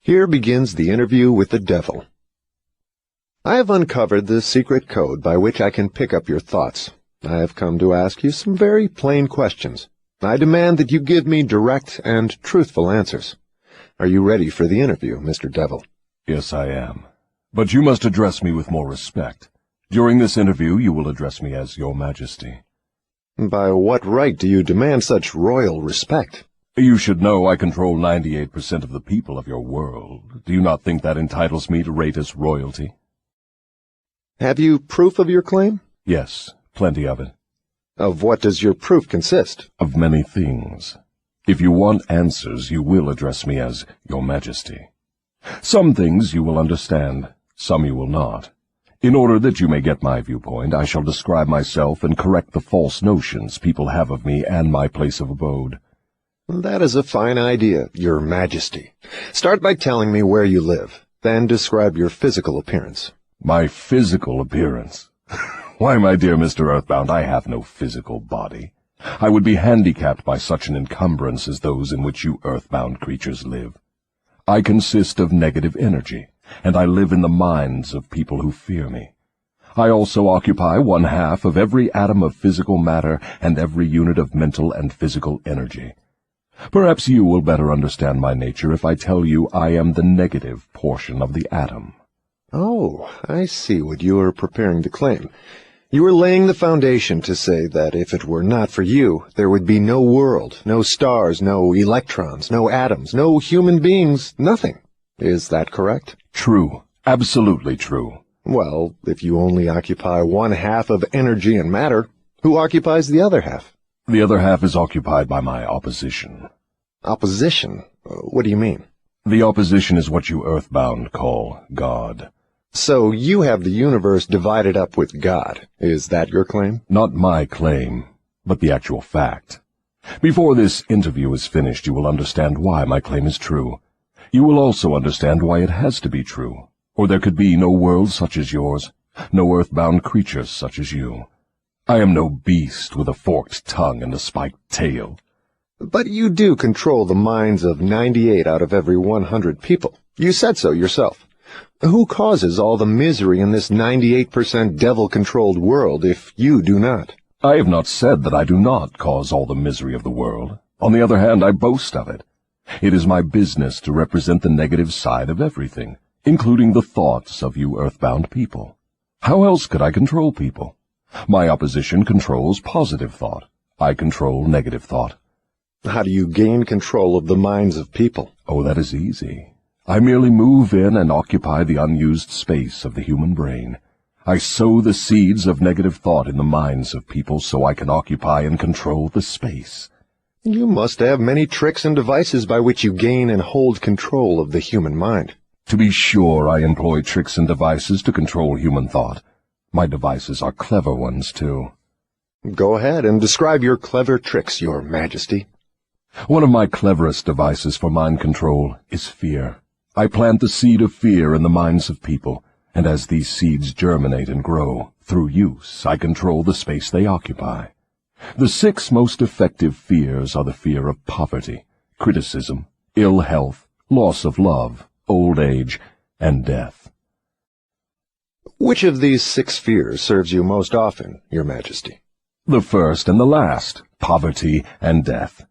Here begins the interview with the devil. I have uncovered the secret code by which I can pick up your thoughts. I have come to ask you some very plain questions. I demand that you give me direct and truthful answers. Are you ready for the interview, Mr. Devil? Yes, I am. But you must address me with more respect. During this interview, you will address me as Your Majesty. By what right do you demand such royal respect? You should know I control 98% of the people of your world. Do you not think that entitles me to rate as royalty? Have you proof of your claim? Yes, plenty of it. Of what does your proof consist? Of many things. If you want answers, you will address me as Your Majesty. Some things you will understand, some you will not. In order that you may get my viewpoint, I shall describe myself and correct the false notions people have of me and my place of abode. That is a fine idea, Your Majesty. Start by telling me where you live, then describe your physical appearance. My physical appearance? Why, my dear Mr. Earthbound, I have no physical body. I would be handicapped by such an encumbrance as those in which you earthbound creatures live. I consist of negative energy, and I live in the minds of people who fear me. I also occupy 1/2 of every atom of physical matter and every unit of mental and physical energy. Perhaps you will better understand my nature if I tell you I am the negative portion of the atom. Oh, I see what you are preparing to claim. You are laying the foundation to say that if it were not for you, there would be no world, no stars, no electrons, no atoms, no human beings, nothing. Is that correct? True. Absolutely true. Well, if you only occupy 1/2 of energy and matter, who occupies the other half? The other half is occupied by my opposition. Opposition? What do you mean? The opposition is what you earthbound call God. So you have the universe divided up with God. Is that your claim? Not my claim, but the actual fact. Before this interview is finished, you will understand why my claim is true. You will also understand why it has to be true, or there could be no world such as yours, no earthbound creatures such as you. I am no beast with a forked tongue and a spiked tail. But you do control the minds of 98 out of every 100 people. You said so yourself. Who causes all the misery in this 98% devil-controlled world if you do not? I have not said that I do not cause all the misery of the world. On the other hand, I boast of it. It is my business to represent the negative side of everything, including the thoughts of you earthbound people. How else could I control people? My opposition controls positive thought. I control negative thought. How do you gain control of the minds of people? Oh, that is easy. I merely move in and occupy the unused space of the human brain. I sow the seeds of negative thought in the minds of people so I can occupy and control the space. You must have many tricks and devices by which you gain and hold control of the human mind. To be sure, I employ tricks and devices to control human thought. My devices are clever ones, too. Go ahead and describe your clever tricks, Your Majesty. One of my cleverest devices for mind control is fear. I plant the seed of fear in the minds of people, and as these seeds germinate and grow, through use, I control the space they occupy. The 6 most effective fears are the fear of poverty, criticism, ill health, loss of love, old age, and death. Which of these 6 fears serves you most often, Your Majesty? The first and the last, poverty and death.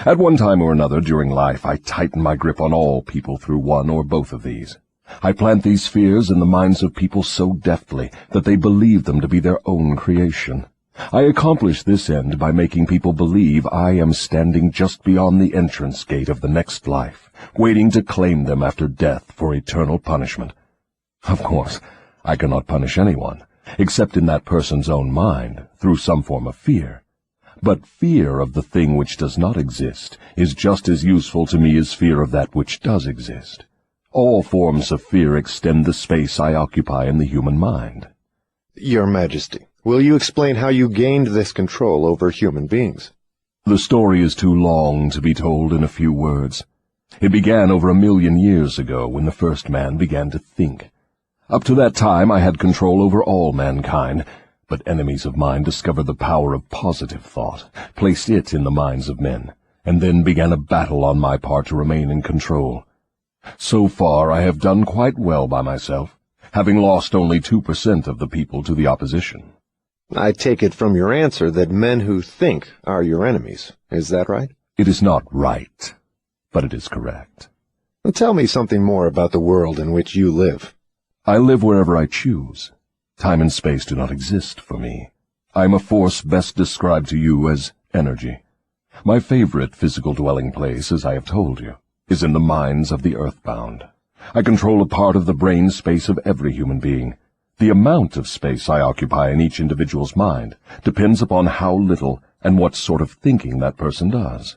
At one time or another during life, I tighten my grip on all people through one or both of these. I plant these fears in the minds of people so deftly that they believe them to be their own creation. I accomplish this end by making people believe I am standing just beyond the entrance gate of the next life, waiting to claim them after death for eternal punishment. Of course, I cannot punish anyone, except in that person's own mind, through some form of fear. But fear of the thing which does not exist is just as useful to me as fear of that which does exist. All forms of fear extend the space I occupy in the human mind. Your Majesty, will you explain how you gained this control over human beings? The story is too long to be told in a few words. It began over 1,000,000 years ago when the first man began to think. Up to that time I had control over all mankind, but enemies of mine discovered the power of positive thought, placed it in the minds of men, and then began a battle on my part to remain in control. So far I have done quite well by myself, having lost only 2% of the people to the opposition. I take it from your answer that men who think are your enemies. Is that right? It is not right, but it is correct. Tell me something more about the world in which you live. I live wherever I choose. Time and space do not exist for me. I am a force best described to you as energy. My favorite physical dwelling place, as I have told you, is in the minds of the earthbound. I control a part of the brain space of every human being. The amount of space I occupy in each individual's mind depends upon how little and what sort of thinking that person does.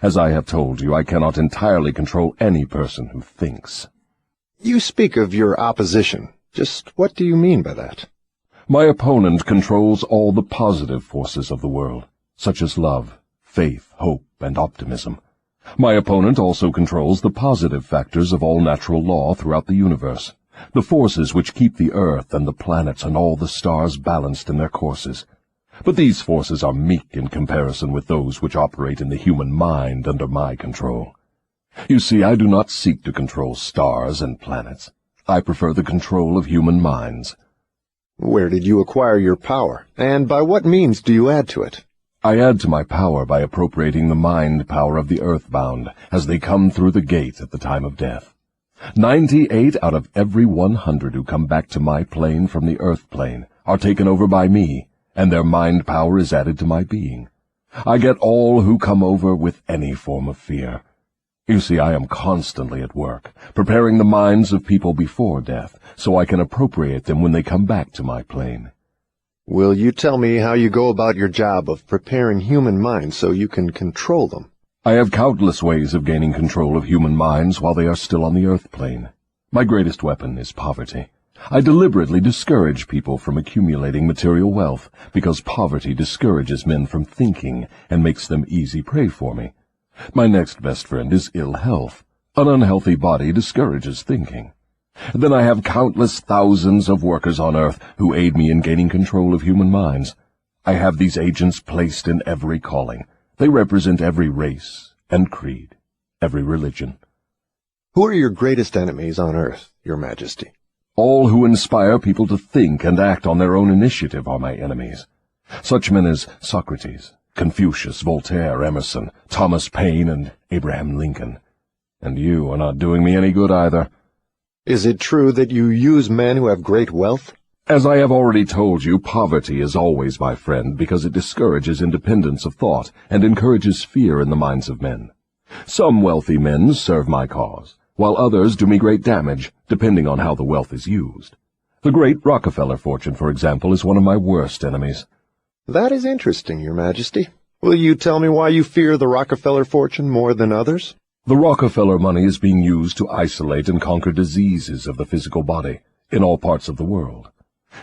As I have told you, I cannot entirely control any person who thinks. You speak of your opposition. Just what do you mean by that? My opponent controls all the positive forces of the world, such as love, faith, hope, and optimism. My opponent also controls the positive factors of all natural law throughout the universe, the forces which keep the earth and the planets and all the stars balanced in their courses. But these forces are meek in comparison with those which operate in the human mind under my control. You see, I do not seek to control stars and planets. I prefer the control of human minds. Where did you acquire your power, and by what means do you add to it? I add to my power by appropriating the mind power of the earthbound as they come through the gate at the time of death. 98 out of every 100 who come back to my plane from the earth plane are taken over by me, and their mind power is added to my being. I get all who come over with any form of fear. You see, I am constantly at work, preparing the minds of people before death, so I can appropriate them when they come back to my plane. Will you tell me how you go about your job of preparing human minds so you can control them? I have countless ways of gaining control of human minds while they are still on the earth plane. My greatest weapon is poverty. I deliberately discourage people from accumulating material wealth because poverty discourages men from thinking and makes them easy prey for me. My next best friend is ill health. An unhealthy body discourages thinking. Then I have countless thousands of workers on earth who aid me in gaining control of human minds. I have these agents placed in every calling. They represent every race and creed, every religion. Who are your greatest enemies on earth, Your Majesty? All who inspire people to think and act on their own initiative are my enemies. Such men as Socrates, Confucius, Voltaire, Emerson, Thomas Paine, and Abraham Lincoln. And you are not doing me any good either. Is it true that you use men who have great wealth? As I have already told you, poverty is always my friend because it discourages independence of thought and encourages fear in the minds of men. Some wealthy men serve my cause, while others do me great damage, depending on how the wealth is used. The great Rockefeller fortune, for example, is one of my worst enemies. That is interesting, Your Majesty. Will you tell me why you fear the Rockefeller fortune more than others? The Rockefeller money is being used to isolate and conquer diseases of the physical body in all parts of the world.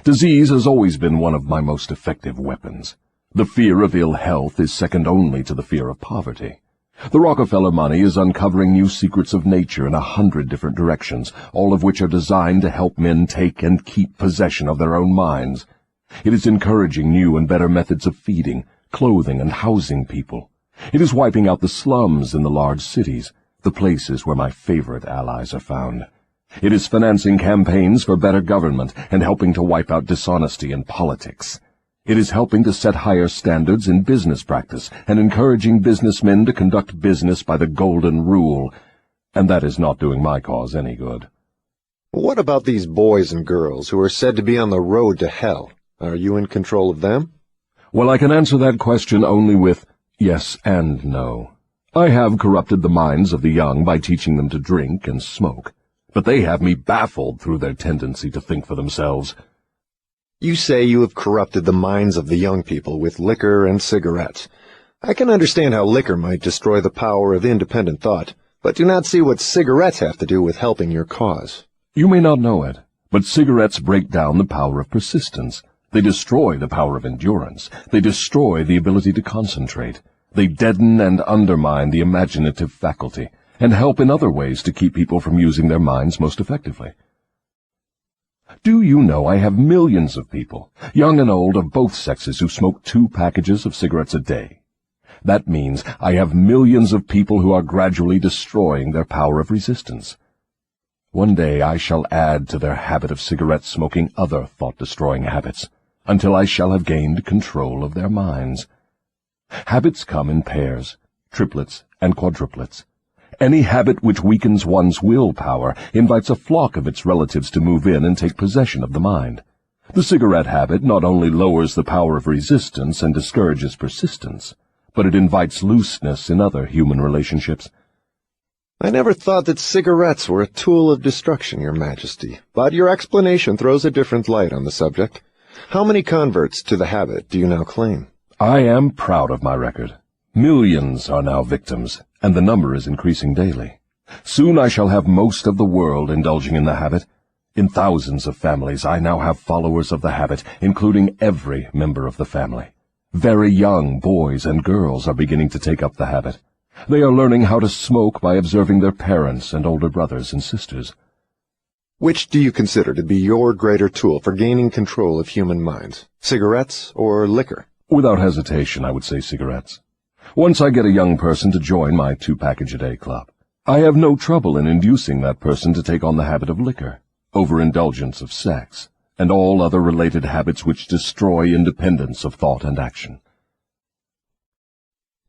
Disease has always been one of my most effective weapons. The fear of ill health is second only to the fear of poverty. The Rockefeller money is uncovering new secrets of nature in 100 different directions, all of which are designed to help men take and keep possession of their own minds. It is encouraging new and better methods of feeding, clothing, and housing people. It is wiping out the slums in the large cities, the places where my favorite allies are found. It is financing campaigns for better government and helping to wipe out dishonesty in politics. It is helping to set higher standards in business practice and encouraging businessmen to conduct business by the golden rule, and that is not doing my cause any good. What about these boys and girls who are said to be on the road to hell? Are you in control of them? Well, I can answer that question only with yes and no. I have corrupted the minds of the young by teaching them to drink and smoke, but they have me baffled through their tendency to think for themselves. You say you have corrupted the minds of the young people with liquor and cigarettes. I can understand how liquor might destroy the power of independent thought, but do not see what cigarettes have to do with helping your cause. You may not know it, but cigarettes break down the power of persistence. They destroy the power of endurance. They destroy the ability to concentrate. They deaden and undermine the imaginative faculty, and help in other ways to keep people from using their minds most effectively. Do you know I have millions of people, young and old of both sexes, who smoke 2 packages of cigarettes a day? That means I have millions of people who are gradually destroying their power of resistance. One day I shall add to their habit of cigarette smoking other thought-destroying habits, until I shall have gained control of their minds. Habits come in pairs, triplets, and quadruplets. Any habit which weakens one's willpower invites a flock of its relatives to move in and take possession of the mind. The cigarette habit not only lowers the power of resistance and discourages persistence, but it invites looseness in other human relationships. I never thought that cigarettes were a tool of destruction, Your Majesty, but your explanation throws a different light on the subject. How many converts to the habit do you now claim? I am proud of my record. Millions are now victims, and the number is increasing daily. Soon I shall have most of the world indulging in the habit. In thousands of families I now have followers of the habit, including every member of the family. Very young boys and girls are beginning to take up the habit. They are learning how to smoke by observing their parents and older brothers and sisters. Which do you consider to be your greater tool for gaining control of human minds, cigarettes or liquor? Without hesitation, I would say cigarettes. Once I get a young person to join my 2-package-a-day club, I have no trouble in inducing that person to take on the habit of liquor, overindulgence of sex, and all other related habits which destroy independence of thought and action.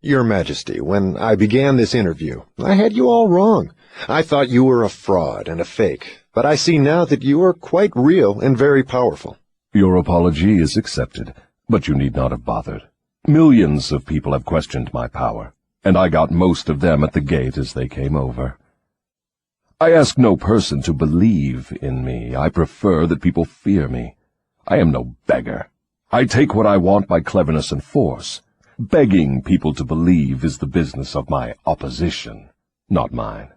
Your Majesty, when I began this interview, I had you all wrong. I thought you were a fraud and a fake, but I see now that you are quite real and very powerful. Your apology is accepted, but you need not have bothered. Millions of people have questioned my power, and I got most of them at the gate as they came over. I ask no person to believe in me. I prefer that people fear me. I am no beggar. I take what I want by cleverness and force. Begging people to believe is the business of my opposition, not mine.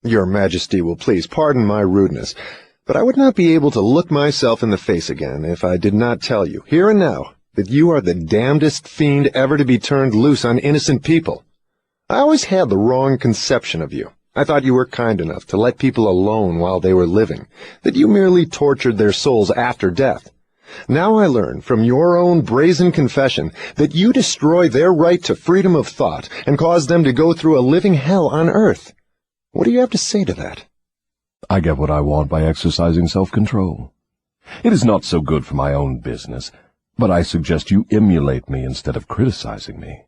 Your Majesty will please pardon my rudeness, but I would not be able to look myself in the face again if I did not tell you, here and now, that you are the damnedest fiend ever to be turned loose on innocent people. I always had the wrong conception of you. I thought you were kind enough to let people alone while they were living, that you merely tortured their souls after death. Now I learn from your own brazen confession that you destroy their right to freedom of thought and cause them to go through a living hell on earth. What do you have to say to that? I get what I want by exercising self-control. It is not so good for my own business, but I suggest you emulate me instead of criticizing me.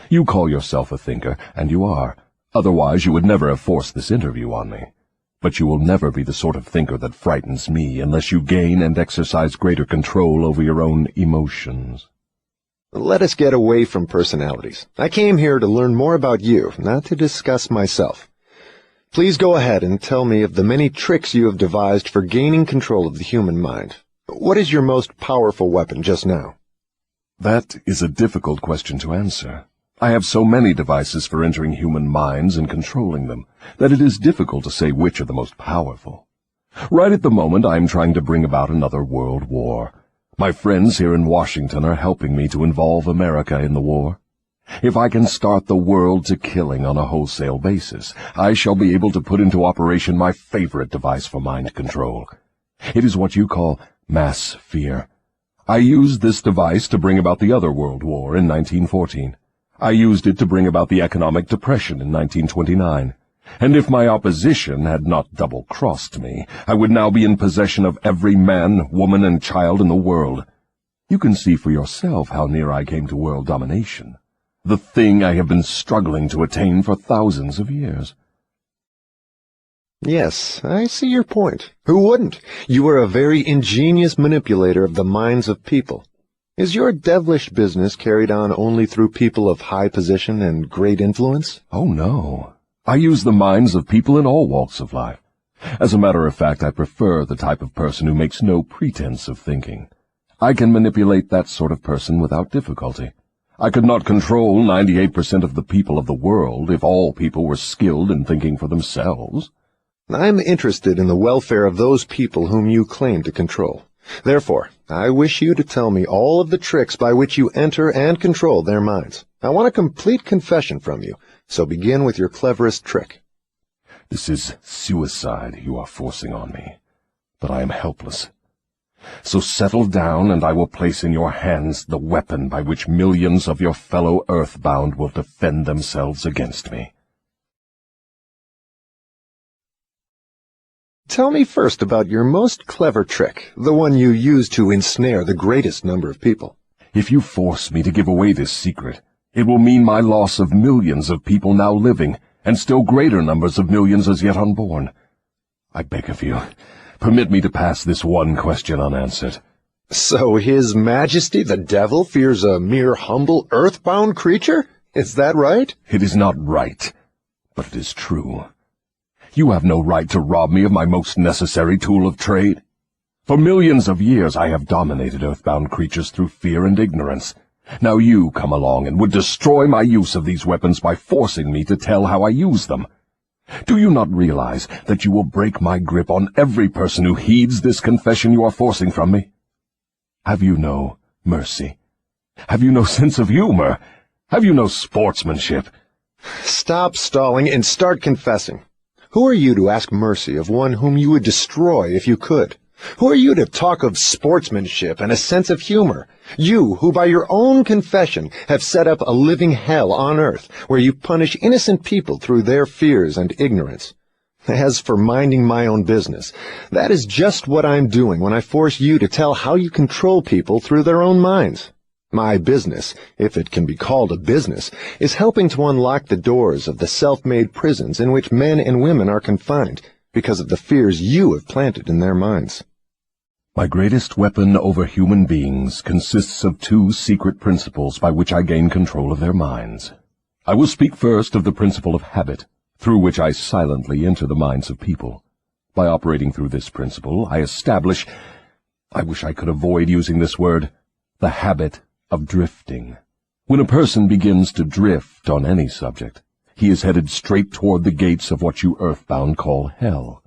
You call yourself a thinker, and you are. Otherwise you would never have forced this interview on me. But you will never be the sort of thinker that frightens me unless you gain and exercise greater control over your own emotions. Let us get away from personalities. I came here to learn more about you, not to discuss myself. Please go ahead and tell me of the many tricks you have devised for gaining control of the human mind. What is your most powerful weapon just now? That is a difficult question to answer. I have so many devices for entering human minds and controlling them that it is difficult to say which are the most powerful. Right at the moment I am trying to bring about another world war. My friends here in Washington are helping me to involve America in the war. If I can start the world to killing on a wholesale basis, I shall be able to put into operation my favorite device for mind control. It is what you call mass fear. I used this device to bring about the other world war in 1914. I used it to bring about the economic depression in 1929. And if my opposition had not double-crossed me, I would now be in possession of every man, woman, and child in the world. You can see for yourself how near I came to world domination, the thing I have been struggling to attain for thousands of years. Yes, I see your point. Who wouldn't? You are a very ingenious manipulator of the minds of people. Is your devilish business carried on only through people of high position and great influence? Oh, no. I use the minds of people in all walks of life. As a matter of fact, I prefer the type of person who makes no pretense of thinking. I can manipulate that sort of person without difficulty. I could not control 98% of the people of the world if all people were skilled in thinking for themselves. I'm interested in the welfare of those people whom you claim to control. Therefore, I wish you to tell me all of the tricks by which you enter and control their minds. I want a complete confession from you, so begin with your cleverest trick. This is suicide you are forcing on me, but I am helpless. So settle down, and I will place in your hands the weapon by which millions of your fellow earthbound will defend themselves against me. Tell me first about your most clever trick, the one you use to ensnare the greatest number of people. If you force me to give away this secret, it will mean my loss of millions of people now living, and still greater numbers of millions as yet unborn. I beg of you, permit me to pass this one question unanswered. So His Majesty the Devil fears a mere humble earthbound creature? Is that right? It is not right, but it is true. You have no right to rob me of my most necessary tool of trade. For millions of years I have dominated earthbound creatures through fear and ignorance. Now you come along and would destroy my use of these weapons by forcing me to tell how I use them. Do you not realize that you will break my grip on every person who heeds this confession you are forcing from me? Have you no mercy? Have you no sense of humor? Have you no sportsmanship? Stop stalling and start confessing. Who are you to ask mercy of one whom you would destroy if you could? Who are you to talk of sportsmanship and a sense of humor? You, who by your own confession have set up a living hell on earth, where you punish innocent people through their fears and ignorance. As for minding my own business, that is just what I'm doing when I force you to tell how you control people through their own minds. My business, if it can be called a business, is helping to unlock the doors of the self-made prisons in which men and women are confined, because of the fears you have planted in their minds. My greatest weapon over human beings consists of two secret principles by which I gain control of their minds. I will speak first of the principle of habit, through which I silently enter the minds of people. By operating through this principle, I establish, I wish I could avoid using this word, the habit of drifting. When a person begins to drift on any subject, he is headed straight toward the gates of what you earthbound call hell.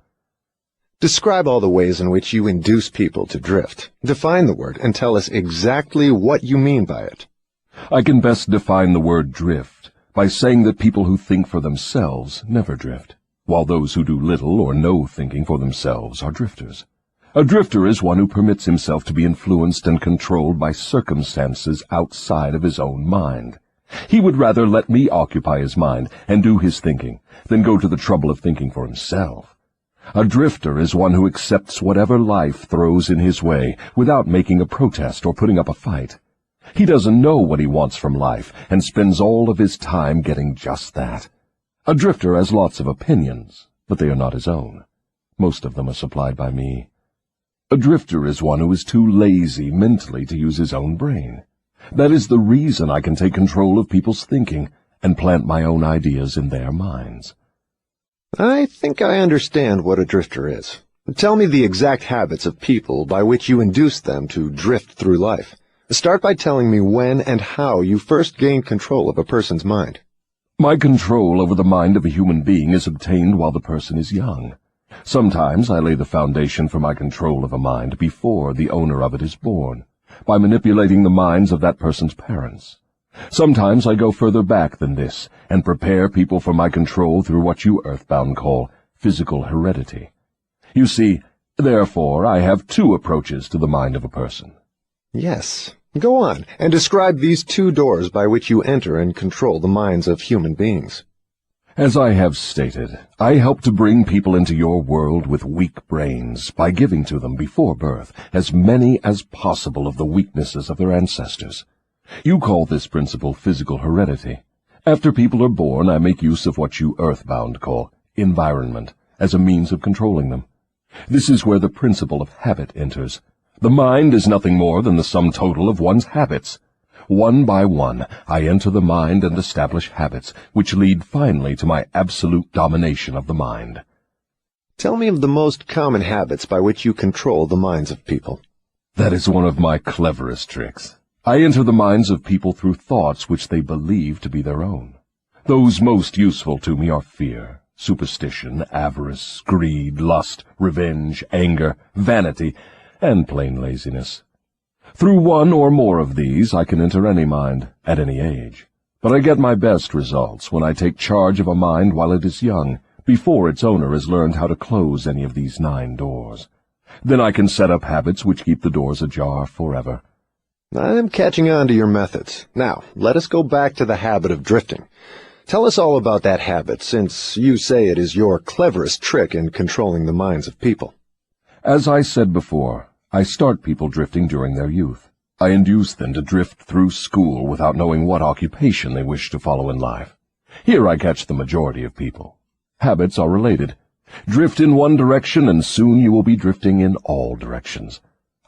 Describe all the ways in which you induce people to drift. Define the word and tell us exactly what you mean by it. I can best define the word drift by saying that people who think for themselves never drift, while those who do little or no thinking for themselves are drifters. A drifter is one who permits himself to be influenced and controlled by circumstances outside of his own mind. He would rather let me occupy his mind and do his thinking than go to the trouble of thinking for himself. A drifter is one who accepts whatever life throws in his way without making a protest or putting up a fight. He doesn't know what he wants from life and spends all of his time getting just that. A drifter has lots of opinions, but they are not his own. Most of them are supplied by me. A drifter is one who is too lazy mentally to use his own brain. That is the reason I can take control of people's thinking and plant my own ideas in their minds. I think I understand what a drifter is. Tell me the exact habits of people by which you induce them to drift through life. Start by telling me when and how you first gained control of a person's mind. My control over the mind of a human being is obtained while the person is young. Sometimes I lay the foundation for my control of a mind before the owner of it is born, by manipulating the minds of that person's parents. Sometimes I go further back than this and prepare people for my control through what you earthbound call physical heredity. You see, therefore, I have two approaches to the mind of a person. Yes. Go on, and describe these two doors by which you enter and control the minds of human beings. As I have stated, I help to bring people into your world with weak brains by giving to them before birth as many as possible of the weaknesses of their ancestors. You call this principle physical heredity. After people are born, I make use of what you earthbound call environment as a means of controlling them. This is where the principle of habit enters. The mind is nothing more than the sum total of one's habits. One by one, I enter the mind and establish habits, which lead finally to my absolute domination of the mind. Tell me of the most common habits by which you control the minds of people. That is one of my cleverest tricks. I enter the minds of people through thoughts which they believe to be their own. Those most useful to me are fear, superstition, avarice, greed, lust, revenge, anger, vanity, and plain laziness. Through one or more of these I can enter any mind, at any age. But I get my best results when I take charge of a mind while it is young, before its owner has learned how to close any of these 9 doors. Then I can set up habits which keep the doors ajar forever. I'm catching on to your methods. Now, let us go back to the habit of drifting. Tell us all about that habit, since you say it is your cleverest trick in controlling the minds of people. As I said before, I start people drifting during their youth. I induce them to drift through school without knowing what occupation they wish to follow in life. Here I catch the majority of people. Habits are related. Drift in one direction, and soon you will be drifting in all directions.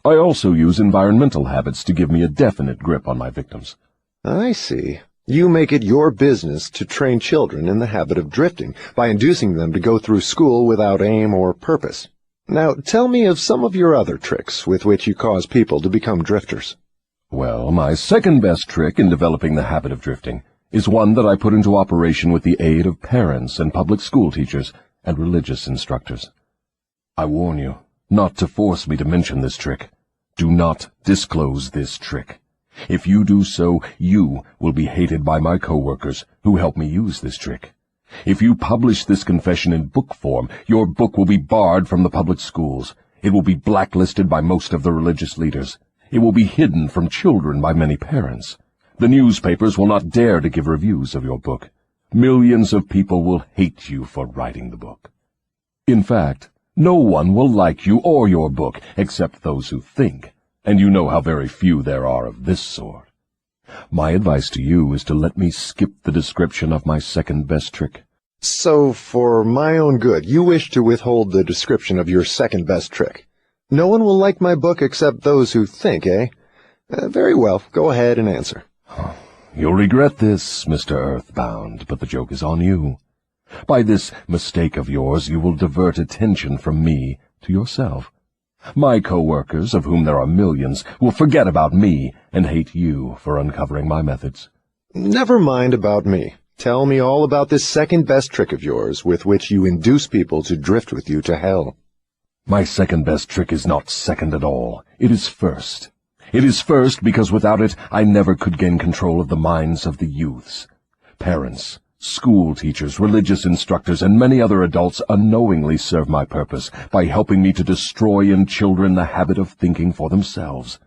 I also use environmental habits to give me a definite grip on my victims. I see. You make it your business to train children in the habit of drifting by inducing them to go through school without aim or purpose. Now, tell me of some of your other tricks with which you cause people to become drifters. Well, my second best trick in developing the habit of drifting is one that I put into operation with the aid of parents and public school teachers and religious instructors. I warn you not to force me to mention this trick. Do not disclose this trick. If you do so, you will be hated by my co-workers who help me use this trick. If you publish this confession in book form, your book will be barred from the public schools. It will be blacklisted by most of the religious leaders. It will be hidden from children by many parents. The newspapers will not dare to give reviews of your book. Millions of people will hate you for writing the book. In fact, no one will like you or your book except those who think, and you know how very few there are of this sort. My advice to you is to let me skip the description of my second best trick. So, for my own good, you wish to withhold the description of your second best trick. No one will like my book except those who think, eh? Very well, go ahead and answer. You'll regret this, Mr. Earthbound, but the joke is on you. By this mistake of yours, you will divert attention from me to yourself. My co-workers, of whom there are millions, will forget about me and hate you for uncovering my methods. Never mind about me. Tell me all about this second best trick of yours with which you induce people to drift with you to hell. My second best trick is not second at all. It is first. It is first because without it I never could gain control of the minds of the youths. Parents, school teachers, religious instructors, and many other adults unknowingly serve my purpose by helping me to destroy in children the habit of thinking for themselves.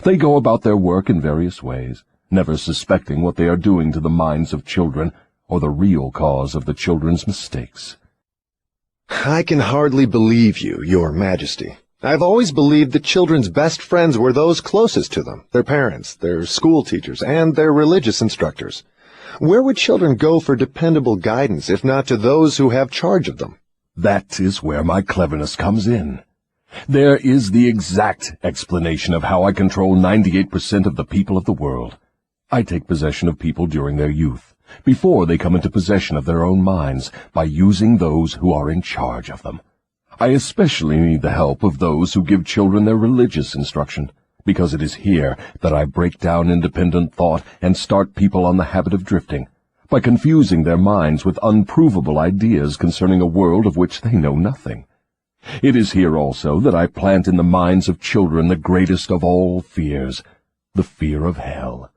They go about their work in various ways, never suspecting what they are doing to the minds of children or the real cause of the children's mistakes. I can hardly believe you, Your Majesty. I've always believed that children's best friends were those closest to them, their parents, their school teachers, and their religious instructors. Where would children go for dependable guidance if not to those who have charge of them? That is where my cleverness comes in. There is the exact explanation of how I control 98% of the people of the world. I take possession of people during their youth, before they come into possession of their own minds, by using those who are in charge of them. I especially need the help of those who give children their religious instruction, because it is here that I break down independent thought and start people on the habit of drifting, by confusing their minds with unprovable ideas concerning a world of which they know nothing. It is here also that I plant in the minds of children the greatest of all fears, the fear of hell.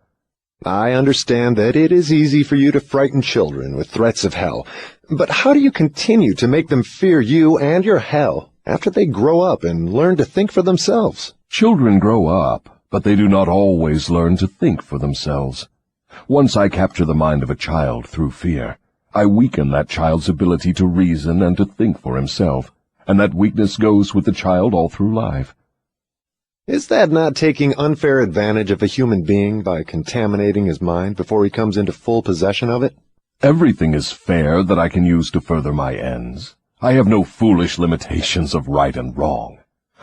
I understand that it is easy for you to frighten children with threats of hell, but how do you continue to make them fear you and your hell after they grow up and learn to think for themselves? Children grow up, but they do not always learn to think for themselves. Once I capture the mind of a child through fear, I weaken that child's ability to reason and to think for himself, and that weakness goes with the child all through life. Is that not taking unfair advantage of a human being by contaminating his mind before he comes into full possession of it? Everything is fair that I can use to further my ends. I have no foolish limitations of right and wrong.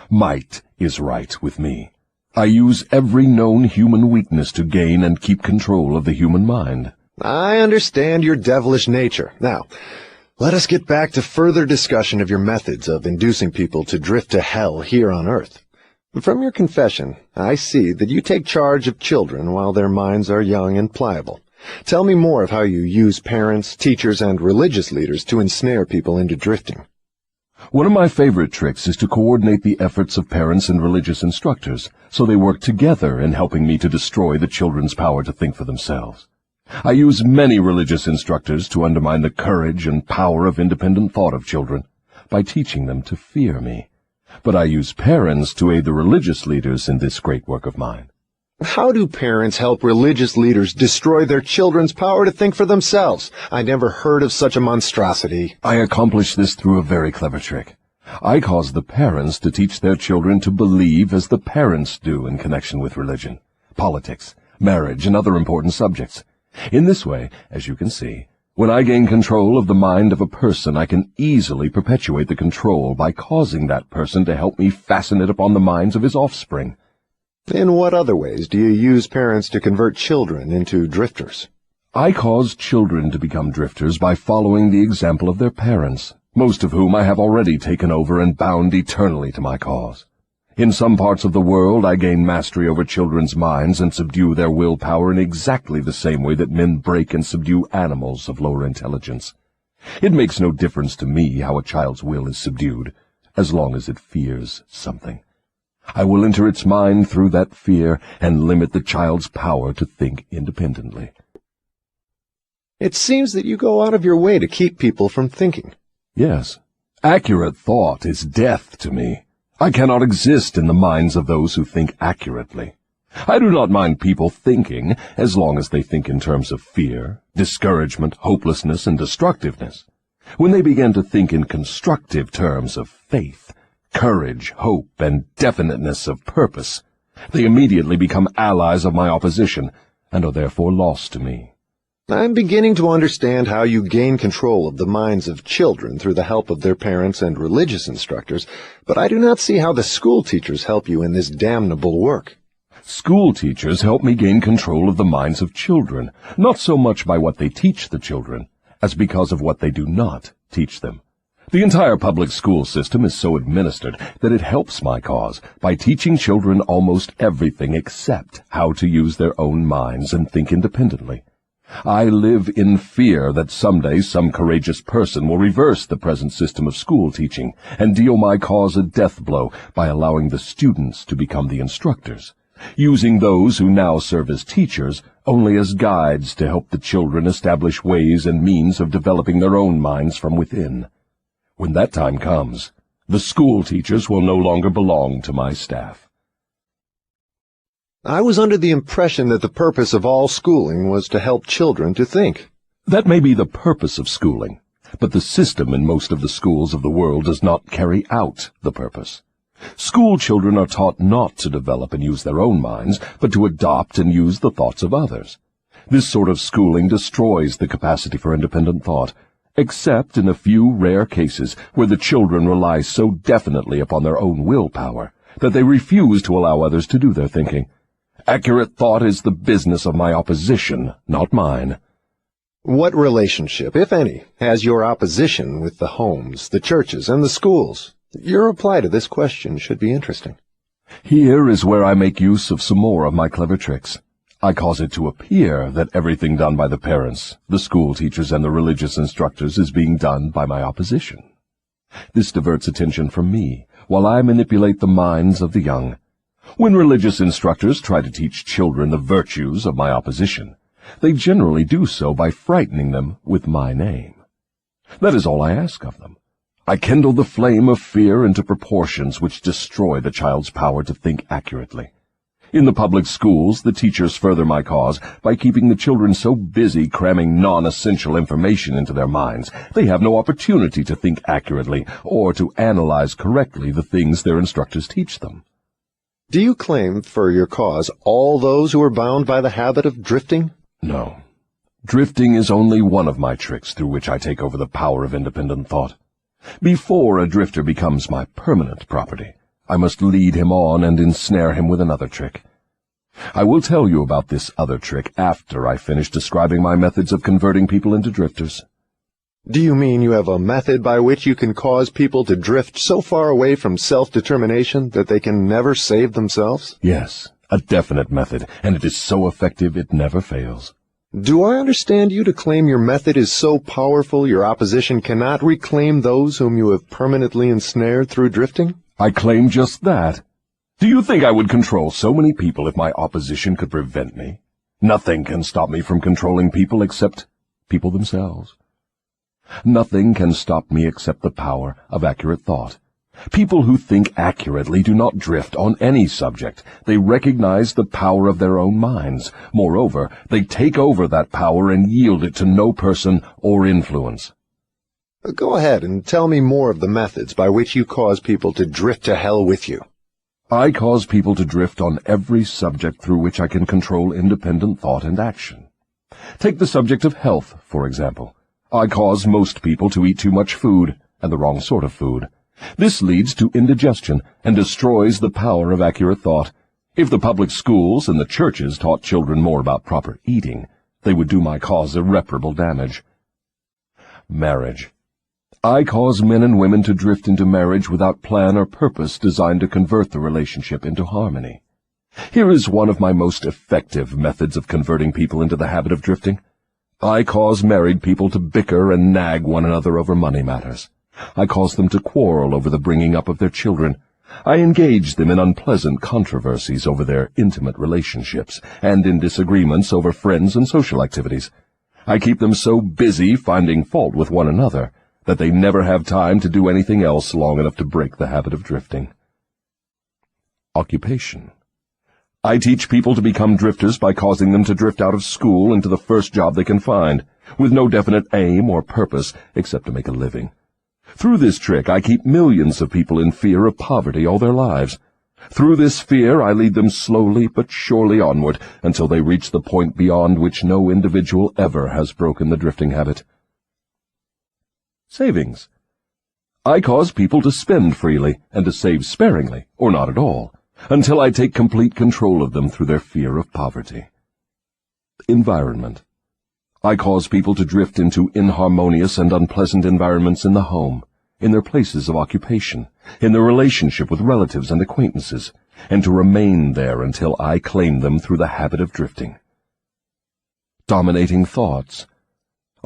Might is right with me. I use every known human weakness to gain and keep control of the human mind. I understand your devilish nature. Now, let us get back to further discussion of your methods of inducing people to drift to hell here on earth. From your confession, I see that you take charge of children while their minds are young and pliable. Tell me more of how you use parents, teachers, and religious leaders to ensnare people into drifting. One of my favorite tricks is to coordinate the efforts of parents and religious instructors, so they work together in helping me to destroy the children's power to think for themselves. I use many religious instructors to undermine the courage and power of independent thought of children by teaching them to fear me. But I use parents to aid the religious leaders in this great work of mine. How do parents help religious leaders destroy their children's power to think for themselves? I never heard of such a monstrosity. I accomplish this through a very clever trick. I cause the parents to teach their children to believe as the parents do in connection with religion, politics, marriage, and other important subjects. In this way, as you can see, when I gain control of the mind of a person, I can easily perpetuate the control by causing that person to help me fasten it upon the minds of his offspring. In what other ways do you use parents to convert children into drifters? I cause children to become drifters by following the example of their parents, most of whom I have already taken over and bound eternally to my cause. In some parts of the world I gain mastery over children's minds and subdue their willpower in exactly the same way that men break and subdue animals of lower intelligence. It makes no difference to me how a child's will is subdued, as long as it fears something. I will enter its mind through that fear and limit the child's power to think independently. It seems that you go out of your way to keep people from thinking. Yes, accurate thought is death to me. I cannot exist in the minds of those who think accurately. I do not mind people thinking, as long as they think in terms of fear, discouragement, hopelessness, and destructiveness. When they begin to think in constructive terms of faith, courage, hope, and definiteness of purpose, they immediately become allies of my opposition, and are therefore lost to me. I'm beginning to understand how you gain control of the minds of children through the help of their parents and religious instructors, but I do not see how the school teachers help you in this damnable work. School teachers help me gain control of the minds of children, not so much by what they teach the children, as because of what they do not teach them. The entire public school system is so administered that it helps my cause by teaching children almost everything except how to use their own minds and think independently. I live in fear that someday some courageous person will reverse the present system of school teaching and deal my cause a death blow by allowing the students to become the instructors, using those who now serve as teachers only as guides to help the children establish ways and means of developing their own minds from within. When that time comes, the school teachers will no longer belong to my staff. I was under the impression that the purpose of all schooling was to help children to think. That may be the purpose of schooling, but the system in most of the schools of the world does not carry out the purpose. School children are taught not to develop and use their own minds, but to adopt and use the thoughts of others. This sort of schooling destroys the capacity for independent thought, except in a few rare cases where the children rely so definitely upon their own willpower that they refuse to allow others to do their thinking. Accurate thought is the business of my opposition, not mine. What relationship, if any, has your opposition with the homes, the churches, and the schools? Your reply to this question should be interesting. Here is where I make use of some more of my clever tricks. I cause it to appear that everything done by the parents, the school teachers, and the religious instructors is being done by my opposition. This diverts attention from me, while I manipulate the minds of the young. When religious instructors try to teach children the virtues of my opposition, they generally do so by frightening them with my name. That is all I ask of them. I kindle the flame of fear into proportions which destroy the child's power to think accurately. In the public schools, the teachers further my cause by keeping the children so busy cramming non-essential information into their minds, they have no opportunity to think accurately or to analyze correctly the things their instructors teach them. Do you claim for your cause all those who are bound by the habit of drifting? No. Drifting is only one of my tricks through which I take over the power of independent thought. Before a drifter becomes my permanent property, I must lead him on and ensnare him with another trick. I will tell you about this other trick after I finish describing my methods of converting people into drifters. Do you mean you have a method by which you can cause people to drift so far away from self-determination that they can never save themselves? Yes, a definite method, and it is so effective it never fails. Do I understand you to claim your method is so powerful your opposition cannot reclaim those whom you have permanently ensnared through drifting? I claim just that. Do you think I would control so many people if my opposition could prevent me? Nothing can stop me from controlling people except people themselves. Nothing can stop me except the power of accurate thought, People who think accurately do not drift on any subject. They recognize the power of their own minds. Moreover, they take over that power and yield it to no person or influence. Go ahead and tell me more of the methods by which you cause people to drift to hell with you. I cause people to drift on every subject through which I can control independent thought and action. Take the subject of health, for example. I cause most people to eat too much food, and the wrong sort of food. This leads to indigestion and destroys the power of accurate thought. If the public schools and the churches taught children more about proper eating, they would do my cause irreparable damage. Marriage. I cause men and women to drift into marriage without plan or purpose designed to convert the relationship into harmony. Here is one of my most effective methods of converting people into the habit of drifting. I cause married people to bicker and nag one another over money matters. I cause them to quarrel over the bringing up of their children. I engage them in unpleasant controversies over their intimate relationships and in disagreements over friends and social activities. I keep them so busy finding fault with one another that they never have time to do anything else long enough to break the habit of drifting. Occupation. I teach people to become drifters by causing them to drift out of school into the first job they can find, with no definite aim or purpose except to make a living. Through this trick, I keep millions of people in fear of poverty all their lives. Through this fear, I lead them slowly but surely onward until they reach the point beyond which no individual ever has broken the drifting habit. Savings. I cause people to spend freely and to save sparingly, or not at all, until I take complete control of them through their fear of poverty. Environment. I cause people to drift into inharmonious and unpleasant environments in the home, in their places of occupation, in their relationship with relatives and acquaintances, and to remain there until I claim them through the habit of drifting. Dominating thoughts.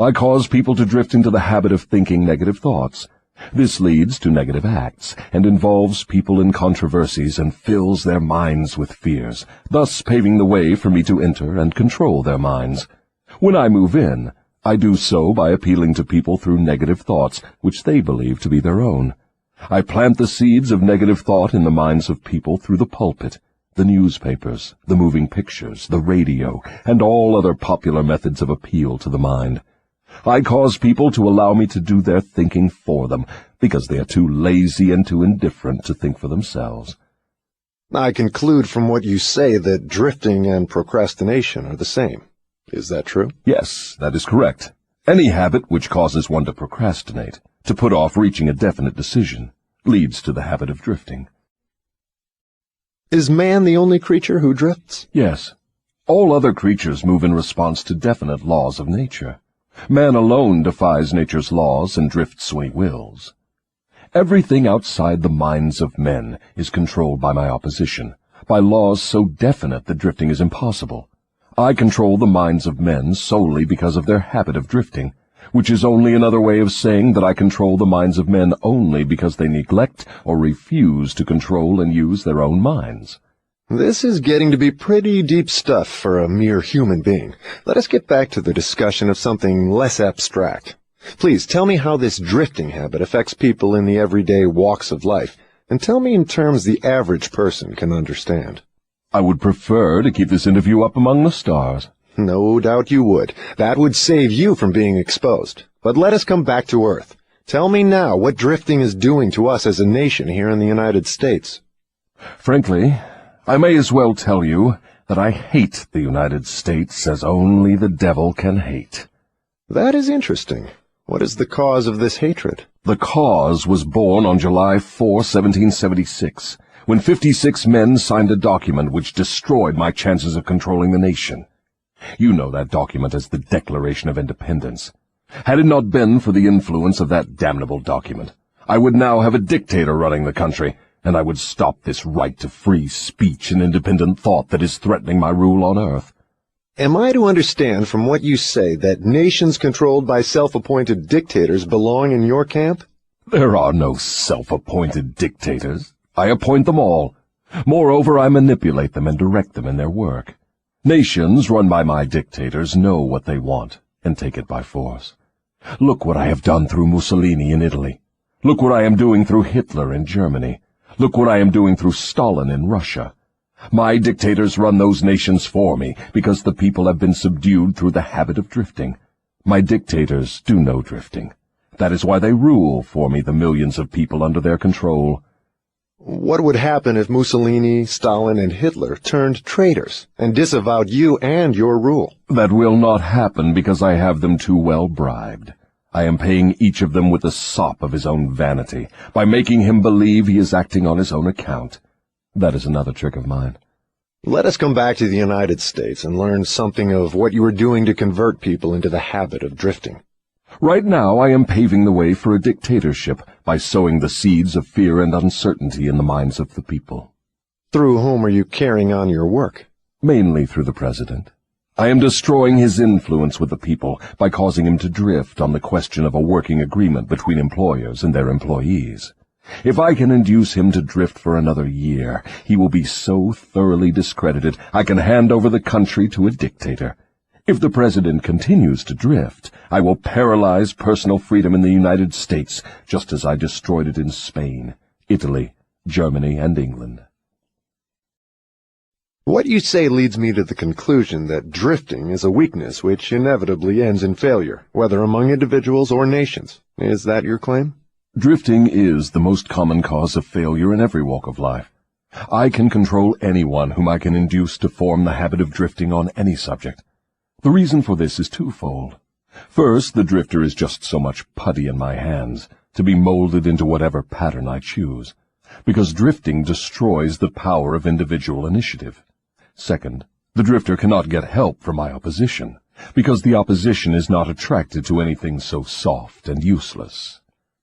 I cause people to drift into the habit of thinking negative thoughts. This leads to negative acts, and involves people in controversies and fills their minds with fears, thus paving the way for me to enter and control their minds. When I move in, I do so by appealing to people through negative thoughts, which they believe to be their own. I plant the seeds of negative thought in the minds of people through the pulpit, the newspapers, the moving pictures, the radio, and all other popular methods of appeal to the mind. I cause people to allow me to do their thinking for them, because they are too lazy and too indifferent to think for themselves. I conclude from what you say that drifting and procrastination are the same. Is that true? Yes, that is correct. Any habit which causes one to procrastinate, to put off reaching a definite decision, leads to the habit of drifting. Is man the only creature who drifts? Yes. All other creatures move in response to definite laws of nature. Man alone defies nature's laws and drifts when he wills. Everything outside the minds of men is controlled by my opposition, by laws so definite that drifting is impossible. I control the minds of men solely because of their habit of drifting, which is only another way of saying that I control the minds of men only because they neglect or refuse to control and use their own minds. This is getting to be pretty deep stuff for a mere human being. Let us get back to the discussion of something less abstract. Please tell me how this drifting habit affects people in the everyday walks of life, and tell me in terms the average person can understand. I would prefer to keep this interview up among the stars. No doubt you would. That would save you from being exposed. But let us come back to Earth. Tell me now what drifting is doing to us as a nation here in the United States. Frankly, I may as well tell you that I hate the United States as only the devil can hate. That is interesting. What is the cause of this hatred? The cause was born on July 4, 1776, when 56 men signed a document which destroyed my chances of controlling the nation. You know that document as the Declaration of Independence. Had it not been for the influence of that damnable document, I would now have a dictator running the country, and I would stop this right to free speech and independent thought that is threatening my rule on earth. Am I to understand from what you say that nations controlled by self-appointed dictators belong in your camp? There are no self-appointed dictators. I appoint them all. Moreover, I manipulate them and direct them in their work. Nations run by my dictators know what they want and take it by force. Look what I have done through Mussolini in Italy. Look what I am doing through Hitler in Germany. Look what I am doing through Stalin in Russia. My dictators run those nations for me because the people have been subdued through the habit of drifting. My dictators do no drifting. That is why they rule for me the millions of people under their control. What would happen if Mussolini, Stalin, and Hitler turned traitors and disavowed you and your rule? That will not happen because I have them too well bribed. I am paying each of them with the sop of his own vanity, by making him believe he is acting on his own account. That is another trick of mine. Let us come back to the United States and learn something of what you are doing to convert people into the habit of drifting. Right now I am paving the way for a dictatorship by sowing the seeds of fear and uncertainty in the minds of the people. Through whom are you carrying on your work? Mainly through the president. I am destroying his influence with the people by causing him to drift on the question of a working agreement between employers and their employees. If I can induce him to drift for another year, he will be so thoroughly discredited I can hand over the country to a dictator. If the president continues to drift, I will paralyze personal freedom in the United States, just as I destroyed it in Spain, Italy, Germany, and England. What you say leads me to the conclusion that drifting is a weakness which inevitably ends in failure, whether among individuals or nations. Is that your claim? Drifting is the most common cause of failure in every walk of life. I can control anyone whom I can induce to form the habit of drifting on any subject. The reason for this is twofold. First, the drifter is just so much putty in my hands, to be molded into whatever pattern I choose, because drifting destroys the power of individual initiative. Second, the drifter cannot get help from my opposition, because the opposition is not attracted to anything so soft and useless.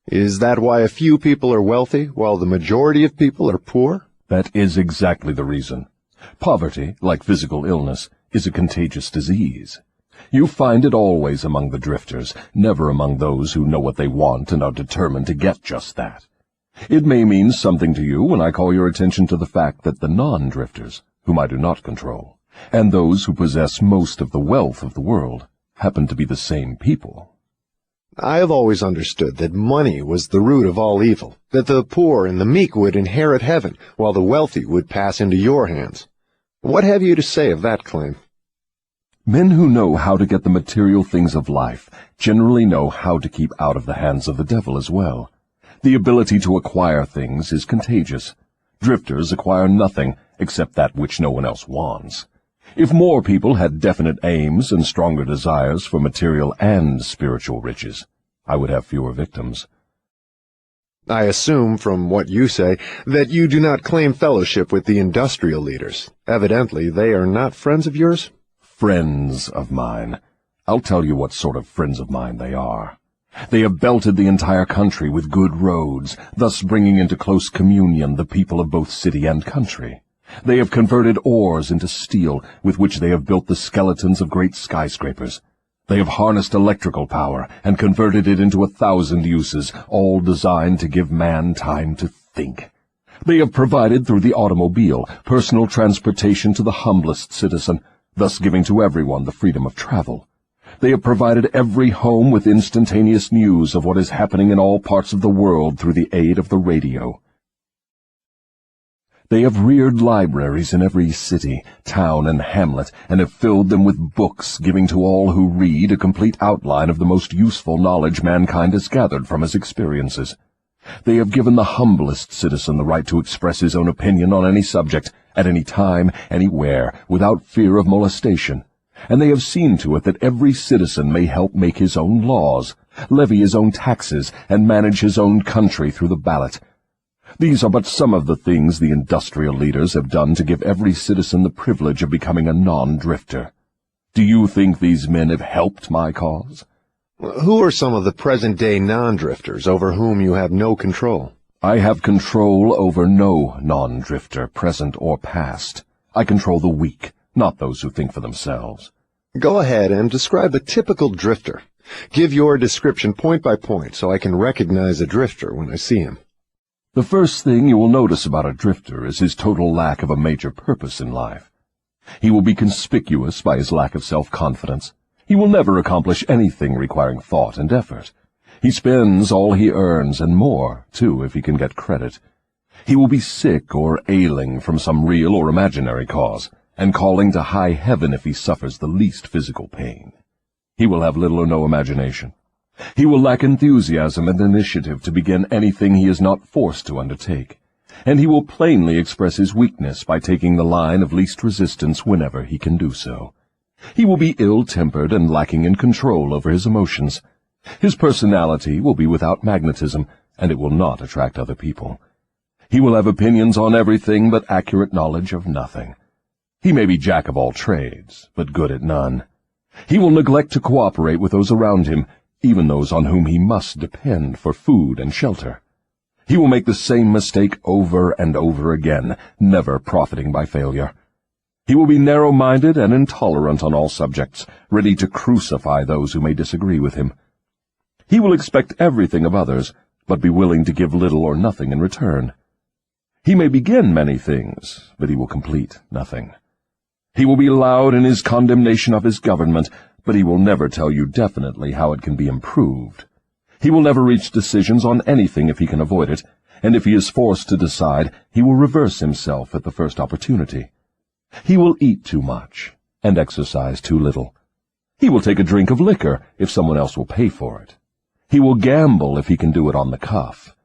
Is that why a few people are wealthy, while the majority of people are poor? That is exactly the reason. Poverty, like physical illness, is a contagious disease. You find it always among the drifters, never among those who know what they want and are determined to get just that. It may mean something to you when I call your attention to the fact that the non-drifters, whom I do not control, and those who possess most of the wealth of the world, happen to be the same people. I have always understood that money was the root of all evil, that the poor and the meek would inherit heaven, while the wealthy would pass into your hands. What have you to say of that claim? Men who know how to get the material things of life generally know how to keep out of the hands of the devil as well. The ability to acquire things is contagious. Drifters acquire nothing except that which no one else wants. If more people had definite aims and stronger desires for material and spiritual riches, I would have fewer victims. I assume, from what you say, that you do not claim fellowship with the industrial leaders. Evidently, they are not friends of yours? Friends of mine. I'll tell you what sort of friends of mine they are. They have belted the entire country with good roads, thus bringing into close communion the people of both city and country. They have converted ores into steel, with which they have built the skeletons of great skyscrapers. They have harnessed electrical power and converted it into 1,000 uses, all designed to give man time to think. They have provided through the automobile personal transportation to the humblest citizen, thus giving to everyone the freedom of travel. They have provided every home with instantaneous news of what is happening in all parts of the world through the aid of the radio. They have reared libraries in every city, town, and hamlet, and have filled them with books, giving to all who read a complete outline of the most useful knowledge mankind has gathered from his experiences. They have given the humblest citizen the right to express his own opinion on any subject, at any time, anywhere, without fear of molestation. And they have seen to it that every citizen may help make his own laws, levy his own taxes, and manage his own country through the ballot. These are but some of the things the industrial leaders have done to give every citizen the privilege of becoming a non-drifter. Do you think these men have helped my cause? Who are some of the present-day non-drifters over whom you have no control? I have control over no non-drifter, present or past. I control the weak, not those who think for themselves. Go ahead and describe a typical drifter. Give your description point by point so I can recognize a drifter when I see him. The first thing you will notice about a drifter is his total lack of a major purpose in life. He will be conspicuous by his lack of self-confidence. He will never accomplish anything requiring thought and effort. He spends all he earns, and more, too, if he can get credit. He will be sick or ailing from some real or imaginary cause, and calling to high heaven if he suffers the least physical pain. He will have little or no imagination. He will lack enthusiasm and initiative to begin anything he is not forced to undertake, and he will plainly express his weakness by taking the line of least resistance whenever he can do so. He will be ill-tempered and lacking in control over his emotions. His personality will be without magnetism, and it will not attract other people. He will have opinions on everything but accurate knowledge of nothing. He may be jack of all trades, but good at none. He will neglect to cooperate with those around him, even those on whom he must depend for food and shelter. He will make the same mistake over and over again, never profiting by failure. He will be narrow-minded and intolerant on all subjects, ready to crucify those who may disagree with him. He will expect everything of others, but be willing to give little or nothing in return. He may begin many things, but he will complete nothing. He will be loud in his condemnation of his government, but he will never tell you definitely how it can be improved. He will never reach decisions on anything if he can avoid it, and if he is forced to decide, he will reverse himself at the first opportunity. He will eat too much and exercise too little. He will take a drink of liquor if someone else will pay for it. He will gamble if he can do it on the cuff.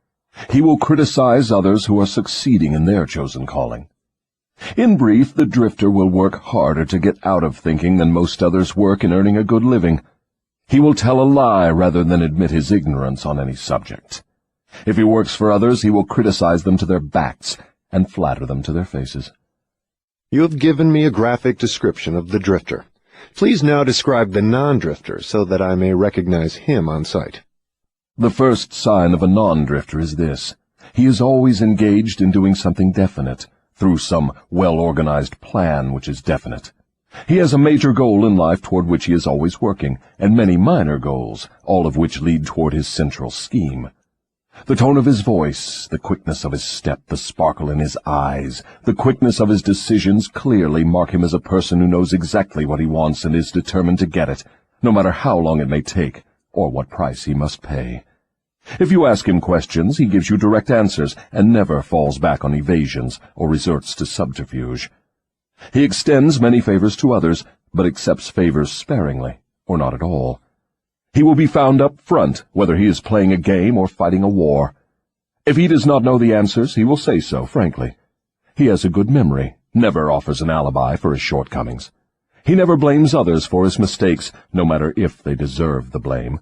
He will criticize others who are succeeding in their chosen calling. In brief, the drifter will work harder to get out of thinking than most others work in earning a good living. He will tell a lie rather than admit his ignorance on any subject. If he works for others, he will criticize them to their backs and flatter them to their faces. You have given me a graphic description of the drifter. Please now describe the non-drifter so that I may recognize him on sight. The first sign of a non-drifter is this. He is always engaged in doing something definite, through some well-organized plan which is definite. He has a major goal in life toward which he is always working, and many minor goals, all of which lead toward his central scheme. The tone of his voice, the quickness of his step, the sparkle in his eyes, the quickness of his decisions clearly mark him as a person who knows exactly what he wants and is determined to get it, no matter how long it may take, or what price he must pay. If you ask him questions, he gives you direct answers and never falls back on evasions or resorts to subterfuge. He extends many favors to others, but accepts favors sparingly, or not at all. He will be found up front, whether he is playing a game or fighting a war. If he does not know the answers, he will say so, frankly. He has a good memory, never offers an alibi for his shortcomings. He never blames others for his mistakes, no matter if they deserve the blame.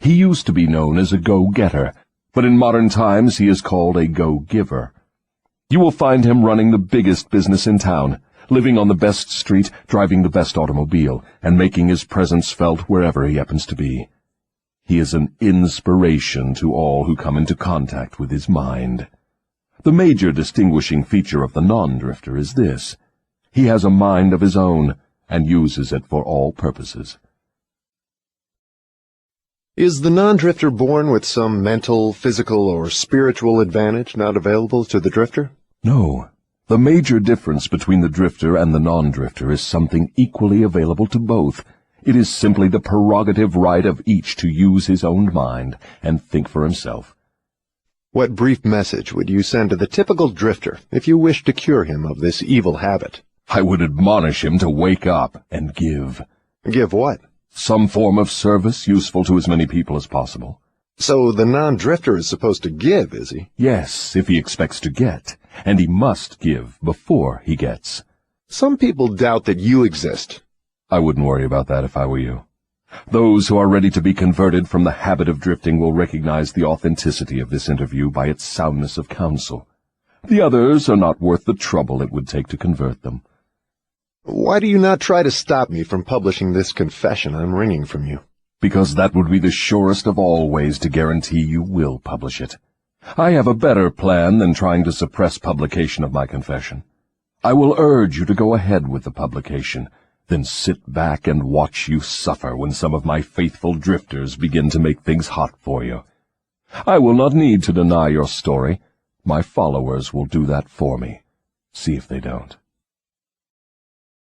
He used to be known as a go-getter, but in modern times he is called a go-giver. You will find him running the biggest business in town, living on the best street, driving the best automobile, and making his presence felt wherever he happens to be. He is an inspiration to all who come into contact with his mind. The major distinguishing feature of the non-drifter is this. He has a mind of his own, and uses it for all purposes. Is the non-drifter born with some mental, physical, or spiritual advantage not available to the drifter? No. The major difference between the drifter and the non-drifter is something equally available to both. It is simply the prerogative right of each to use his own mind and think for himself. What brief message would you send to the typical drifter if you wished to cure him of this evil habit? I would admonish him to wake up and give. Give what? Some form of service useful to as many people as possible. So the non-drifter is supposed to give, is he? Yes, if he expects to get, and he must give before he gets. Some people doubt that you exist. I wouldn't worry about that if I were you. Those who are ready to be converted from the habit of drifting will recognize the authenticity of this interview by its soundness of counsel. The others are not worth the trouble it would take to convert them. Why do you not try to stop me from publishing this confession I'm wringing from you? Because that would be the surest of all ways to guarantee you will publish it. I have a better plan than trying to suppress publication of my confession. I will urge you to go ahead with the publication, then sit back and watch you suffer when some of my faithful drifters begin to make things hot for you. I will not need to deny your story. My followers will do that for me. See if they don't.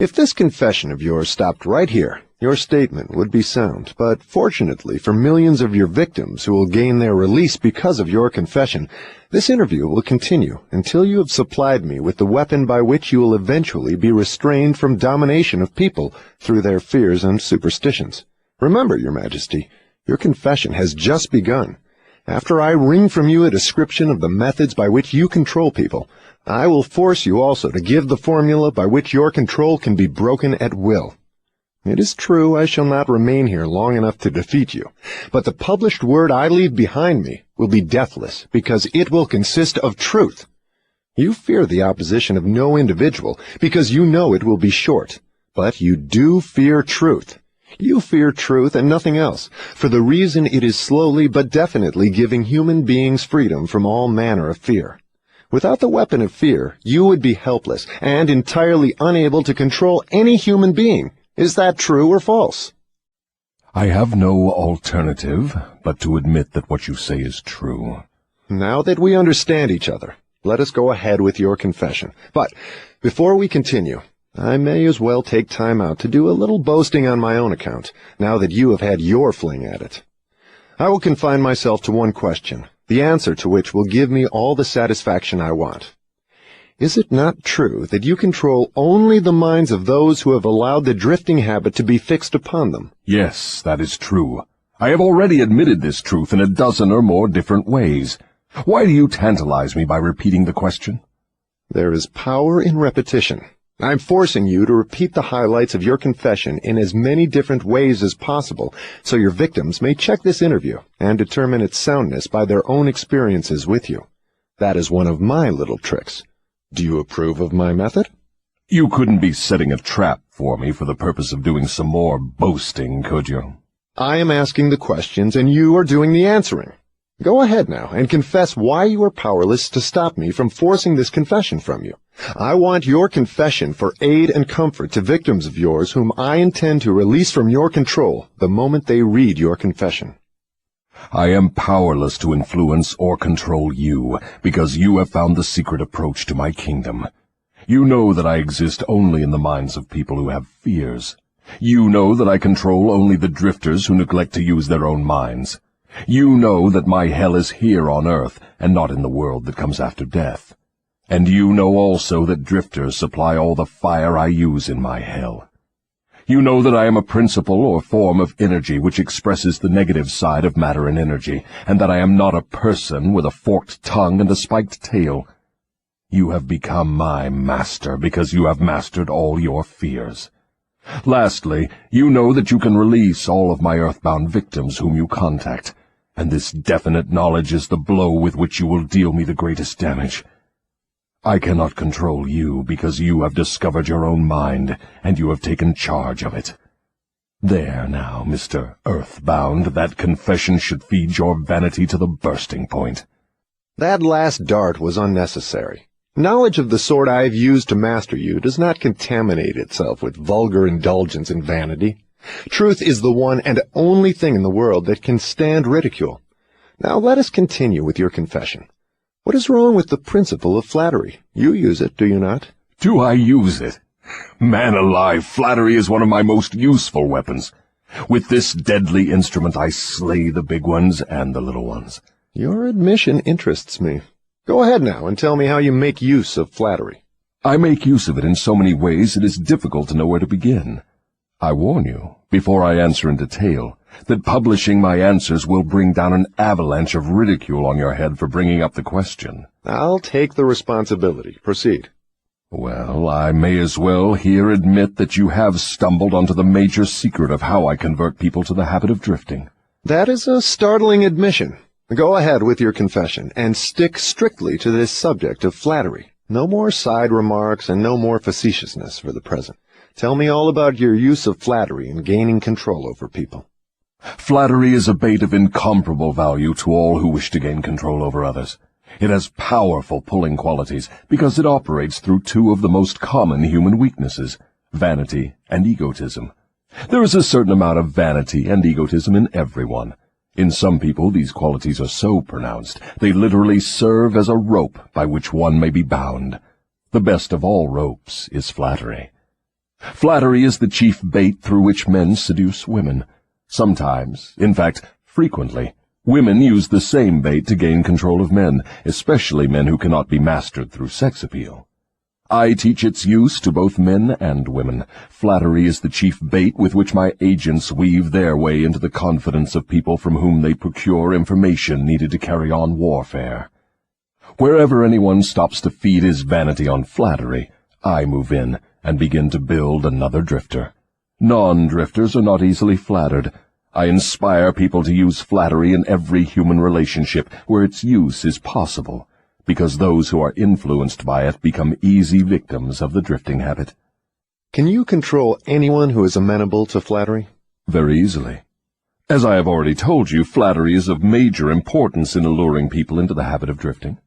If this confession of yours stopped right here, Your statement would be sound, but fortunately for millions of your victims who will gain their release because of your confession, this interview will continue until you have supplied me with the weapon by which you will eventually be restrained from domination of people through their fears and superstitions. Remember, Your Majesty, your confession has just begun. After I wring from you a description of the methods by which you control people, I will force you also to give the formula by which your control can be broken at will. It is true I shall not remain here long enough to defeat you, but the published word I leave behind me will be deathless, because it will consist of truth. You fear the opposition of no individual, because you know it will be short, but you do fear truth. You fear truth and nothing else, for the reason it is slowly but definitely giving human beings freedom from all manner of fear. Without the weapon of fear, you would be helpless and entirely unable to control any human being. Is that true or false? I have no alternative but to admit that what you say is true. Now that we understand each other, let us go ahead with your confession. But before we continue, I may as well take time out to do a little boasting on my own account, now that you have had your fling at it. I will confine myself to one question, the answer to which will give me all the satisfaction I want. Is it not true that you control only the minds of those who have allowed the drifting habit to be fixed upon them? Yes, that is true. I have already admitted this truth in a dozen or more different ways. Why do you tantalize me by repeating the question? There is power in repetition. I'm forcing you to repeat the highlights of your confession in as many different ways as possible, so your victims may check this interview and determine its soundness by their own experiences with you. That is one of my little tricks. Do you approve of my method? You couldn't be setting a trap for me for the purpose of doing some more boasting, could you? I am asking the questions and you are doing the answering. Go ahead now and confess why you are powerless to stop me from forcing this confession from you. I want your confession for aid and comfort to victims of yours whom I intend to release from your control the moment they read your confession. I am powerless to influence or control you, because you have found the secret approach to my kingdom. You know that I exist only in the minds of people who have fears. You know that I control only the drifters who neglect to use their own minds. You know that my hell is here on earth, and not in the world that comes after death. And you know also that drifters supply all the fire I use in my hell. You know that I am a principle or form of energy which expresses the negative side of matter and energy, and that I am not a person with a forked tongue and a spiked tail. You have become my master because you have mastered all your fears. Lastly, you know that you can release all of my earthbound victims whom you contact, and this definite knowledge is the blow with which you will deal me the greatest damage. I cannot control you because you have discovered your own mind, and you have taken charge of it. There now, Mr. Earthbound, that confession should feed your vanity to the bursting point. That last dart was unnecessary. Knowledge of the sort I have used to master you does not contaminate itself with vulgar indulgence and vanity. Truth is the one and only thing in the world that can stand ridicule. Now let us continue with your confession. What is wrong with the principle of flattery? You use it, do you not? Do I use it? Man alive, flattery is one of my most useful weapons. With this deadly instrument I slay the big ones and the little ones. Your admission interests me. Go ahead now and tell me how you make use of flattery. I make use of it in so many ways it is difficult to know where to begin. I warn you, before I answer in detail, that publishing my answers will bring down an avalanche of ridicule on your head for bringing up the question. I'll take the responsibility. Proceed. Well, I may as well here admit that you have stumbled onto the major secret of how I convert people to the habit of drifting. That is a startling admission. Go ahead with your confession, and stick strictly to this subject of flattery. No more side remarks and no more facetiousness for the present. Tell me all about your use of flattery in gaining control over people. Flattery is a bait of incomparable value to all who wish to gain control over others. It has powerful pulling qualities because it operates through two of the most common human weaknesses, vanity and egotism. There is a certain amount of vanity and egotism in everyone. In some people, these qualities are so pronounced, they literally serve as a rope by which one may be bound. The best of all ropes is flattery. Flattery is the chief bait through which men seduce women. Sometimes, in fact, frequently, women use the same bait to gain control of men, especially men who cannot be mastered through sex appeal. I teach its use to both men and women. Flattery is the chief bait with which my agents weave their way into the confidence of people from whom they procure information needed to carry on warfare. Wherever anyone stops to feed his vanity on flattery, I move in and begin to build another drifter. Non-drifters are not easily flattered. I inspire people to use flattery in every human relationship where its use is possible, because those who are influenced by it become easy victims of the drifting habit. Can you control anyone who is amenable to flattery? Very easily. As I have already told you, flattery is of major importance in alluring people into the habit of drifting.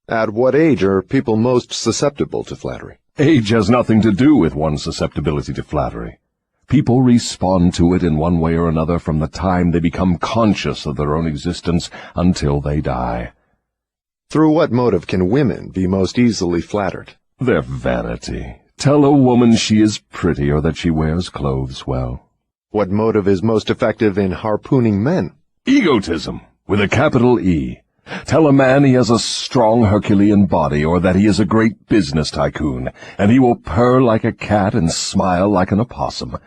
At what age are people most susceptible to flattery? Age has nothing to do with one's susceptibility to flattery. People respond to it in one way or another from the time they become conscious of their own existence until they die. Through what motive can women be most easily flattered? Their vanity. Tell a woman she is pretty or that she wears clothes well. What motive is most effective in harpooning men? Egotism, with a capital E. Tell a man he has a strong Herculean body or that he is a great business tycoon, and he will purr like a cat and smile like an opossum.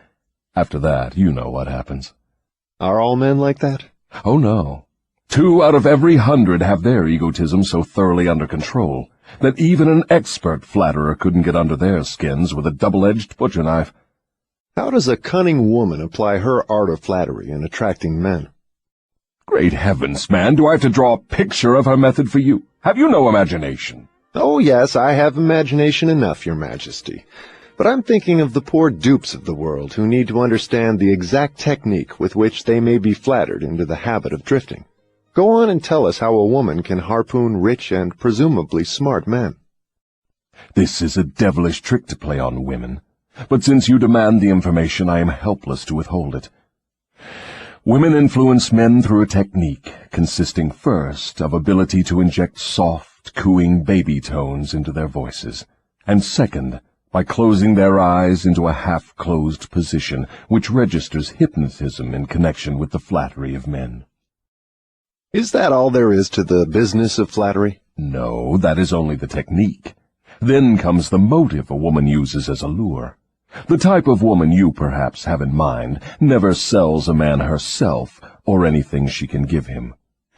After that, you know what happens. Are all men like that? Oh, no. 2 out of every 100 have their egotism so thoroughly under control that even an expert flatterer couldn't get under their skins with a double-edged butcher knife. How does a cunning woman apply her art of flattery in attracting men? Great heavens, man, do I have to draw a picture of her method for you? Have you no imagination? Oh, yes, I have imagination enough, Your Majesty. But I'm thinking of the poor dupes of the world who need to understand the exact technique with which they may be flattered into the habit of drifting. Go on and tell us how a woman can harpoon rich and presumably smart men. This is a devilish trick to play on women, but since you demand the information, I am helpless to withhold it. Women influence men through a technique consisting first of ability to inject soft, cooing baby tones into their voices, and second, by closing their eyes into a half-closed position which registers hypnotism in connection with the flattery of men. Is that all there is to the business of flattery? No, that is only the technique. Then comes the motive a woman uses as a lure. The type of woman you perhaps have in mind never sells a man herself or anything she can give him.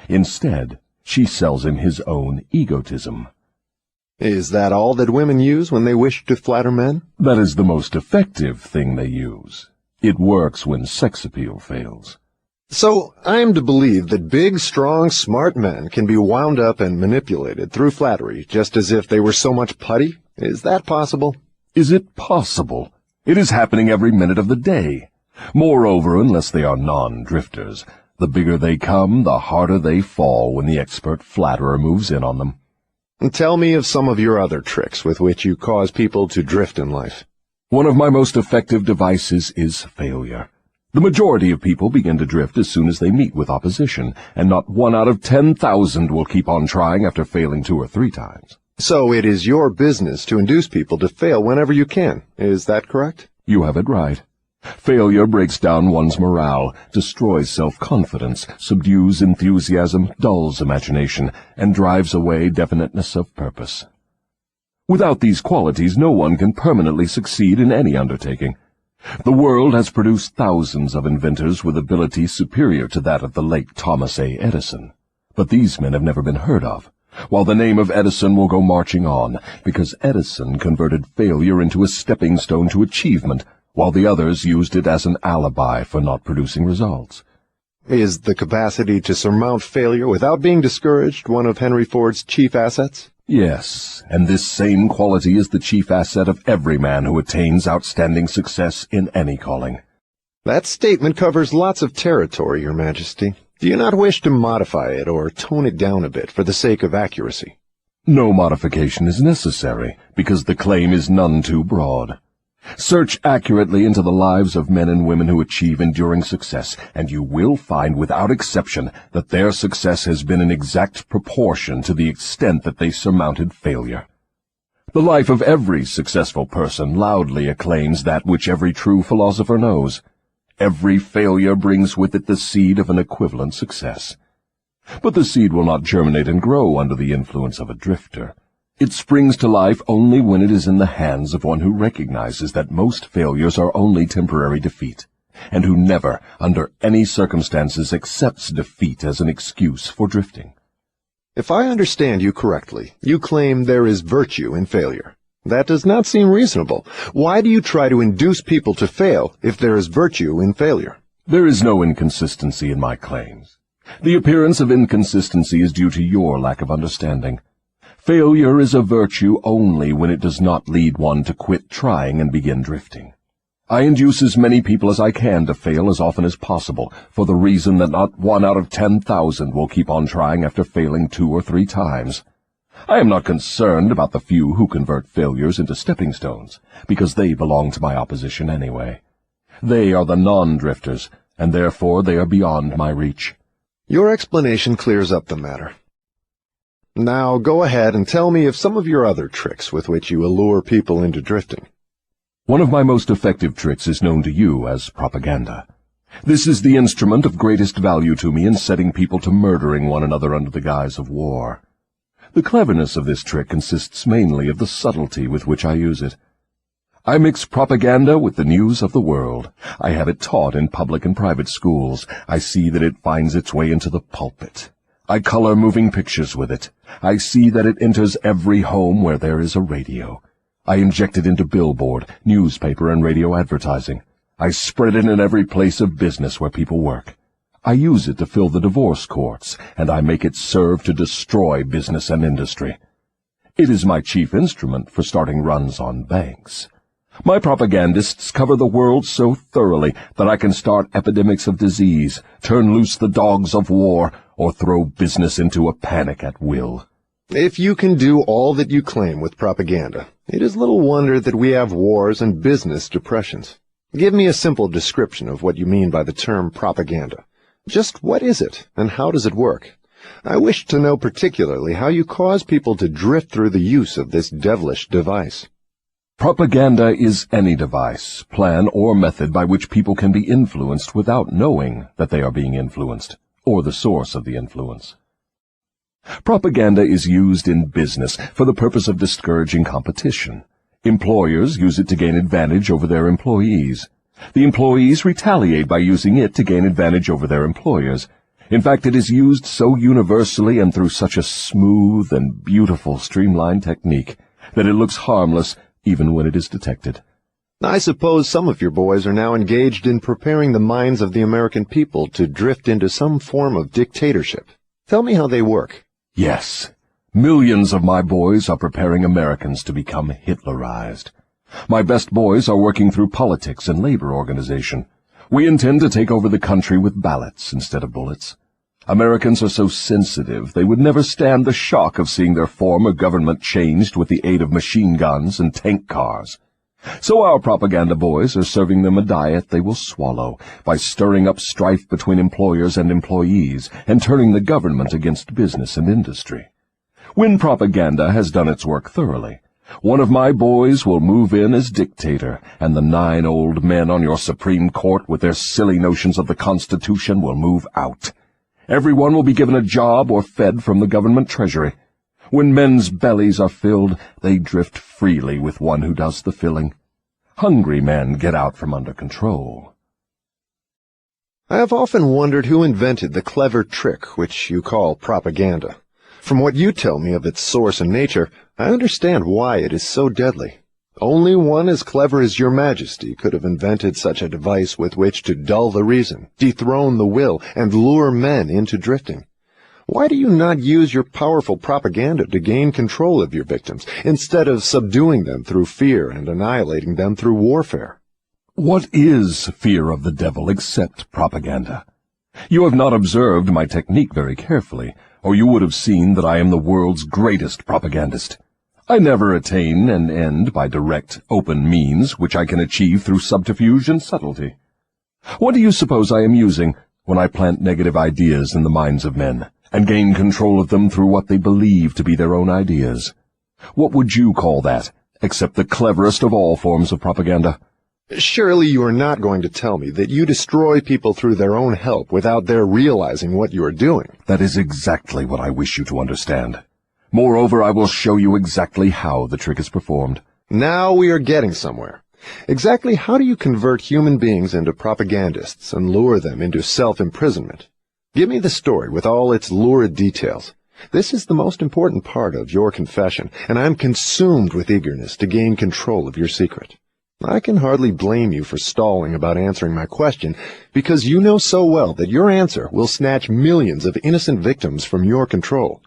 Instead, she sells him his own egotism. Is that all that women use when they wish to flatter men? That is the most effective thing they use. It works when sex appeal fails. So I am to believe that big, strong, smart men can be wound up and manipulated through flattery just as if they were so much putty? Is that possible? Is it possible? It is happening every minute of the day. Moreover, unless they are non-drifters, the bigger they come, the harder they fall when the expert flatterer moves in on them. Tell me of some of your other tricks with which you cause people to drift in life. One of my most effective devices is failure. The majority of people begin to drift as soon as they meet with opposition, and not 1 out of 10,000 will keep on trying after failing 2 or 3 times. So it is your business to induce people to fail whenever you can. Is that correct? You have it right. Failure breaks down one's morale, destroys self-confidence, subdues enthusiasm, dulls imagination, and drives away definiteness of purpose. Without these qualities, no one can permanently succeed in any undertaking. The world has produced thousands of inventors with ability superior to that of the late Thomas A. Edison, but these men have never been heard of, while the name of Edison will go marching on, because Edison converted failure into a stepping stone to achievement, while the others used it as an alibi for not producing results. Is the capacity to surmount failure without being discouraged one of Henry Ford's chief assets? Yes, and this same quality is the chief asset of every man who attains outstanding success in any calling. That statement covers lots of territory, Your Majesty. Do you not wish to modify it or tone it down a bit for the sake of accuracy? No modification is necessary, because the claim is none too broad. Search accurately into the lives of men and women who achieve enduring success, and you will find without exception that their success has been in exact proportion to the extent that they surmounted failure. The life of every successful person loudly acclaims that which every true philosopher knows. Every failure brings with it the seed of an equivalent success. But the seed will not germinate and grow under the influence of a drifter. It springs to life only when it is in the hands of one who recognizes that most failures are only temporary defeat, and who never, under any circumstances, accepts defeat as an excuse for drifting. If I understand you correctly, you claim there is virtue in failure. That does not seem reasonable. Why do you try to induce people to fail if there is virtue in failure? There is no inconsistency in my claims. The appearance of inconsistency is due to your lack of understanding. Failure is a virtue only when it does not lead one to quit trying and begin drifting. I induce as many people as I can to fail as often as possible, for the reason that not 1 out of 10,000 will keep on trying after failing 2 or 3 times. I am not concerned about the few who convert failures into stepping stones, because they belong to my opposition anyway. They are the non-drifters, and therefore they are beyond my reach. Your explanation clears up the matter. Now go ahead and tell me of some of your other tricks with which you allure people into drifting. One of my most effective tricks is known to you as propaganda. This is the instrument of greatest value to me in setting people to murdering one another under the guise of war. The cleverness of this trick consists mainly of the subtlety with which I use it. I mix propaganda with the news of the world. I have it taught in public and private schools. I see that it finds its way into the pulpit. I color moving pictures with it. I see that it enters every home where there is a radio. I inject it into billboard, newspaper, and radio advertising. I spread it in every place of business where people work. I use it to fill the divorce courts, and I make it serve to destroy business and industry. It is my chief instrument for starting runs on banks. My propagandists cover the world so thoroughly that I can start epidemics of disease, turn loose the dogs of war, or throw business into a panic at will. If you can do all that you claim with propaganda, it is little wonder that we have wars and business depressions. Give me a simple description of what you mean by the term propaganda. Just what is it, and how does it work? I wish to know particularly how you cause people to drift through the use of this devilish device. Propaganda is any device, plan, or method by which people can be influenced without knowing that they are being influenced, or the source of the influence. Propaganda is used in business for the purpose of discouraging competition. Employers use it to gain advantage over their employees. The employees retaliate by using it to gain advantage over their employers. In fact, it is used so universally and through such a smooth and beautiful streamlined technique that it looks harmless even when it is detected. I suppose some of your boys are now engaged in preparing the minds of the American people to drift into some form of dictatorship. Tell me how they work. Yes, millions of my boys are preparing Americans to become Hitlerized. My best boys are working through politics and labor organization. We intend to take over the country with ballots instead of bullets. Americans are so sensitive they would never stand the shock of seeing their form of government changed with the aid of machine guns and tank cars. So our propaganda boys are serving them a diet they will swallow by stirring up strife between employers and employees and turning the government against business and industry. When propaganda has done its work thoroughly, one of my boys will move in as dictator, and the 9 old men on your Supreme Court with their silly notions of the Constitution will move out. Everyone will be given a job or fed from the government treasury. When men's bellies are filled, they drift freely with one who does the filling. Hungry men get out from under control. I have often wondered who invented the clever trick which you call propaganda. From what you tell me of its source and nature, I understand why it is so deadly. Only one as clever as your Majesty could have invented such a device with which to dull the reason, dethrone the will, and lure men into drifting. Why do you not use your powerful propaganda to gain control of your victims, instead of subduing them through fear and annihilating them through warfare? What is fear of the devil except propaganda? You have not observed my technique very carefully, or you would have seen that I am the world's greatest propagandist. I never attain an end by direct, open means which I can achieve through subterfuge and subtlety. What do you suppose I am using when I plant negative ideas in the minds of men, and gain control of them through what they believe to be their own ideas? What would you call that, except the cleverest of all forms of propaganda? Surely you are not going to tell me that you destroy people through their own help without their realizing what you are doing. That is exactly what I wish you to understand. Moreover, I will show you exactly how the trick is performed. Now we are getting somewhere. Exactly how do you convert human beings into propagandists and lure them into self-imprisonment? Give me the story with all its lurid details. This is the most important part of your confession, and I'm consumed with eagerness to gain control of your secret. I can hardly blame you for stalling about answering my question, because you know so well that your answer will snatch millions of innocent victims from your control.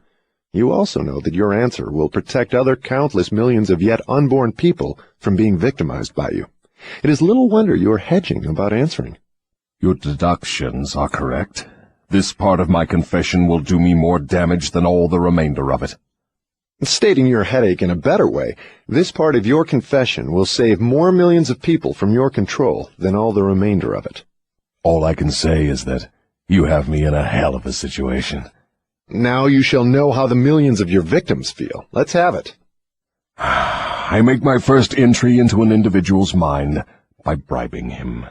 You also know that your answer will protect other countless millions of yet unborn people from being victimized by you. It is little wonder you are hedging about answering. Your deductions are correct. This part of my confession will do me more damage than all the remainder of it. Stating your headache in a better way, this part of your confession will save more millions of people from your control than all the remainder of it. All I can say is that you have me in a hell of a situation. Now you shall know how the millions of your victims feel. Let's have it. I make my first entry into an individual's mind by bribing him.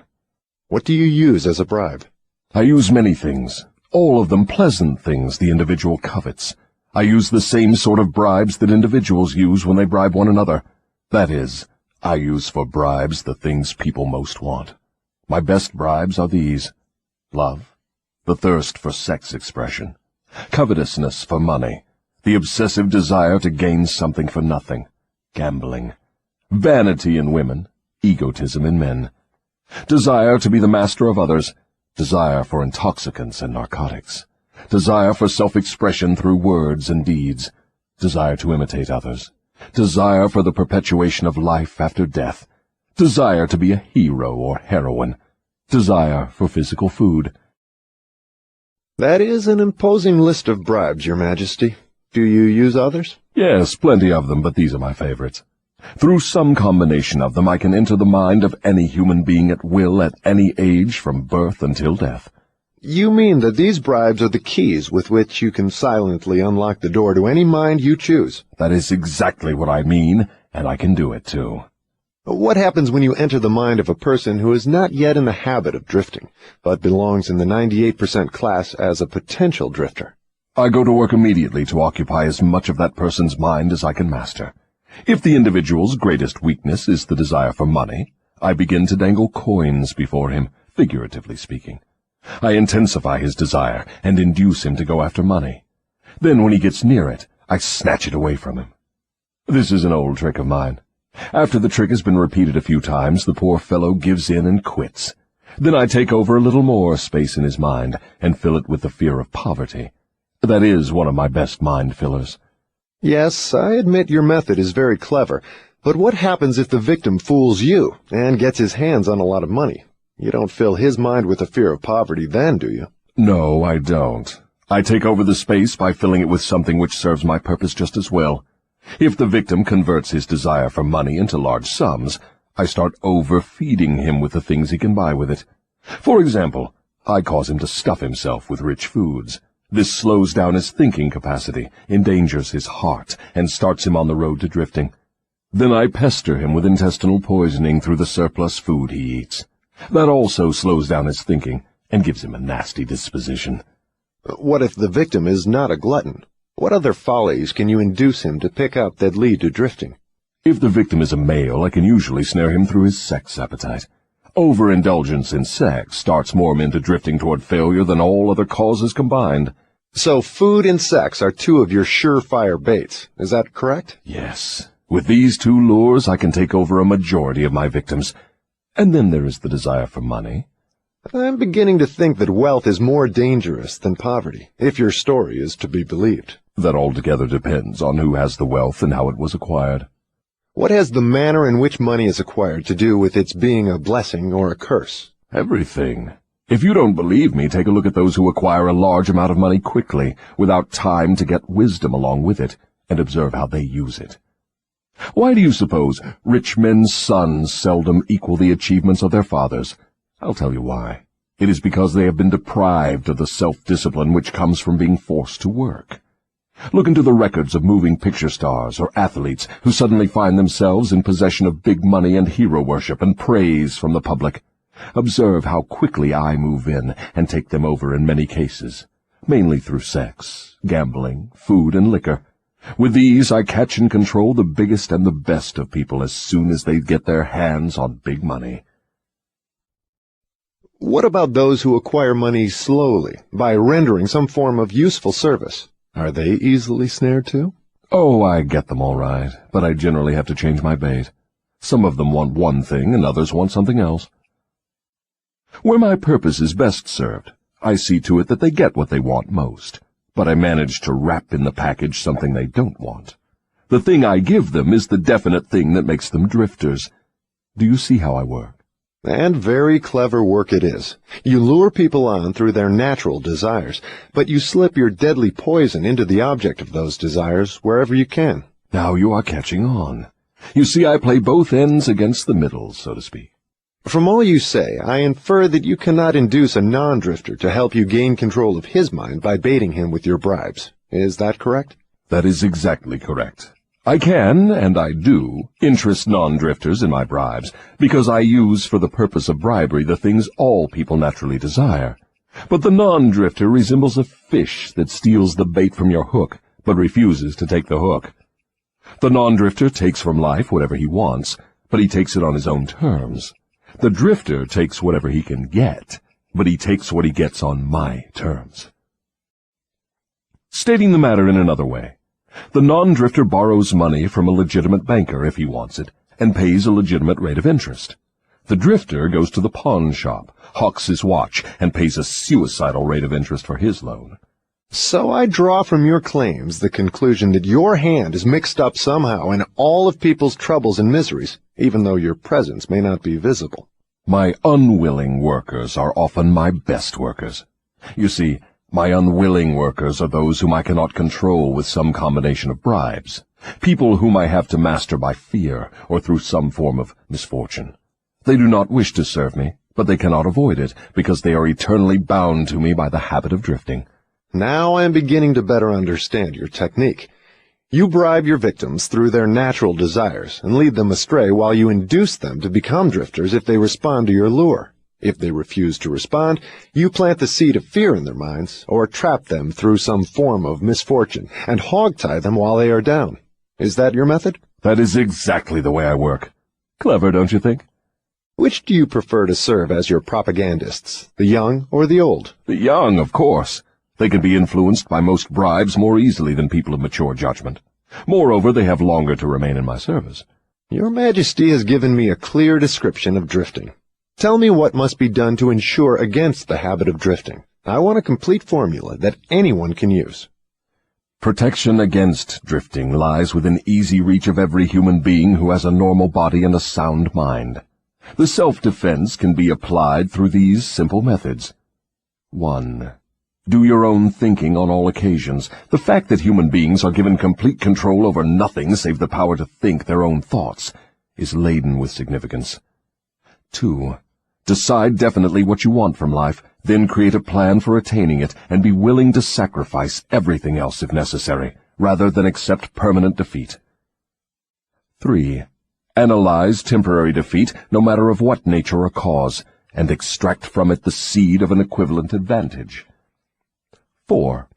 What do you use as a bribe? I use many things, all of them pleasant things the individual covets. I use the same sort of bribes that individuals use when they bribe one another. That is, I use for bribes the things people most want. My best bribes are these: love, the thirst for sex expression, covetousness for money, the obsessive desire to gain something for nothing, gambling, vanity in women, egotism in men, desire to be the master of others, desire for intoxicants and narcotics, desire for self-expression through words and deeds, desire to imitate others, desire for the perpetuation of life after death, desire to be a hero or heroine, desire for physical food. That is an imposing list of bribes, Your Majesty. Do you use others? Yes, plenty of them, but these are my favorites. Through some combination of them I can enter the mind of any human being at will at any age from birth until death. You mean that these bribes are the keys with which you can silently unlock the door to any mind you choose? That is exactly what I mean, and I can do it too. What happens when you enter the mind of a person who is not yet in the habit of drifting, but belongs in the 98% class as a potential drifter? I go to work immediately to occupy as much of that person's mind as I can master. If the individual's greatest weakness is the desire for money, I begin to dangle coins before him, figuratively speaking. I intensify his desire and induce him to go after money. Then when he gets near it, I snatch it away from him. This is an old trick of mine. After the trick has been repeated a few times, the poor fellow gives in and quits. Then I take over a little more space in his mind and fill it with the fear of poverty. That is one of my best mind fillers. Yes, I admit your method is very clever, but what happens if the victim fools you and gets his hands on a lot of money? You don't fill his mind with the fear of poverty then, do you? No, I don't. I take over the space by filling it with something which serves my purpose just as well. If the victim converts his desire for money into large sums, I start overfeeding him with the things he can buy with it. For example, I cause him to stuff himself with rich foods. This slows down his thinking capacity, endangers his heart, and starts him on the road to drifting. Then I pester him with intestinal poisoning through the surplus food he eats. That also slows down his thinking and gives him a nasty disposition. What if the victim is not a glutton? What other follies can you induce him to pick up that lead to drifting? If the victim is a male, I can usually snare him through his sex appetite. Overindulgence in sex starts more men to drifting toward failure than all other causes combined. So food and sex are two of your surefire baits. Is that correct? Yes. With these two lures, I can take over a majority of my victims. And then there is the desire for money. I'm beginning to think that wealth is more dangerous than poverty, if your story is to be believed. That altogether depends on who has the wealth and how it was acquired. What has the manner in which money is acquired to do with its being a blessing or a curse? Everything. If you don't believe me, take a look at those who acquire a large amount of money quickly, without time to get wisdom along with it, and observe how they use it. Why do you suppose rich men's sons seldom equal the achievements of their fathers? I'll tell you why. It is because they have been deprived of the self-discipline which comes from being forced to work. Look into the records of moving picture stars or athletes who suddenly find themselves in possession of big money and hero worship and praise from the public. Observe how quickly I move in and take them over in many cases, mainly through sex, gambling, food, and liquor. With these, I catch and control the biggest and the best of people as soon as they get their hands on big money. What about those who acquire money slowly, by rendering some form of useful service? Are they easily snared too? Oh, I get them all right, but I generally have to change my bait. Some of them want one thing and others want something else. Where my purpose is best served, I see to it that they get what they want most, but I manage to wrap in the package something they don't want. The thing I give them is the definite thing that makes them drifters. Do you see how I work? And very clever work it is. You lure people on through their natural desires, but you slip your deadly poison into the object of those desires wherever you can. Now you are catching on. You see, I play both ends against the middle, so to speak. From all you say, I infer that you cannot induce a non-drifter to help you gain control of his mind by baiting him with your bribes. Is that correct? That is exactly correct. I can, and I do, interest non-drifters in my bribes, because I use for the purpose of bribery the things all people naturally desire. But the non-drifter resembles a fish that steals the bait from your hook, but refuses to take the hook. The non-drifter takes from life whatever he wants, but he takes it on his own terms. The drifter takes whatever he can get, but he takes what he gets on my terms. Stating the matter in another way, the non-drifter borrows money from a legitimate banker if he wants it, and pays a legitimate rate of interest. The drifter goes to the pawn shop, hawks his watch, and pays a suicidal rate of interest for his loan. So I draw from your claims the conclusion that your hand is mixed up somehow in all of people's troubles and miseries, even though your presence may not be visible. My unwilling workers are often my best workers. You see, my unwilling workers are those whom I cannot control with some combination of bribes, people whom I have to master by fear or through some form of misfortune. They do not wish to serve me, but they cannot avoid it, because they are eternally bound to me by the habit of drifting. Now I am beginning to better understand your technique. You bribe your victims through their natural desires and lead them astray while you induce them to become drifters if they respond to your lure. If they refuse to respond, you plant the seed of fear in their minds, or trap them through some form of misfortune, and hog-tie them while they are down. Is that your method? That is exactly the way I work. Clever, don't you think? Which do you prefer to serve as your propagandists, the young or the old? The young, of course. They can be influenced by most bribes more easily than people of mature judgment. Moreover, they have longer to remain in my service. Your Majesty has given me a clear description of drifting. Tell me what must be done to ensure against the habit of drifting. I want a complete formula that anyone can use. Protection against drifting lies within easy reach of every human being who has a normal body and a sound mind. The self-defense can be applied through these simple methods. 1. Do your own thinking on all occasions. The fact that human beings are given complete control over nothing save the power to think their own thoughts is laden with significance. 2. Decide definitely what you want from life, then create a plan for attaining it, and be willing to sacrifice everything else if necessary, rather than accept permanent defeat. 3. Analyze temporary defeat, no matter of what nature or cause, and extract from it the seed of an equivalent advantage. 4.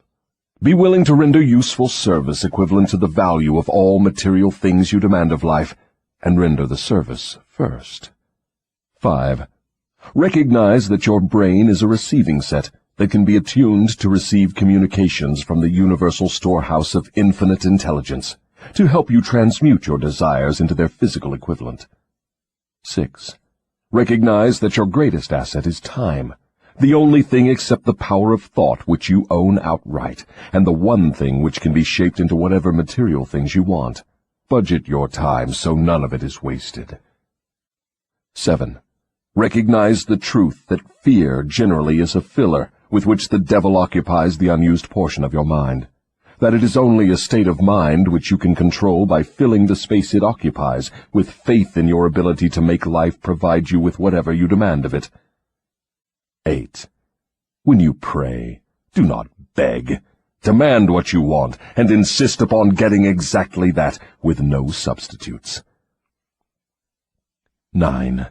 Be willing to render useful service equivalent to the value of all material things you demand of life, and render the service first. 5. Recognize that your brain is a receiving set that can be attuned to receive communications from the universal storehouse of infinite intelligence, to help you transmute your desires into their physical equivalent. 6. Recognize that your greatest asset is time, the only thing except the power of thought which you own outright, and the one thing which can be shaped into whatever material things you want. Budget your time so none of it is wasted. 7. Recognize the truth that fear generally is a filler with which the devil occupies the unused portion of your mind, that it is only a state of mind which you can control by filling the space it occupies with faith in your ability to make life provide you with whatever you demand of it. 8. When you pray, do not beg. Demand what you want, and insist upon getting exactly that, with no substitutes. 9.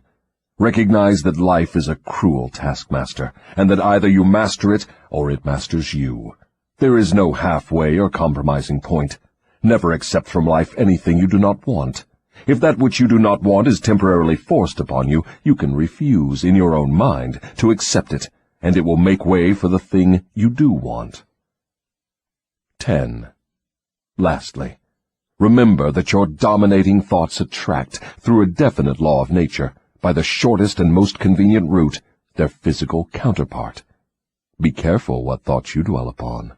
Recognize that life is a cruel taskmaster, and that either you master it, or it masters you. There is no halfway or compromising point. Never accept from life anything you do not want. If that which you do not want is temporarily forced upon you, you can refuse, in your own mind, to accept it, and it will make way for the thing you do want. 10. Lastly, remember that your dominating thoughts attract, through a definite law of nature, by the shortest and most convenient route, their physical counterpart. Be careful what thoughts you dwell upon.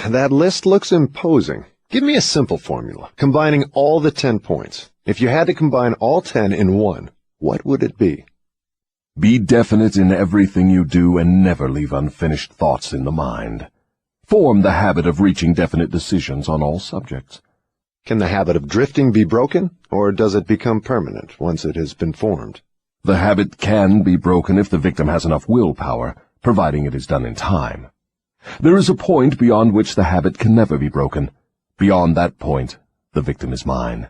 That list looks imposing. Give me a simple formula, combining all the 10 points. If you had to combine all 10 in one, what would it be? Be definite in everything you do and never leave unfinished thoughts in the mind. Form the habit of reaching definite decisions on all subjects. Can the habit of drifting be broken, or does it become permanent once it has been formed? The habit can be broken if the victim has enough willpower, providing it is done in time. There is a point beyond which the habit can never be broken. Beyond that point, the victim is mine.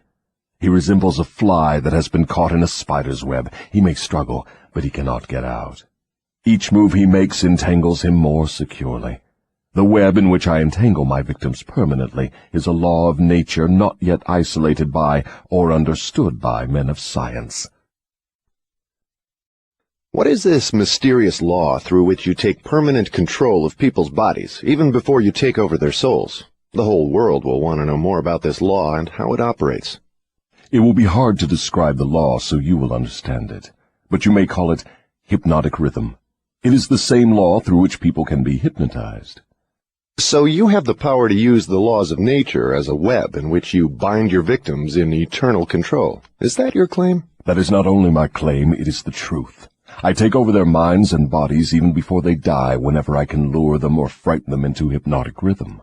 He resembles a fly that has been caught in a spider's web. He may struggle, but he cannot get out. Each move he makes entangles him more securely. The web in which I entangle my victims permanently is a law of nature not yet isolated by or understood by men of science. What is this mysterious law through which you take permanent control of people's bodies, even before you take over their souls? The whole world will want to know more about this law and how it operates. It will be hard to describe the law so you will understand it, but you may call it hypnotic rhythm. It is the same law through which people can be hypnotized. So you have the power to use the laws of nature as a web in which you bind your victims in eternal control. Is that your claim? That is not only my claim, it is the truth. I take over their minds and bodies even before they die whenever I can lure them or frighten them into hypnotic rhythm.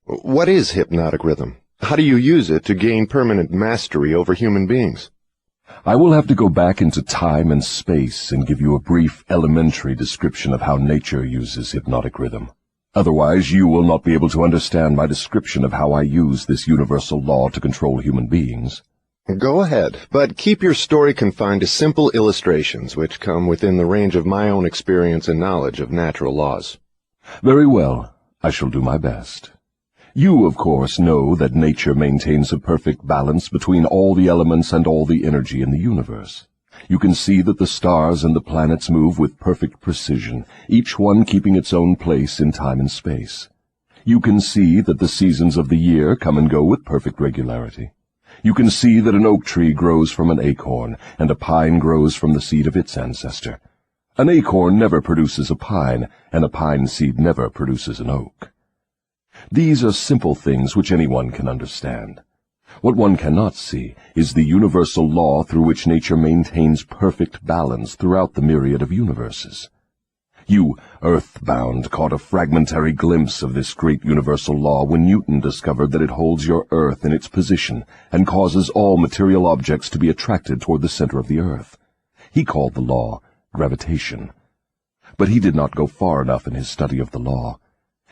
What is hypnotic rhythm? How do you use it to gain permanent mastery over human beings? I will have to go back into time and space and give you a brief elementary description of how nature uses hypnotic rhythm. Otherwise, you will not be able to understand my description of how I use this universal law to control human beings. Go ahead, but keep your story confined to simple illustrations which come within the range of my own experience and knowledge of natural laws. Very well. I shall do my best. You, of course, know that nature maintains a perfect balance between all the elements and all the energy in the universe. You can see that the stars and the planets move with perfect precision, each one keeping its own place in time and space. You can see that the seasons of the year come and go with perfect regularity. You can see that an oak tree grows from an acorn, and a pine grows from the seed of its ancestor. An acorn never produces a pine, and a pine seed never produces an oak. These are simple things which anyone can understand. What one cannot see is the universal law through which nature maintains perfect balance throughout the myriad of universes. You, earthbound, caught a fragmentary glimpse of this great universal law when Newton discovered that it holds your earth in its position and causes all material objects to be attracted toward the center of the earth. He called the law gravitation. But he did not go far enough in his study of the law.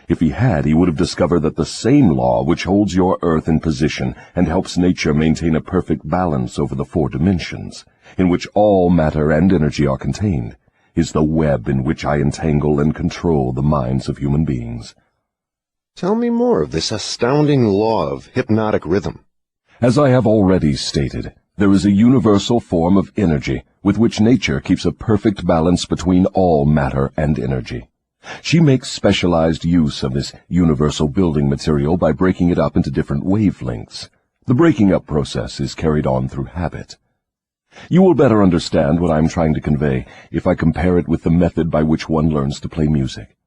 If he had, he would have discovered that the same law which holds your earth in position and helps nature maintain a perfect balance over the 4 dimensions, in which all matter and energy are contained, is the web in which I entangle and control the minds of human beings. Tell me more of this astounding law of hypnotic rhythm. As I have already stated, there is a universal form of energy with which nature keeps a perfect balance between all matter and energy. She makes specialized use of this universal building material by breaking it up into different wavelengths. The breaking up process is carried on through habit. You will better understand what I am trying to convey if I compare it with the method by which one learns to play music.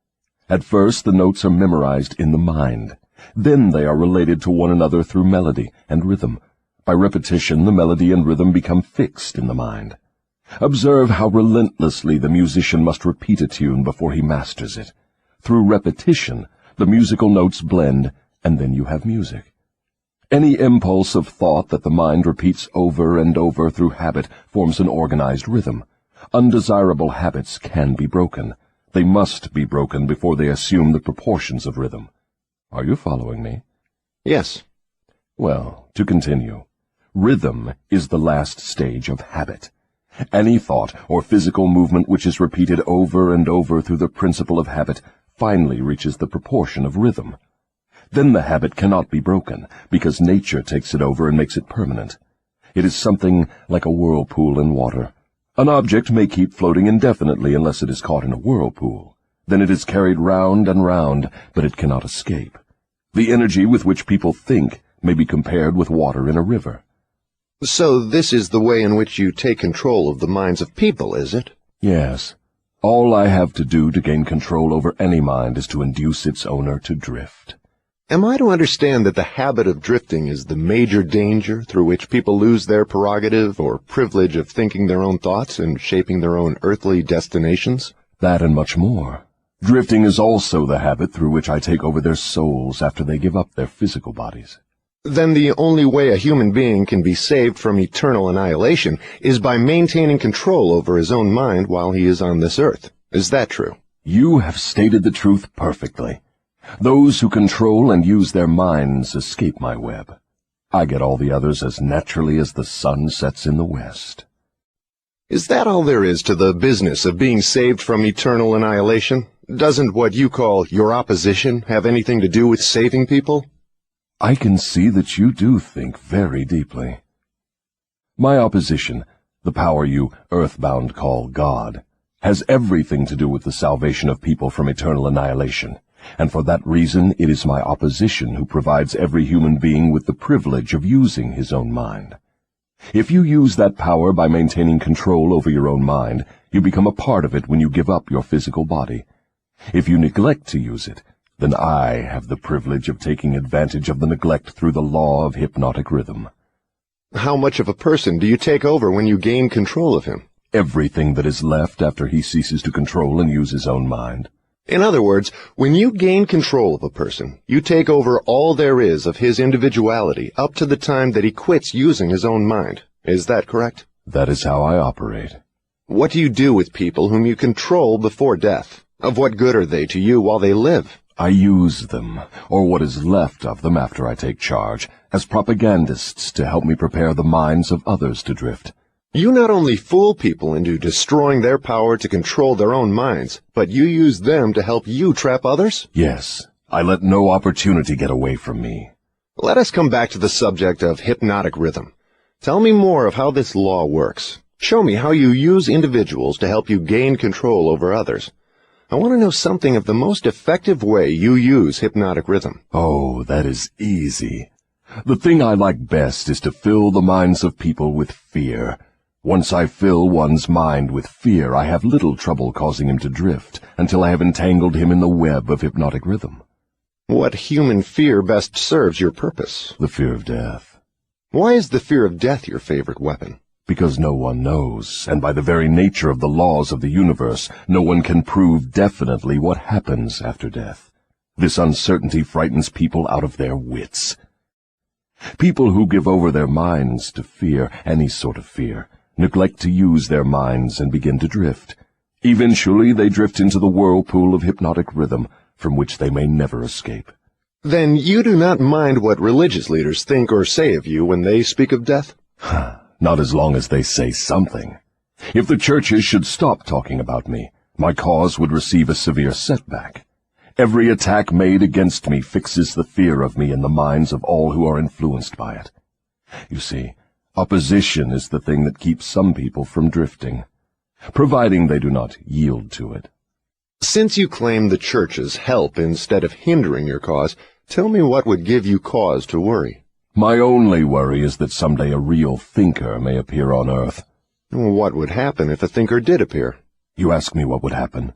At first, the notes are memorized in the mind. Then they are related to one another through melody and rhythm. By repetition, the melody and rhythm become fixed in the mind. Observe how relentlessly the musician must repeat a tune before he masters it. Through repetition, the musical notes blend, and then you have music. Any impulse of thought that the mind repeats over and over through habit forms an organized rhythm. Undesirable habits can be broken, They must be broken before they assume the proportions of rhythm. Are you following me? Yes. Well, to continue, rhythm is the last stage of habit. Any thought or physical movement which is repeated over and over through the principle of habit finally reaches the proportion of rhythm. Then the habit cannot be broken, because nature takes it over and makes it permanent. It is something like a whirlpool in water. An object may keep floating indefinitely unless it is caught in a whirlpool. Then it is carried round and round, but it cannot escape. The energy with which people think may be compared with water in a river. So this is the way in which you take control of the minds of people, is it? Yes. All I have to do to gain control over any mind is to induce its owner to drift. Am I to understand that the habit of drifting is the major danger through which people lose their prerogative or privilege of thinking their own thoughts and shaping their own earthly destinations? That and much more. Drifting is also the habit through which I take over their souls after they give up their physical bodies. Then the only way a human being can be saved from eternal annihilation is by maintaining control over his own mind while he is on this earth. Is that true? You have stated the truth perfectly. Those who control and use their minds escape my web. I get all the others as naturally as the sun sets in the west. Is that all there is to the business of being saved from eternal annihilation? Doesn't what you call your opposition have anything to do with saving people? I can see that you do think very deeply. My opposition, the power you earthbound call God, has everything to do with the salvation of people from eternal annihilation, and for that reason it is my opposition who provides every human being with the privilege of using his own mind. If you use that power by maintaining control over your own mind, you become a part of it when you give up your physical body. If you neglect to use it, then I have the privilege of taking advantage of the neglect through the law of hypnotic rhythm. How much of a person do you take over when you gain control of him? Everything that is left after he ceases to control and use his own mind. In other words, when you gain control of a person, you take over all there is of his individuality up to the time that he quits using his own mind. Is that correct? That is how I operate. What do you do with people whom you control before death? Of what good are they to you while they live? I use them, or what is left of them after I take charge, as propagandists to help me prepare the minds of others to drift. You not only fool people into destroying their power to control their own minds, but you use them to help you trap others? Yes, I let no opportunity get away from me. Let us come back to the subject of hypnotic rhythm. Tell me more of how this law works. Show me how you use individuals to help you gain control over others. I want to know something of the most effective way you use hypnotic rhythm. Oh, that is easy. The thing I like best is to fill the minds of people with fear. Once I fill one's mind with fear, I have little trouble causing him to drift until I have entangled him in the web of hypnotic rhythm. What human fear best serves your purpose? The fear of death. Why is the fear of death your favorite weapon? Because no one knows, and by the very nature of the laws of the universe, no one can prove definitely what happens after death. This uncertainty frightens people out of their wits. People who give over their minds to fear, any sort of fear, neglect to use their minds and begin to drift. Eventually they drift into the whirlpool of hypnotic rhythm, from which they may never escape. Then you do not mind what religious leaders think or say of you when they speak of death? Not as long as they say something. If the churches should stop talking about me, my cause would receive a severe setback. Every attack made against me fixes the fear of me in the minds of all who are influenced by it. You see, opposition is the thing that keeps some people from drifting, providing they do not yield to it. Since you claim the churches help instead of hindering your cause, tell me what would give you cause to worry. My only worry is that someday a real thinker may appear on earth. What would happen if a thinker did appear? You ask me what would happen.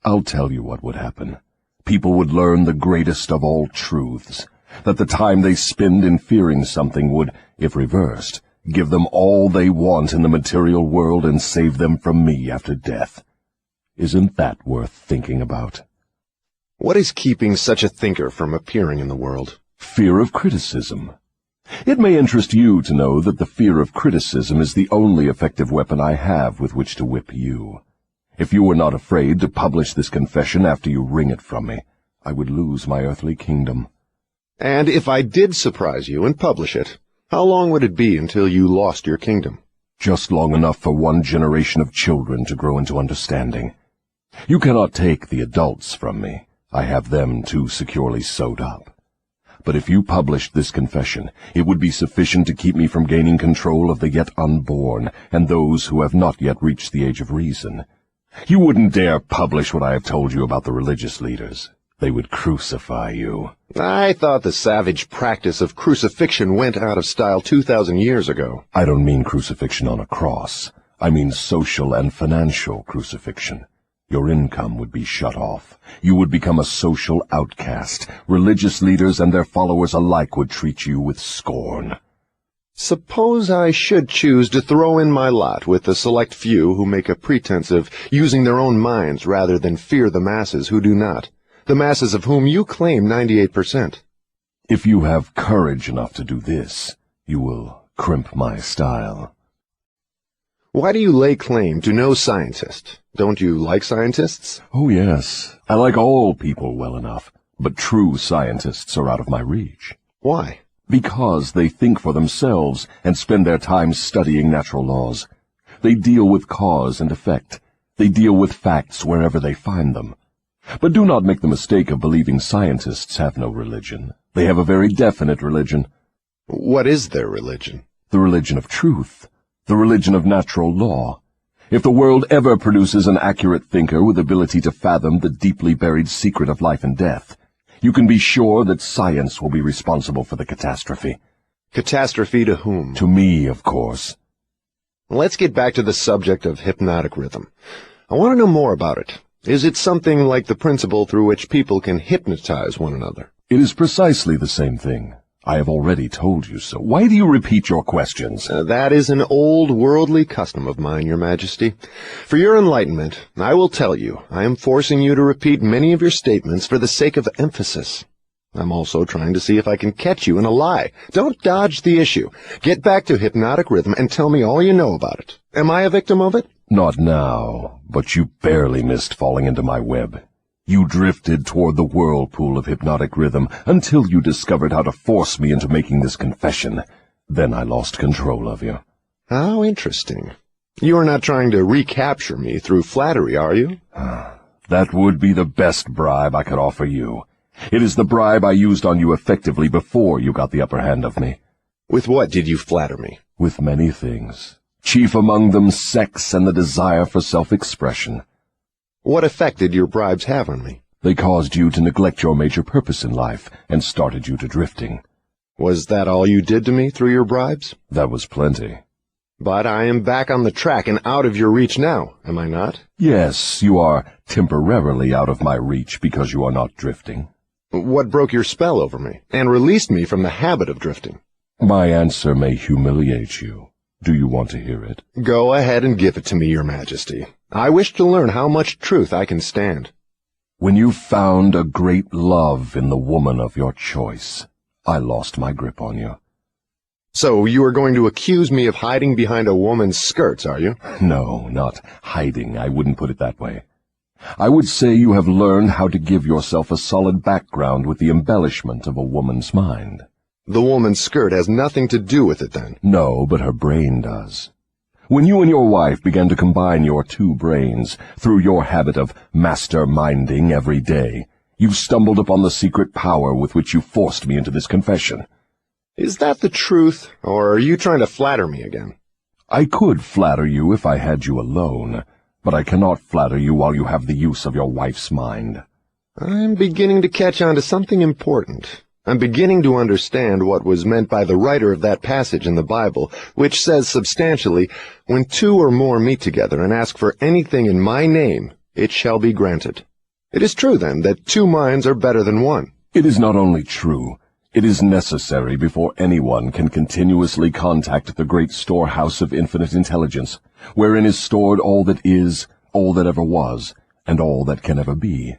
I'll tell you what would happen. People would learn the greatest of all truths, that the time they spend in fearing something would, if reversed, give them all they want in the material world and save them from me after death. Isn't that worth thinking about? What is keeping such a thinker from appearing in the world? Fear of criticism. It may interest you to know that the fear of criticism is the only effective weapon I have with which to whip you. If you were not afraid to publish this confession after you wring it from me, I would lose my earthly kingdom. And if I did surprise you and publish it, how long would it be until you lost your kingdom? Just long enough for one generation of children to grow into understanding. You cannot take the adults from me. I have them too securely sewed up. But if you published this confession, it would be sufficient to keep me from gaining control of the yet unborn and those who have not yet reached the age of reason. You wouldn't dare publish what I have told you about the religious leaders. They would crucify you. I thought the savage practice of crucifixion went out of style 2,000 years ago. I don't mean crucifixion on a cross. I mean social and financial crucifixion. Your income would be shut off. You would become a social outcast. Religious leaders and their followers alike would treat you with scorn. Suppose I should choose to throw in my lot with the select few who make a pretense of using their own minds rather than fear the masses who do not, the masses of whom you claim 98%. If you have courage enough to do this, you will crimp my style. Why do you lay claim to no scientist? Don't you like scientists? Oh, yes. I like all people well enough, but true scientists are out of my reach. Why? Because they think for themselves and spend their time studying natural laws. They deal with cause and effect. They deal with facts wherever they find them. But do not make the mistake of believing scientists have no religion. They have a very definite religion. What is their religion? The religion of truth. The religion of natural law. If the world ever produces an accurate thinker with ability to fathom the deeply buried secret of life and death, you can be sure that science will be responsible for the catastrophe. Catastrophe to whom? To me, of course. Let's get back to the subject of hypnotic rhythm. I want to know more about it. Is it something like the principle through which people can hypnotize one another? It is precisely the same thing. I have already told you so. Why do you repeat your questions? That is an old worldly custom of mine, Your Majesty. For your enlightenment, I will tell you, I am forcing you to repeat many of your statements for the sake of emphasis. I'm also trying to see if I can catch you in a lie. Don't dodge the issue. Get back to hypnotic rhythm and tell me all you know about it. Am I a victim of it? Not now, but you barely missed falling into my web. You drifted toward the whirlpool of hypnotic rhythm until you discovered how to force me into making this confession. Then I lost control of you. How interesting. You are not trying to recapture me through flattery, are you? That would be the best bribe I could offer you. It is the bribe I used on you effectively before you got the upper hand of me. With what did you flatter me? With many things. Chief among them sex and the desire for self-expression. What effect did your bribes have on me? They caused you to neglect your major purpose in life and started you to drifting. Was that all you did to me through your bribes? That was plenty. But I am back on the track and out of your reach now, am I not? Yes, you are temporarily out of my reach because you are not drifting. What broke your spell over me and released me from the habit of drifting? My answer may humiliate you. Do you want to hear it? Go ahead and give it to me, Your Majesty. I wish to learn how much truth I can stand. When you found a great love in the woman of your choice, I lost my grip on you. So you are going to accuse me of hiding behind a woman's skirts, are you? No, not hiding. I wouldn't put it that way. I would say you have learned how to give yourself a solid background with the embellishment of a woman's mind. The woman's skirt has nothing to do with it, then? No, but her brain does. When you and your wife began to combine your two brains through your habit of master-minding every day, you stumbled upon the secret power with which you forced me into this confession. Is that the truth, or are you trying to flatter me again? I could flatter you if I had you alone, but I cannot flatter you while you have the use of your wife's mind. I'm beginning to catch on to something important. I'm beginning to understand what was meant by the writer of that passage in the Bible, which says substantially, "When two or more meet together and ask for anything in my name, it shall be granted." It is true, then, that two minds are better than one. It is not only true, it is necessary before anyone can continuously contact the great storehouse of infinite intelligence, wherein is stored all that is, all that ever was, and all that can ever be.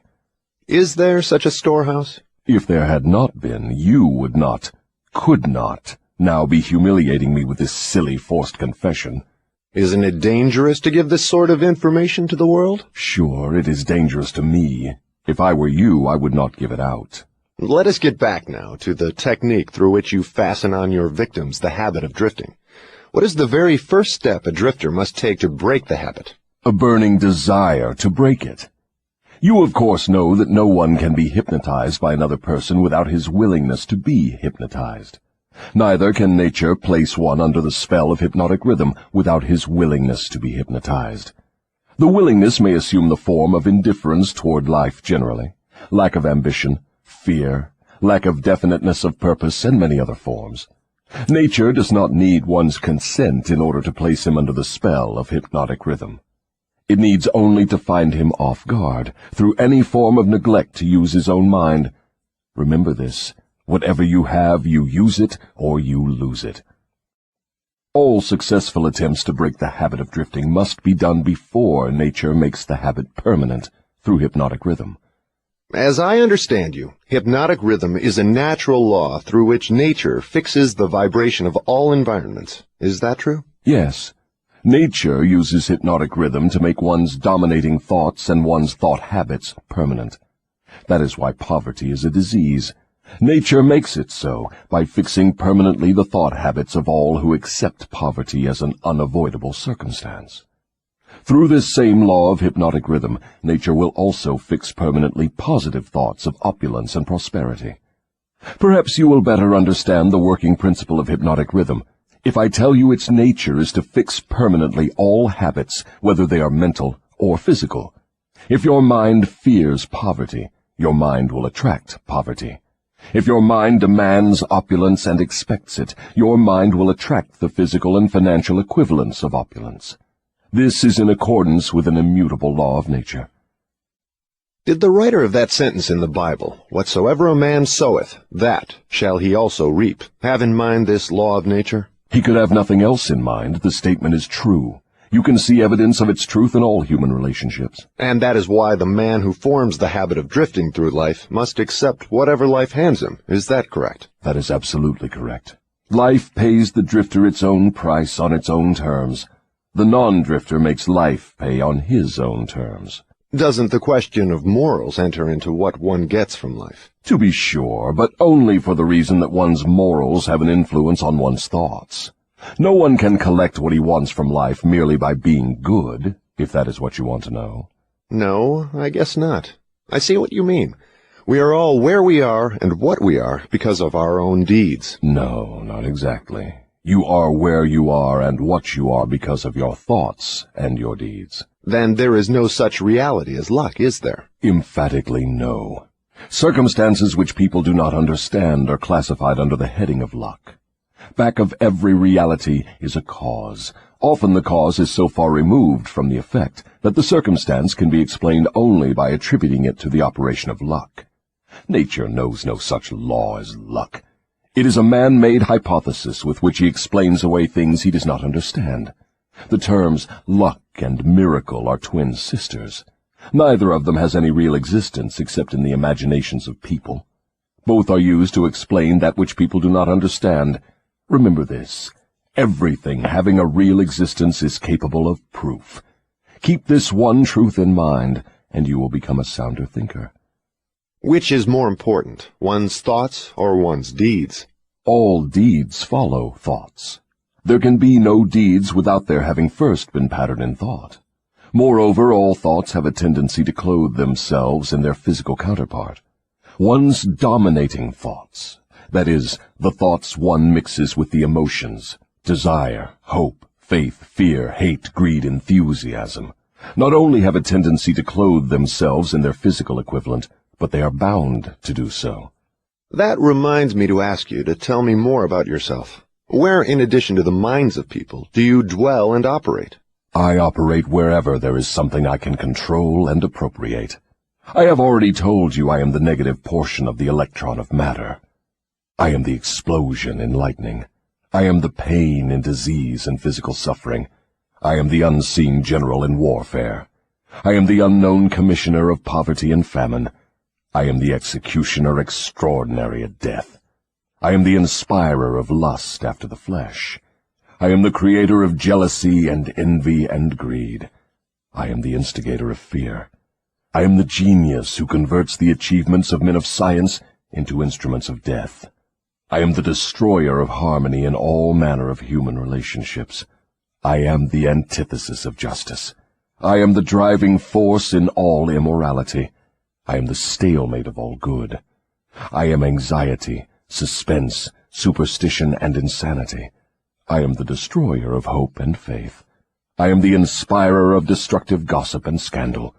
Is there such a storehouse? If there had not been, you would not, could not, now be humiliating me with this silly forced confession. Isn't it dangerous to give this sort of information to the world? Sure, it is dangerous to me. If I were you, I would not give it out. Let us get back now to the technique through which you fasten on your victims the habit of drifting. What is the very first step a drifter must take to break the habit? A burning desire to break it. You, of course, know that no one can be hypnotized by another person without his willingness to be hypnotized. Neither can nature place one under the spell of hypnotic rhythm without his willingness to be hypnotized. The willingness may assume the form of indifference toward life generally, lack of ambition, fear, lack of definiteness of purpose, and many other forms. Nature does not need one's consent in order to place him under the spell of hypnotic rhythm. It needs only to find him off guard, through any form of neglect to use his own mind. Remember this. Whatever you have, you use it or you lose it. All successful attempts to break the habit of drifting must be done before nature makes the habit permanent through hypnotic rhythm. As I understand you, hypnotic rhythm is a natural law through which nature fixes the vibration of all environments. Is that true? Yes. Nature uses hypnotic rhythm to make one's dominating thoughts and one's thought habits permanent. That is why poverty is a disease. Nature makes it so by fixing permanently the thought habits of all who accept poverty as an unavoidable circumstance. Through this same law of hypnotic rhythm, nature will also fix permanently positive thoughts of opulence and prosperity. Perhaps you will better understand the working principle of hypnotic rhythm if I tell you its nature is to fix permanently all habits, whether they are mental or physical. If your mind fears poverty, your mind will attract poverty. If your mind demands opulence and expects it, your mind will attract the physical and financial equivalents of opulence. This is in accordance with an immutable law of nature. Did the writer of that sentence in the Bible, "Whatsoever a man soweth, that shall he also reap," have in mind this law of nature? He could have nothing else in mind. The statement is true. You can see evidence of its truth in all human relationships. And that is why the man who forms the habit of drifting through life must accept whatever life hands him. Is that correct? That is absolutely correct. Life pays the drifter its own price on its own terms. The non-drifter makes life pay on his own terms. Doesn't the question of morals enter into what one gets from life? To be sure, but only for the reason that one's morals have an influence on one's thoughts. No one can collect what he wants from life merely by being good, if that is what you want to know. No, I guess not. I see what you mean. We are all where we are and what we are because of our own deeds. No, not exactly. You are where you are and what you are because of your thoughts and your deeds. Then there is no such reality as luck, is there? Emphatically no. Circumstances which people do not understand are classified under the heading of luck. Back of every reality is a cause. Often the cause is so far removed from the effect that the circumstance can be explained only by attributing it to the operation of luck. Nature knows no such law as luck. It is a man-made hypothesis with which he explains away things he does not understand. The terms luck and miracle are twin sisters. Neither of them has any real existence except in the imaginations of people. Both are used to explain that which people do not understand. Remember this. Everything having a real existence is capable of proof. Keep this one truth in mind, and you will become a sounder thinker. Which is more important, one's thoughts or one's deeds? All deeds follow thoughts. There can be no deeds without their having first been patterned in thought. Moreover, all thoughts have a tendency to clothe themselves in their physical counterpart. One's dominating thoughts, that is, the thoughts one mixes with the emotions, desire, hope, faith, fear, hate, greed, enthusiasm, not only have a tendency to clothe themselves in their physical equivalent, but they are bound to do so. That reminds me to ask you to tell me more about yourself. Where, in addition to the minds of people, do you dwell and operate? I operate wherever there is something I can control and appropriate. I have already told you I am the negative portion of the electron of matter. I am the explosion in lightning. I am the pain in disease and physical suffering. I am the unseen general in warfare. I am the unknown commissioner of poverty and famine. I am the executioner extraordinary at death. I am the inspirer of lust after the flesh. I am the creator of jealousy and envy and greed. I am the instigator of fear. I am the genius who converts the achievements of men of science into instruments of death. I am the destroyer of harmony in all manner of human relationships. I am the antithesis of justice. I am the driving force in all immorality. I am the stalemate of all good. I am anxiety, suspense, superstition, and insanity. I am the destroyer of hope and faith. I am the inspirer of destructive gossip and scandal.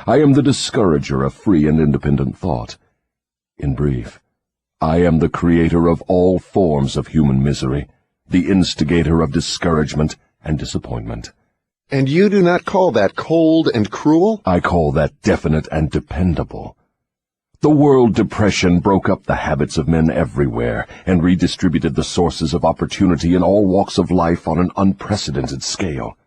I am the discourager of free and independent thought. In brief, I am the creator of all forms of human misery, the instigator of discouragement and disappointment. And you do not call that cold and cruel? I call that definite and dependable. The world depression broke up the habits of men everywhere and redistributed the sources of opportunity in all walks of life on an unprecedented scale.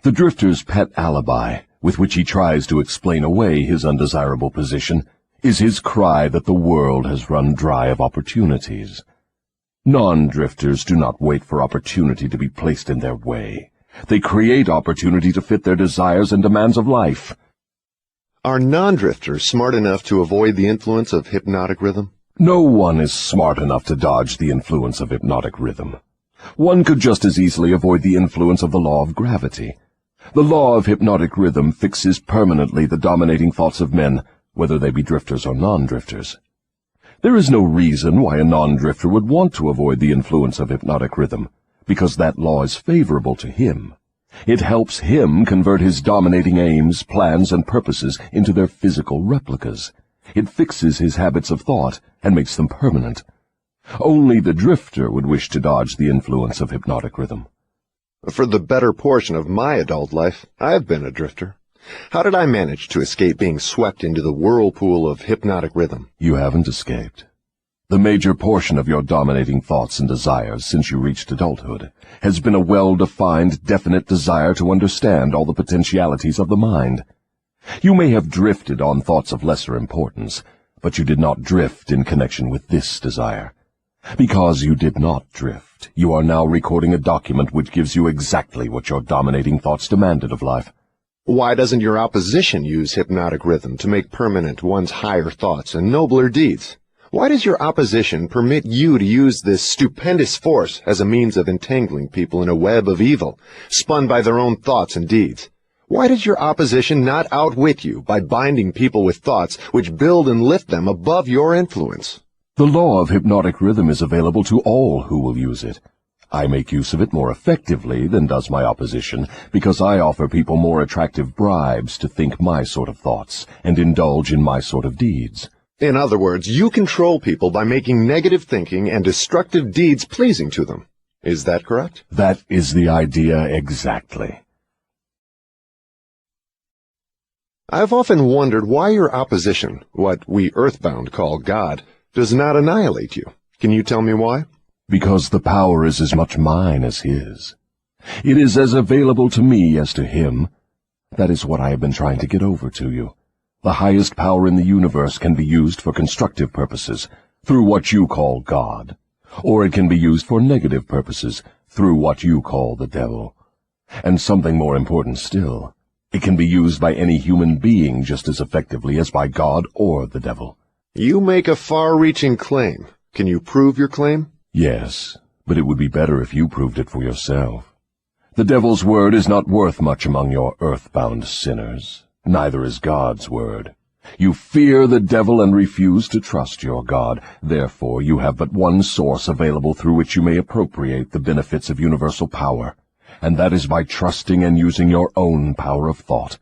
The drifter's pet alibi, with which he tries to explain away his undesirable position, is his cry that the world has run dry of opportunities. Non-drifters do not wait for opportunity to be placed in their way. They create opportunity to fit their desires and demands of life. Are non-drifters smart enough to avoid the influence of hypnotic rhythm? No one is smart enough to dodge the influence of hypnotic rhythm. One could just as easily avoid the influence of the law of gravity. The law of hypnotic rhythm fixes permanently the dominating thoughts of men, whether they be drifters or non-drifters. There is no reason why a non-drifter would want to avoid the influence of hypnotic rhythm, because that law is favorable to him. It helps him convert his dominating aims, plans, and purposes into their physical replicas. It fixes his habits of thought and makes them permanent. Only the drifter would wish to dodge the influence of hypnotic rhythm. For the better portion of my adult life, I've been a drifter. How did I manage to escape being swept into the whirlpool of hypnotic rhythm? You haven't escaped. The major portion of your dominating thoughts and desires since you reached adulthood has been a well-defined, definite desire to understand all the potentialities of the mind. You may have drifted on thoughts of lesser importance, but you did not drift in connection with this desire. Because you did not drift, you are now recording a document which gives you exactly what your dominating thoughts demanded of life. Why doesn't your opposition use hypnotic rhythm to make permanent one's higher thoughts and nobler deeds? Why does your opposition permit you to use this stupendous force as a means of entangling people in a web of evil, spun by their own thoughts and deeds? Why does your opposition not outwit you by binding people with thoughts which build and lift them above your influence? The law of hypnotic rhythm is available to all who will use it. I make use of it more effectively than does my opposition, because I offer people more attractive bribes to think my sort of thoughts and indulge in my sort of deeds. In other words, you control people by making negative thinking and destructive deeds pleasing to them. Is that correct? That is the idea exactly. I've often wondered why your opposition, what we earthbound call God, does not annihilate you. Can you tell me why? Because the power is as much mine as his. It is as available to me as to him. That is what I have been trying to get over to you. The highest power in the universe can be used for constructive purposes, through what you call God, or it can be used for negative purposes, through what you call the devil. And something more important still, it can be used by any human being just as effectively as by God or the devil. You make a far-reaching claim. Can you prove your claim? Yes, but it would be better if you proved it for yourself. The devil's word is not worth much among your earthbound sinners. Neither is God's word. You fear the devil and refuse to trust your God. Therefore, you have but one source available through which you may appropriate the benefits of universal power, and that is by trusting and using your own power of thought.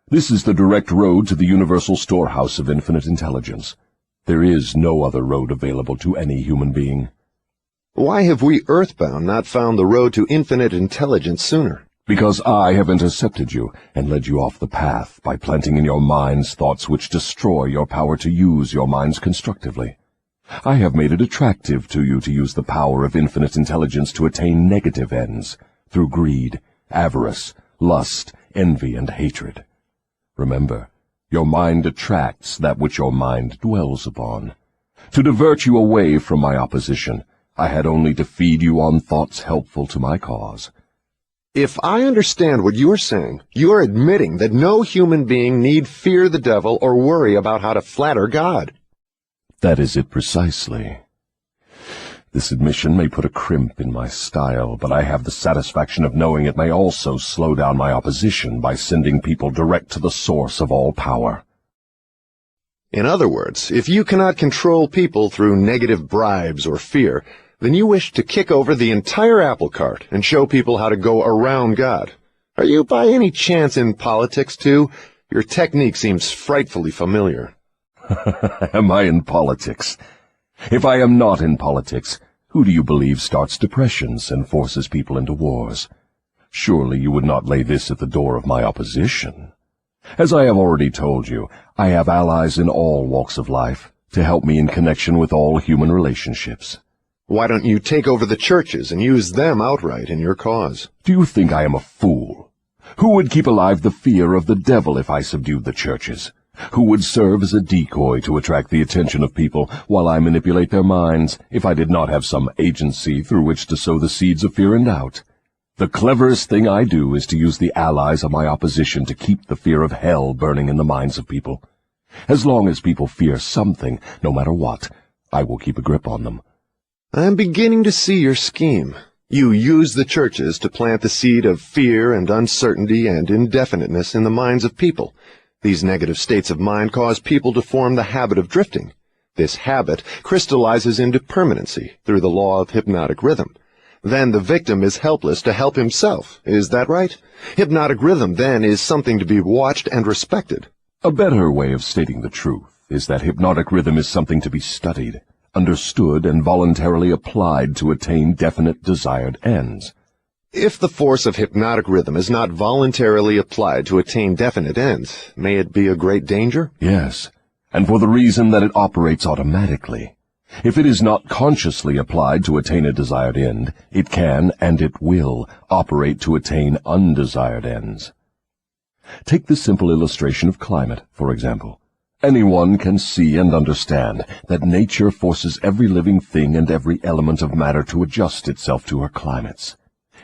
This is the direct road to the universal storehouse of infinite intelligence. There is no other road available to any human being. Why have we earthbound not found the road to infinite intelligence sooner? Because I have intercepted you and led you off the path by planting in your minds thoughts which destroy your power to use your minds constructively. I have made it attractive to you to use the power of infinite intelligence to attain negative ends, through greed, avarice, lust, envy, and hatred. Remember, your mind attracts that which your mind dwells upon. To divert you away from my opposition, I had only to feed you on thoughts helpful to my cause. If I understand what you're saying, you're admitting that no human being need fear the devil or worry about how to flatter God. That is it precisely. This admission may put a crimp in my style, but I have the satisfaction of knowing it may also slow down my opposition by sending people direct to the source of all power. In other words, if you cannot control people through negative bribes or fear, then you wish to kick over the entire apple cart and show people how to go around God. Are you by any chance in politics, too? Your technique seems frightfully familiar. Am I in politics? If I am not in politics, who do you believe starts depressions and forces people into wars? Surely you would not lay this at the door of my opposition. As I have already told you, I have allies in all walks of life to help me in connection with all human relationships. Why don't you take over the churches and use them outright in your cause? Do you think I am a fool? Who would keep alive the fear of the devil if I subdued the churches? Who would serve as a decoy to attract the attention of people while I manipulate their minds if I did not have some agency through which to sow the seeds of fear and doubt? The cleverest thing I do is to use the allies of my opposition to keep the fear of hell burning in the minds of people. As long as people fear something, no matter what, I will keep a grip on them. I'm beginning to see your scheme. You use the churches to plant the seed of fear and uncertainty and indefiniteness in the minds of people. These negative states of mind cause people to form the habit of drifting. This habit crystallizes into permanency through the law of hypnotic rhythm. Then the victim is helpless to help himself. Is that right? Hypnotic rhythm, then, is something to be watched and respected. A better way of stating the truth is that hypnotic rhythm is something to be studied, understood, and voluntarily applied to attain definite desired ends. If the force of hypnotic rhythm is not voluntarily applied to attain definite ends, may it be a great danger? Yes, and for the reason that it operates automatically. If it is not consciously applied to attain a desired end, it can, and it will, operate to attain undesired ends. Take the simple illustration of climate, for example. Anyone can see and understand that nature forces every living thing and every element of matter to adjust itself to her climates.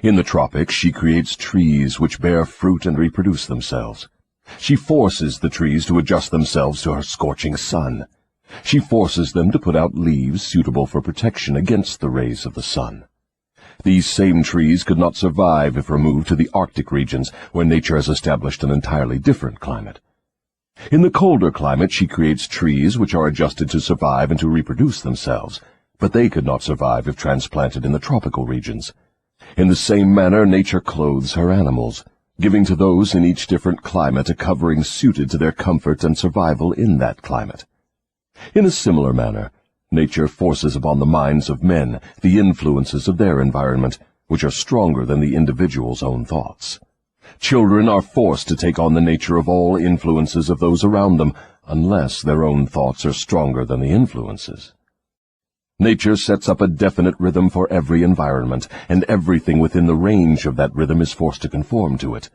In the tropics, she creates trees which bear fruit and reproduce themselves. She forces the trees to adjust themselves to her scorching sun. She forces them to put out leaves suitable for protection against the rays of the sun. These same trees could not survive if removed to the Arctic regions, where nature has established an entirely different climate. In the colder climate, she creates trees which are adjusted to survive and to reproduce themselves, but they could not survive if transplanted in the tropical regions. In the same manner, nature clothes her animals, giving to those in each different climate a covering suited to their comfort and survival in that climate. In a similar manner, nature forces upon the minds of men the influences of their environment, which are stronger than the individual's own thoughts. Children are forced to take on the nature of all influences of those around them, unless their own thoughts are stronger than the influences. Nature sets up a definite rhythm for every environment, and everything within the range of that rhythm is forced to conform to it.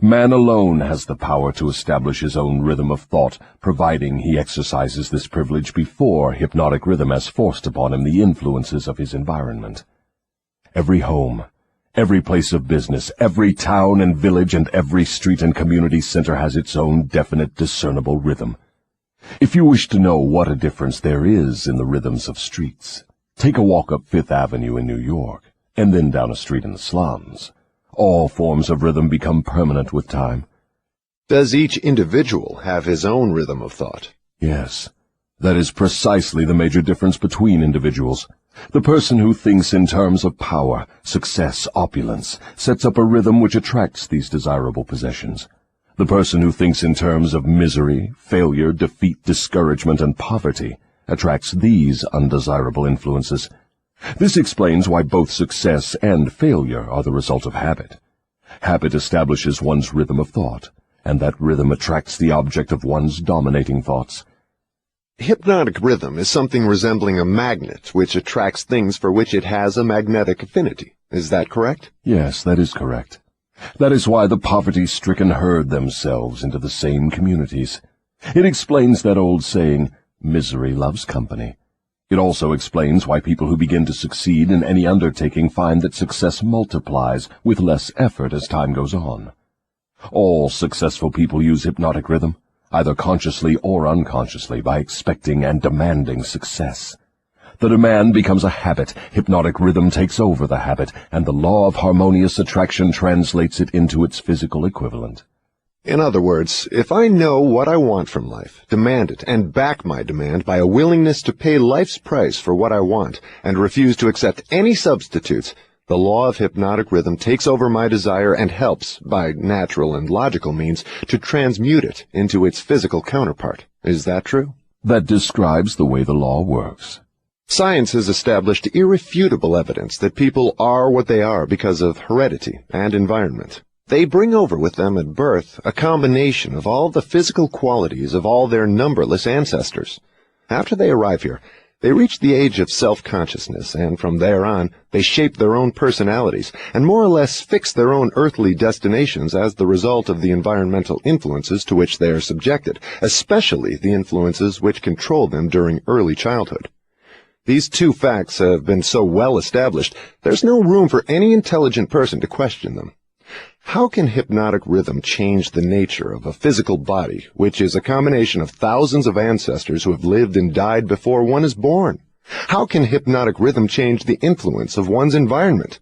Man alone has the power to establish his own rhythm of thought, providing he exercises this privilege before hypnotic rhythm has forced upon him the influences of his environment. Every home, every place of business, every town and village, and every street and community center has its own definite, discernible rhythm. If you wish to know what a difference there is in the rhythms of streets, take a walk up Fifth Avenue in New York, and then down a street in the slums. All forms of rhythm become permanent with time. Does each individual have his own rhythm of thought? Yes, that is precisely the major difference between individuals. The person who thinks in terms of power, success, opulence, sets up a rhythm which attracts these desirable possessions. The person who thinks in terms of misery, failure, defeat, discouragement, and poverty attracts these undesirable influences. This explains why both success and failure are the result of habit. Habit establishes one's rhythm of thought, and that rhythm attracts the object of one's dominating thoughts. Hypnotic rhythm is something resembling a magnet which attracts things for which it has a magnetic affinity. Is that correct? Yes, that is correct. That is why the poverty-stricken herd themselves into the same communities. It explains that old saying, misery loves company. It also explains why people who begin to succeed in any undertaking find that success multiplies with less effort as time goes on. All successful people use hypnotic rhythm, either consciously or unconsciously, by expecting and demanding success. The demand becomes a habit, hypnotic rhythm takes over the habit, and the law of harmonious attraction translates it into its physical equivalent. In other words, if I know what I want from life, demand it, and back my demand by a willingness to pay life's price for what I want, and refuse to accept any substitutes, the law of hypnotic rhythm takes over my desire and helps, by natural and logical means, to transmute it into its physical counterpart. Is that true? That describes the way the law works. Science has established irrefutable evidence that people are what they are because of heredity and environment. They bring over with them at birth a combination of all the physical qualities of all their numberless ancestors. After they arrive here, they reach the age of self-consciousness, and from there on, they shape their own personalities and more or less fix their own earthly destinations as the result of the environmental influences to which they are subjected, especially the influences which control them during early childhood. These two facts have been so well established, there's no room for any intelligent person to question them. How can hypnotic rhythm change the nature of a physical body, which is a combination of thousands of ancestors who have lived and died before one is born? How can hypnotic rhythm change the influence of one's environment?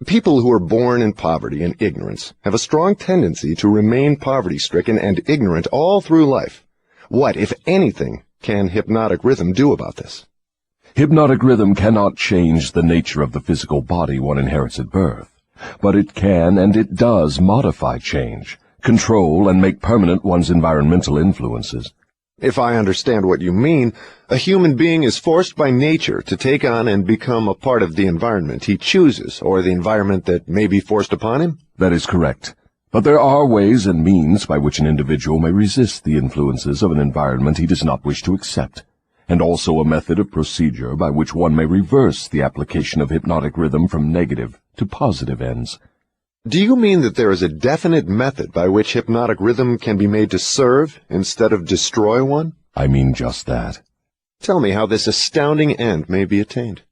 People who are born in poverty and ignorance have a strong tendency to remain poverty-stricken and ignorant all through life. What, if anything, can hypnotic rhythm do about this? Hypnotic rhythm cannot change the nature of the physical body one inherits at birth. But it can, and it does, modify change, control, and make permanent one's environmental influences. If I understand what you mean, a human being is forced by nature to take on and become a part of the environment he chooses, or the environment that may be forced upon him? That is correct. But there are ways and means by which an individual may resist the influences of an environment he does not wish to accept, and also a method of procedure by which one may reverse the application of hypnotic rhythm from negative to positive ends. Do you mean that there is a definite method by which hypnotic rhythm can be made to serve instead of destroy one? I mean just that. Tell me how this astounding end may be attained.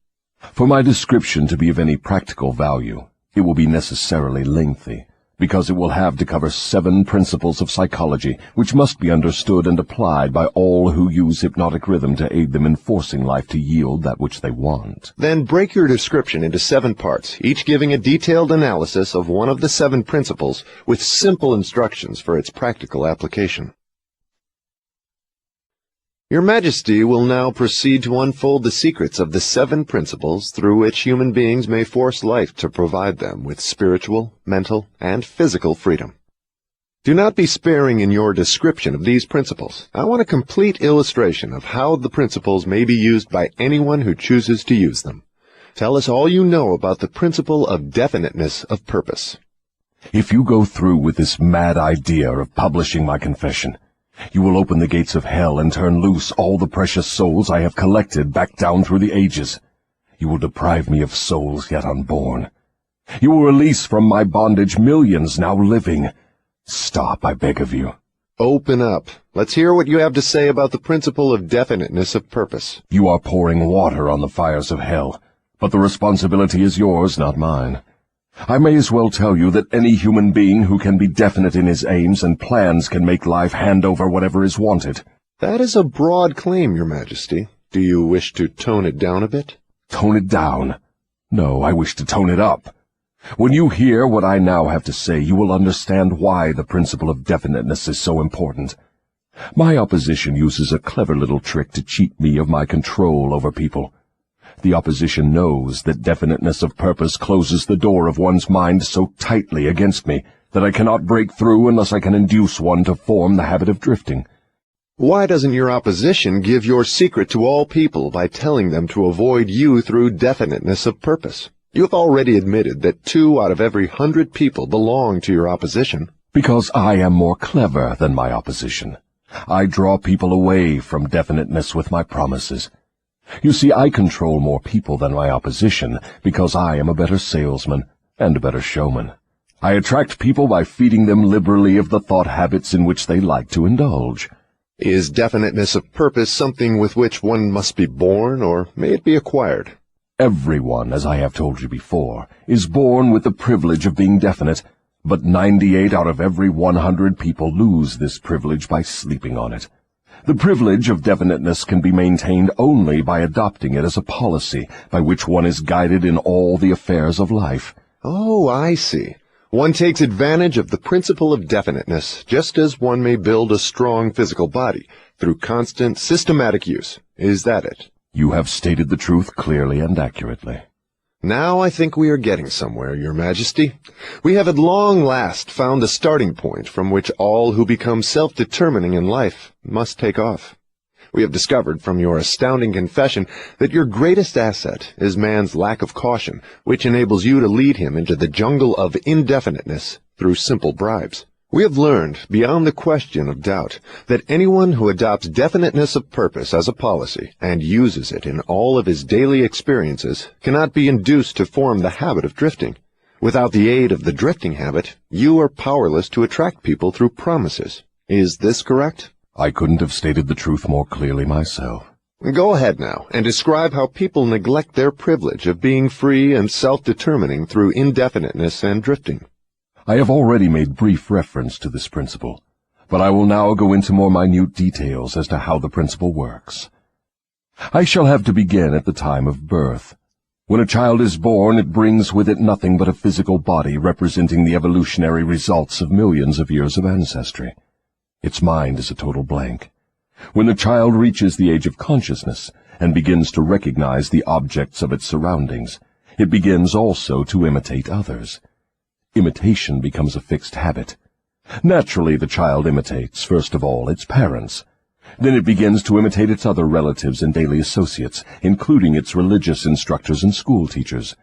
For my description to be of any practical value, it will be necessarily lengthy, because it will have to cover 7 principles of psychology, which must be understood and applied by all who use hypnotic rhythm to aid them in forcing life to yield that which they want. Then break your description into 7 parts, each giving a detailed analysis of one of the 7 principles with simple instructions for its practical application. Your Majesty will now proceed to unfold the secrets of the 7 principles through which human beings may force life to provide them with spiritual, mental, and physical freedom. Do not be sparing in your description of these principles. I want a complete illustration of how the principles may be used by anyone who chooses to use them. Tell us all you know about the principle of definiteness of purpose. If you go through with this mad idea of publishing my confession, you will open the gates of hell and turn loose all the precious souls I have collected back down through the ages. You will deprive me of souls yet unborn. You will release from my bondage millions now living. Stop, I beg of you. Open up. Let's hear what you have to say about the principle of definiteness of purpose. You are pouring water on the fires of hell, but the responsibility is yours, not mine. I may as well tell you that any human being who can be definite in his aims and plans can make life hand over whatever is wanted. That is a broad claim, Your Majesty. Do you wish to tone it down a bit? Tone it down? No, I wish to tone it up. When you hear what I now have to say, you will understand why the principle of definiteness is so important. My opposition uses a clever little trick to cheat me of my control over people. The opposition knows that definiteness of purpose closes the door of one's mind so tightly against me that I cannot break through unless I can induce one to form the habit of drifting. Why doesn't your opposition give your secret to all people by telling them to avoid you through definiteness of purpose? You have already admitted that 2 out of every 100 people belong to your opposition. Because I am more clever than my opposition. I draw people away from definiteness with my promises. You see, I control more people than my opposition because I am a better salesman and a better showman. I attract people by feeding them liberally of the thought habits in which they like to indulge. Is definiteness of purpose something with which one must be born, or may it be acquired? Everyone, as I have told you before, is born with the privilege of being definite, but 98 out of every 100 people lose this privilege by sleeping on it. The privilege of definiteness can be maintained only by adopting it as a policy by which one is guided in all the affairs of life. Oh, I see. One takes advantage of the principle of definiteness, just as one may build a strong physical body, through constant, systematic use. Is that it? You have stated the truth clearly and accurately. Now I think we are getting somewhere, Your Majesty. We have at long last found the starting point from which all who become self-determining in life must take off. We have discovered from your astounding confession that your greatest asset is man's lack of caution, which enables you to lead him into the jungle of indefiniteness through simple bribes. We have learned, beyond the question of doubt, that anyone who adopts definiteness of purpose as a policy and uses it in all of his daily experiences cannot be induced to form the habit of drifting. Without the aid of the drifting habit, you are powerless to attract people through promises. Is this correct? I couldn't have stated the truth more clearly myself. Go ahead now and describe how people neglect their privilege of being free and self-determining through indefiniteness and drifting. I have already made brief reference to this principle, but I will now go into more minute details as to how the principle works. I shall have to begin at the time of birth. When a child is born, it brings with it nothing but a physical body representing the evolutionary results of millions of years of ancestry. Its mind is a total blank. When the child reaches the age of consciousness and begins to recognize the objects of its surroundings, it begins also to imitate others. Imitation becomes a fixed habit. Naturally, the child imitates, first of all, its parents. Then it begins to imitate its other relatives and daily associates, including its religious instructors and school teachers.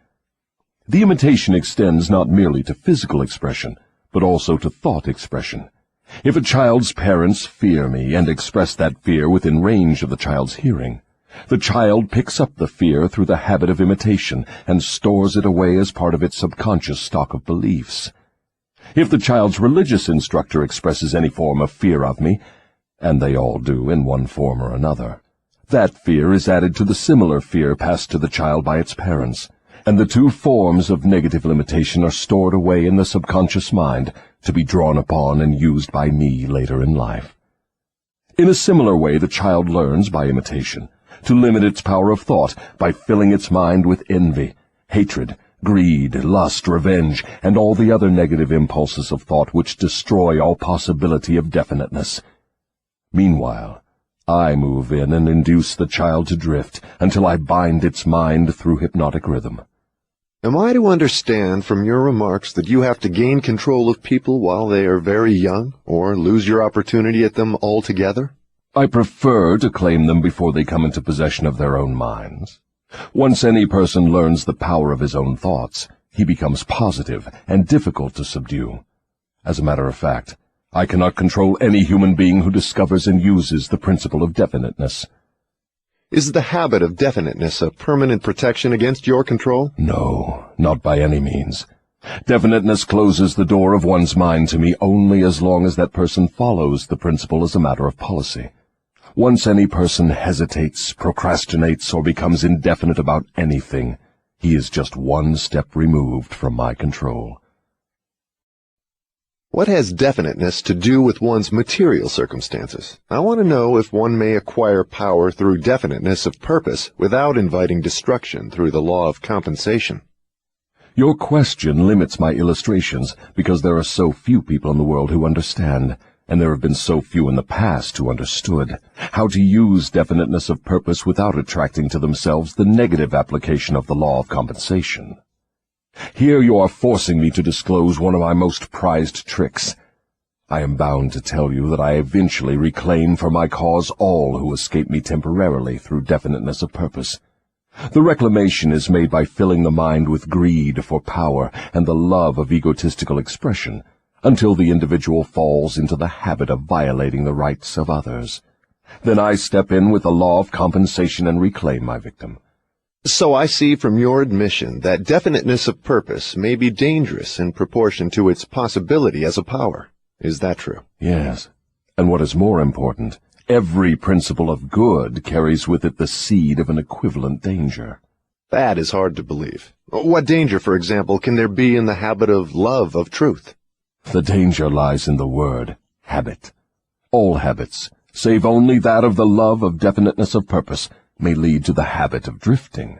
The imitation extends not merely to physical expression, but also to thought expression. If a child's parents fear me and express that fear within range of the child's hearing, the child picks up the fear through the habit of imitation and stores it away as part of its subconscious stock of beliefs. If the child's religious instructor expresses any form of fear of me, and they all do in one form or another, that fear is added to the similar fear passed to the child by its parents, and the two forms of negative limitation are stored away in the subconscious mind to be drawn upon and used by me later in life. In a similar way, the child learns by imitation to limit its power of thought by filling its mind with envy, hatred, greed, lust, revenge, and all the other negative impulses of thought which destroy all possibility of definiteness. Meanwhile, I move in and induce the child to drift until I bind its mind through hypnotic rhythm. Am I to understand from your remarks that you have to gain control of people while they are very young, or lose your opportunity at them altogether? I prefer to claim them before they come into possession of their own minds. Once any person learns the power of his own thoughts, he becomes positive and difficult to subdue. As a matter of fact, I cannot control any human being who discovers and uses the principle of definiteness. Is the habit of definiteness a permanent protection against your control? No, not by any means. Definiteness closes the door of one's mind to me only as long as that person follows the principle as a matter of policy. Once any person hesitates, procrastinates, or becomes indefinite about anything, he is just one step removed from my control. What has definiteness to do with one's material circumstances? I want to know if one may acquire power through definiteness of purpose without inviting destruction through the law of compensation. Your question limits my illustrations because there are so few people in the world who understand, and there have been so few in the past who understood, how to use definiteness of purpose without attracting to themselves the negative application of the law of compensation. Here you are forcing me to disclose one of my most prized tricks. I am bound to tell you that I eventually reclaim for my cause all who escape me temporarily through definiteness of purpose. The reclamation is made by filling the mind with greed for power and the love of egotistical expression, until the individual falls into the habit of violating the rights of others. Then I step in with the law of compensation and reclaim my victim. So I see from your admission that definiteness of purpose may be dangerous in proportion to its possibility as a power. Is that true? Yes, and what is more important, Every principle of good carries with it the seed of an equivalent danger. That is hard to believe. What danger, for example, can there be in the habit of love of truth? The danger lies in the word habit. All habits, save only that of the love of definiteness of purpose, may lead to the habit of drifting.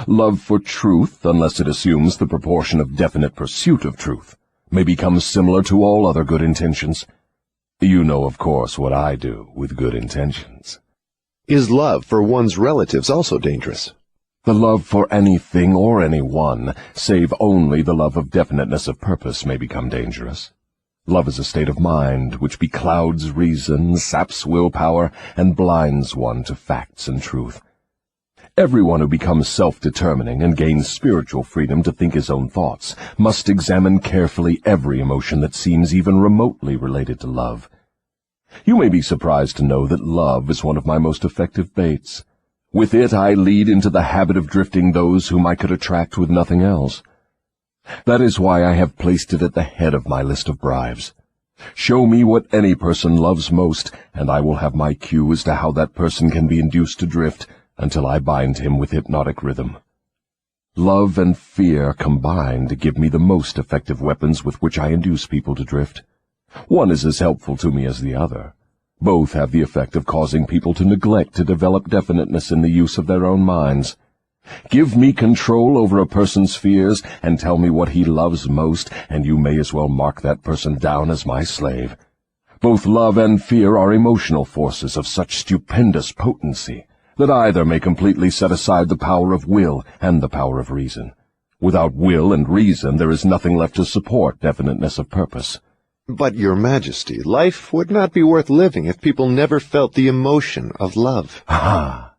Love for truth, unless it assumes the proportion of definite pursuit of truth, may become similar to all other good intentions. You know, of course, what I do with good intentions. Is love for one's relatives also dangerous? The love for anything or anyone, save only the love of definiteness of purpose, may become dangerous. Love is a state of mind which beclouds reason, saps willpower, and blinds one to facts and truth. Everyone who becomes self-determining and gains spiritual freedom to think his own thoughts must examine carefully every emotion that seems even remotely related to love. You may be surprised to know that love is one of my most effective baits. With it I lead into the habit of drifting those whom I could attract with nothing else. That is why I have placed it at the head of my list of bribes. Show me what any person loves most, and I will have my cue as to how that person can be induced to drift, until I bind him with hypnotic rhythm. Love and fear combined give me the most effective weapons with which I induce people to drift. One is as helpful to me as the other. Both have the effect of causing people to neglect to develop definiteness in the use of their own minds. Give me control over a person's fears, and tell me what he loves most, and you may as well mark that person down as my slave. Both love and fear are emotional forces of such stupendous potency that either may completely set aside the power of will and the power of reason. Without will and reason, there is nothing left to support definiteness of purpose. But, Your Majesty, life would not be worth living if people never felt the emotion of love. Ah,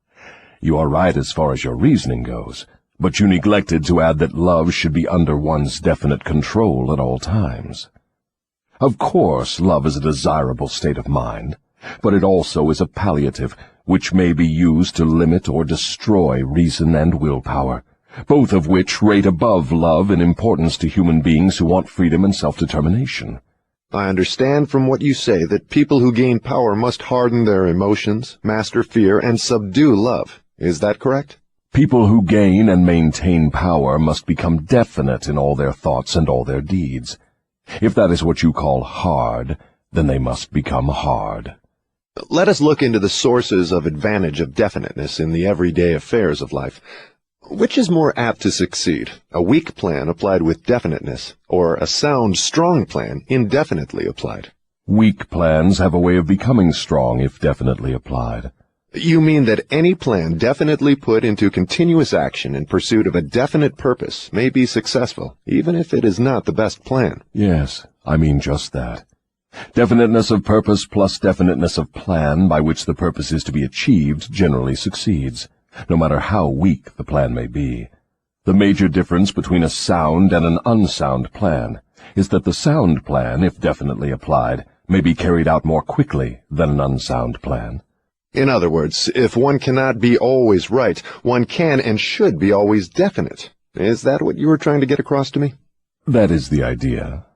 you are right as far as your reasoning goes, but you neglected to add that love should be under one's definite control at all times. Of course, love is a desirable state of mind, but it also is a palliative, which may be used to limit or destroy reason and willpower, both of which rate above love in importance to human beings who want freedom and self-determination. I understand from what you say that people who gain power must harden their emotions, master fear, and subdue love. Is that correct? People who gain and maintain power must become definite in all their thoughts and all their deeds. If that is what you call hard, then they must become hard. Let us look into the sources of advantage of definiteness in the everyday affairs of life. Which is more apt to succeed, a weak plan applied with definiteness, or a sound, strong plan indefinitely applied? Weak plans have a way of becoming strong if definitely applied. You mean that any plan definitely put into continuous action in pursuit of a definite purpose may be successful, even if it is not the best plan? Yes, I mean just that. Definiteness of purpose plus definiteness of plan by which the purpose is to be achieved generally succeeds, no matter how weak the plan may be. The major difference between a sound and an unsound plan is that the sound plan, if definitely applied, may be carried out more quickly than an unsound plan. In other words, if one cannot be always right, one can and should be always definite. Is that what you were trying to get across to me? That is the idea.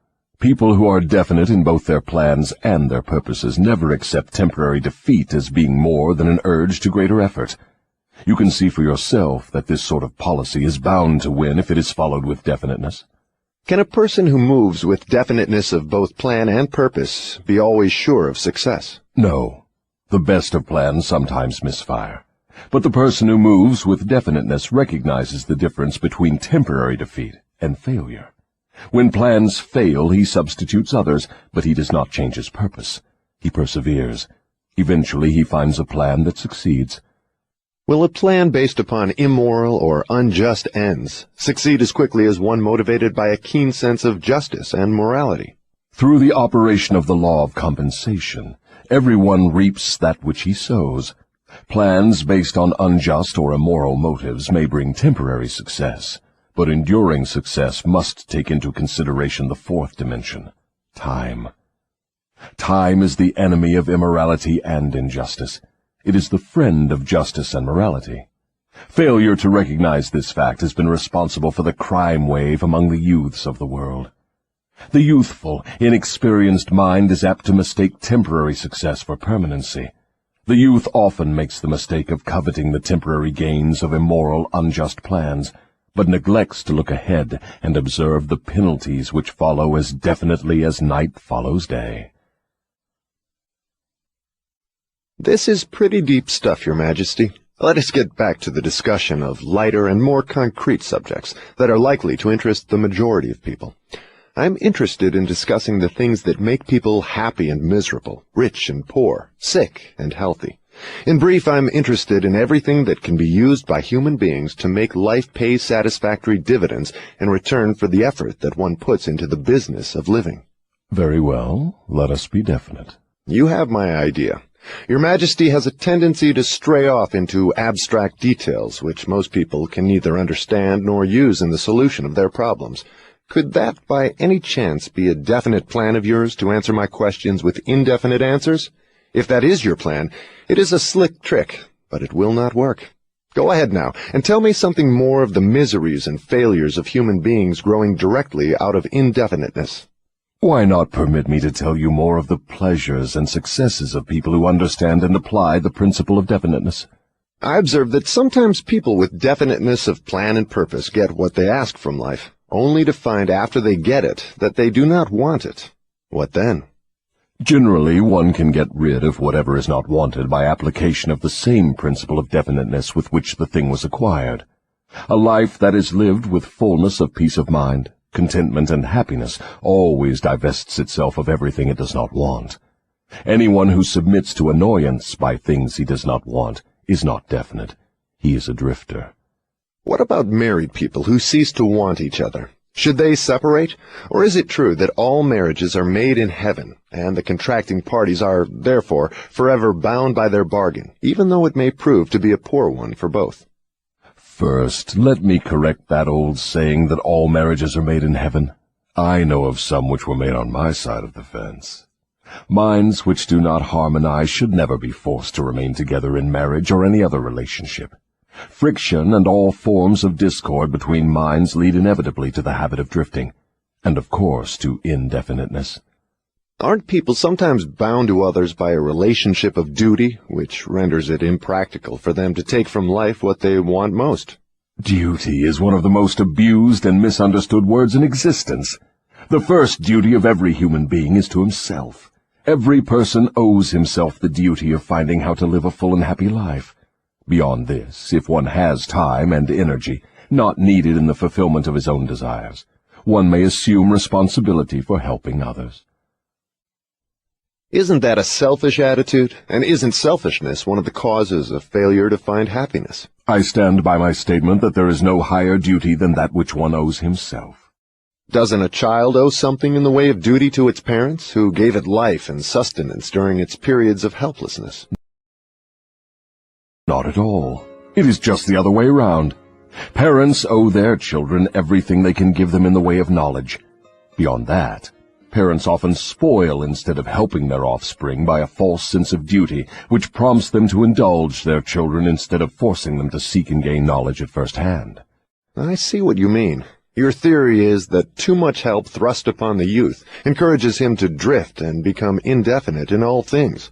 People who are definite in both their plans and their purposes never accept temporary defeat as being more than an urge to greater effort. You can see for yourself that this sort of policy is bound to win if it is followed with definiteness. Can a person who moves with definiteness of both plan and purpose be always sure of success? No. The best of plans sometimes misfire. But the person who moves with definiteness recognizes the difference between temporary defeat and failure. When plans fail, he substitutes others, but he does not change his purpose. He perseveres. Eventually he finds a plan that succeeds. Will a plan based upon immoral or unjust ends succeed as quickly as one motivated by a keen sense of justice and morality? Through the operation of the law of compensation, everyone reaps that which he sows. Plans based on unjust or immoral motives may bring temporary success, but enduring success must take into consideration the fourth dimension, time. Time is the enemy of immorality and injustice. It is the friend of justice and morality. Failure to recognize this fact has been responsible for the crime wave among the youths of the world. The youthful, inexperienced mind is apt to mistake temporary success for permanency. The youth often makes the mistake of coveting the temporary gains of immoral, unjust plans, but neglects to look ahead and observe the penalties which follow as definitely as night follows day. This is pretty deep stuff, Your Majesty. Let us get back to the discussion of lighter and more concrete subjects that are likely to interest the majority of people. I'm interested in discussing the things that make people happy and miserable, rich and poor, sick and healthy. In brief, I'm interested in everything that can be used by human beings to make life pay satisfactory dividends in return for the effort that one puts into the business of living. Very well, let us be definite. You have my idea. Your Majesty has a tendency to stray off into abstract details which most people can neither understand nor use in the solution of their problems. Could that, by any chance, be a definite plan of yours to answer my questions with indefinite answers? If that is your plan, it is a slick trick, but it will not work. Go ahead now, and tell me something more of the miseries and failures of human beings growing directly out of indefiniteness. Why not permit me to tell you more of the pleasures and successes of people who understand and apply the principle of definiteness? I observe that sometimes people with definiteness of plan and purpose get what they ask from life, only to find after they get it that they do not want it. What then? Generally, one can get rid of whatever is not wanted by application of the same principle of definiteness with which the thing was acquired. A life that is lived with fullness of peace of mind, contentment, and happiness always divests itself of everything it does not want. Anyone who submits to annoyance by things he does not want is not definite. He is a drifter. What about married people who cease to want each other? Should they separate? Or is it true that all marriages are made in heaven, and the contracting parties are, therefore, forever bound by their bargain, even though it may prove to be a poor one for both? First, let me correct that old saying that all marriages are made in heaven. I know of some which were made on my side of the fence. Minds which do not harmonize should never be forced to remain together in marriage or any other relationship. Friction and all forms of discord between minds lead inevitably to the habit of drifting, and of course to indefiniteness. Aren't people sometimes bound to others by a relationship of duty, which renders it impractical for them to take from life what they want most? Duty is one of the most abused and misunderstood words in existence. The first duty of every human being is to himself. Every person owes himself the duty of finding how to live a full and happy life. Beyond this, if one has time and energy, not needed in the fulfillment of his own desires, one may assume responsibility for helping others. Isn't that a selfish attitude? And isn't selfishness one of the causes of failure to find happiness? I stand by my statement that there is no higher duty than that which one owes himself. Doesn't a child owe something in the way of duty to its parents, who gave it life and sustenance during its periods of helplessness? Not at all. It is just the other way around. Parents owe their children everything they can give them in the way of knowledge. Beyond that, parents often spoil instead of helping their offspring by a false sense of duty, which prompts them to indulge their children instead of forcing them to seek and gain knowledge at first hand. I see what you mean. Your theory is that too much help thrust upon the youth encourages him to drift and become indefinite in all things.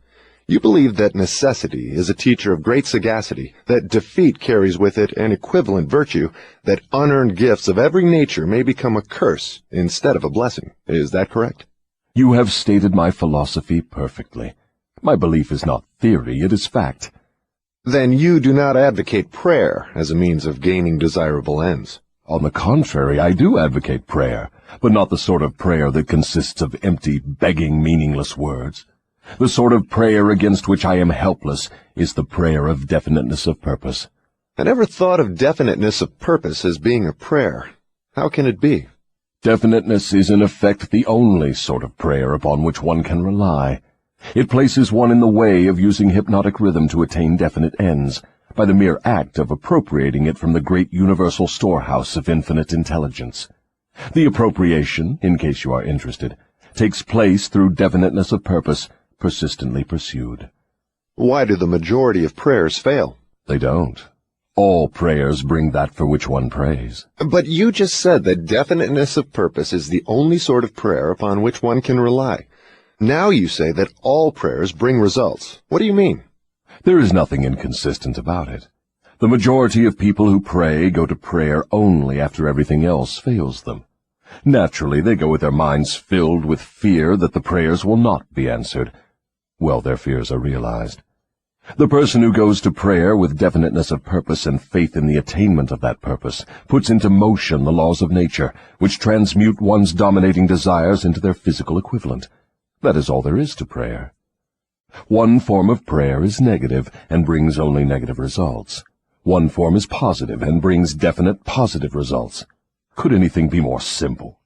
You believe that necessity is a teacher of great sagacity, that defeat carries with it an equivalent virtue, that unearned gifts of every nature may become a curse instead of a blessing. Is that correct? You have stated my philosophy perfectly. My belief is not theory, it is fact. Then you do not advocate prayer as a means of gaining desirable ends. On the contrary, I do advocate prayer, but not the sort of prayer that consists of empty, begging, meaningless words. The sort of prayer against which I am helpless is the prayer of definiteness of purpose. I never thought of definiteness of purpose as being a prayer. How can it be? Definiteness is in effect the only sort of prayer upon which one can rely. It places one in the way of using hypnotic rhythm to attain definite ends, by the mere act of appropriating it from the great universal storehouse of infinite intelligence. The appropriation, in case you are interested, takes place through definiteness of purpose, persistently pursued. Why do the majority of prayers fail? They don't. All prayers bring that for which one prays. But you just said that definiteness of purpose is the only sort of prayer upon which one can rely. Now you say that all prayers bring results. What do you mean? There is nothing inconsistent about it. The majority of people who pray go to prayer only after everything else fails them. Naturally, they go with their minds filled with fear that the prayers will not be answered. Well, their fears are realized. The person who goes to prayer with definiteness of purpose and faith in the attainment of that purpose puts into motion the laws of nature, which transmute one's dominating desires into their physical equivalent. That is all there is to prayer. One form of prayer is negative and brings only negative results. One form is positive and brings definite positive results. Could anything be more simple?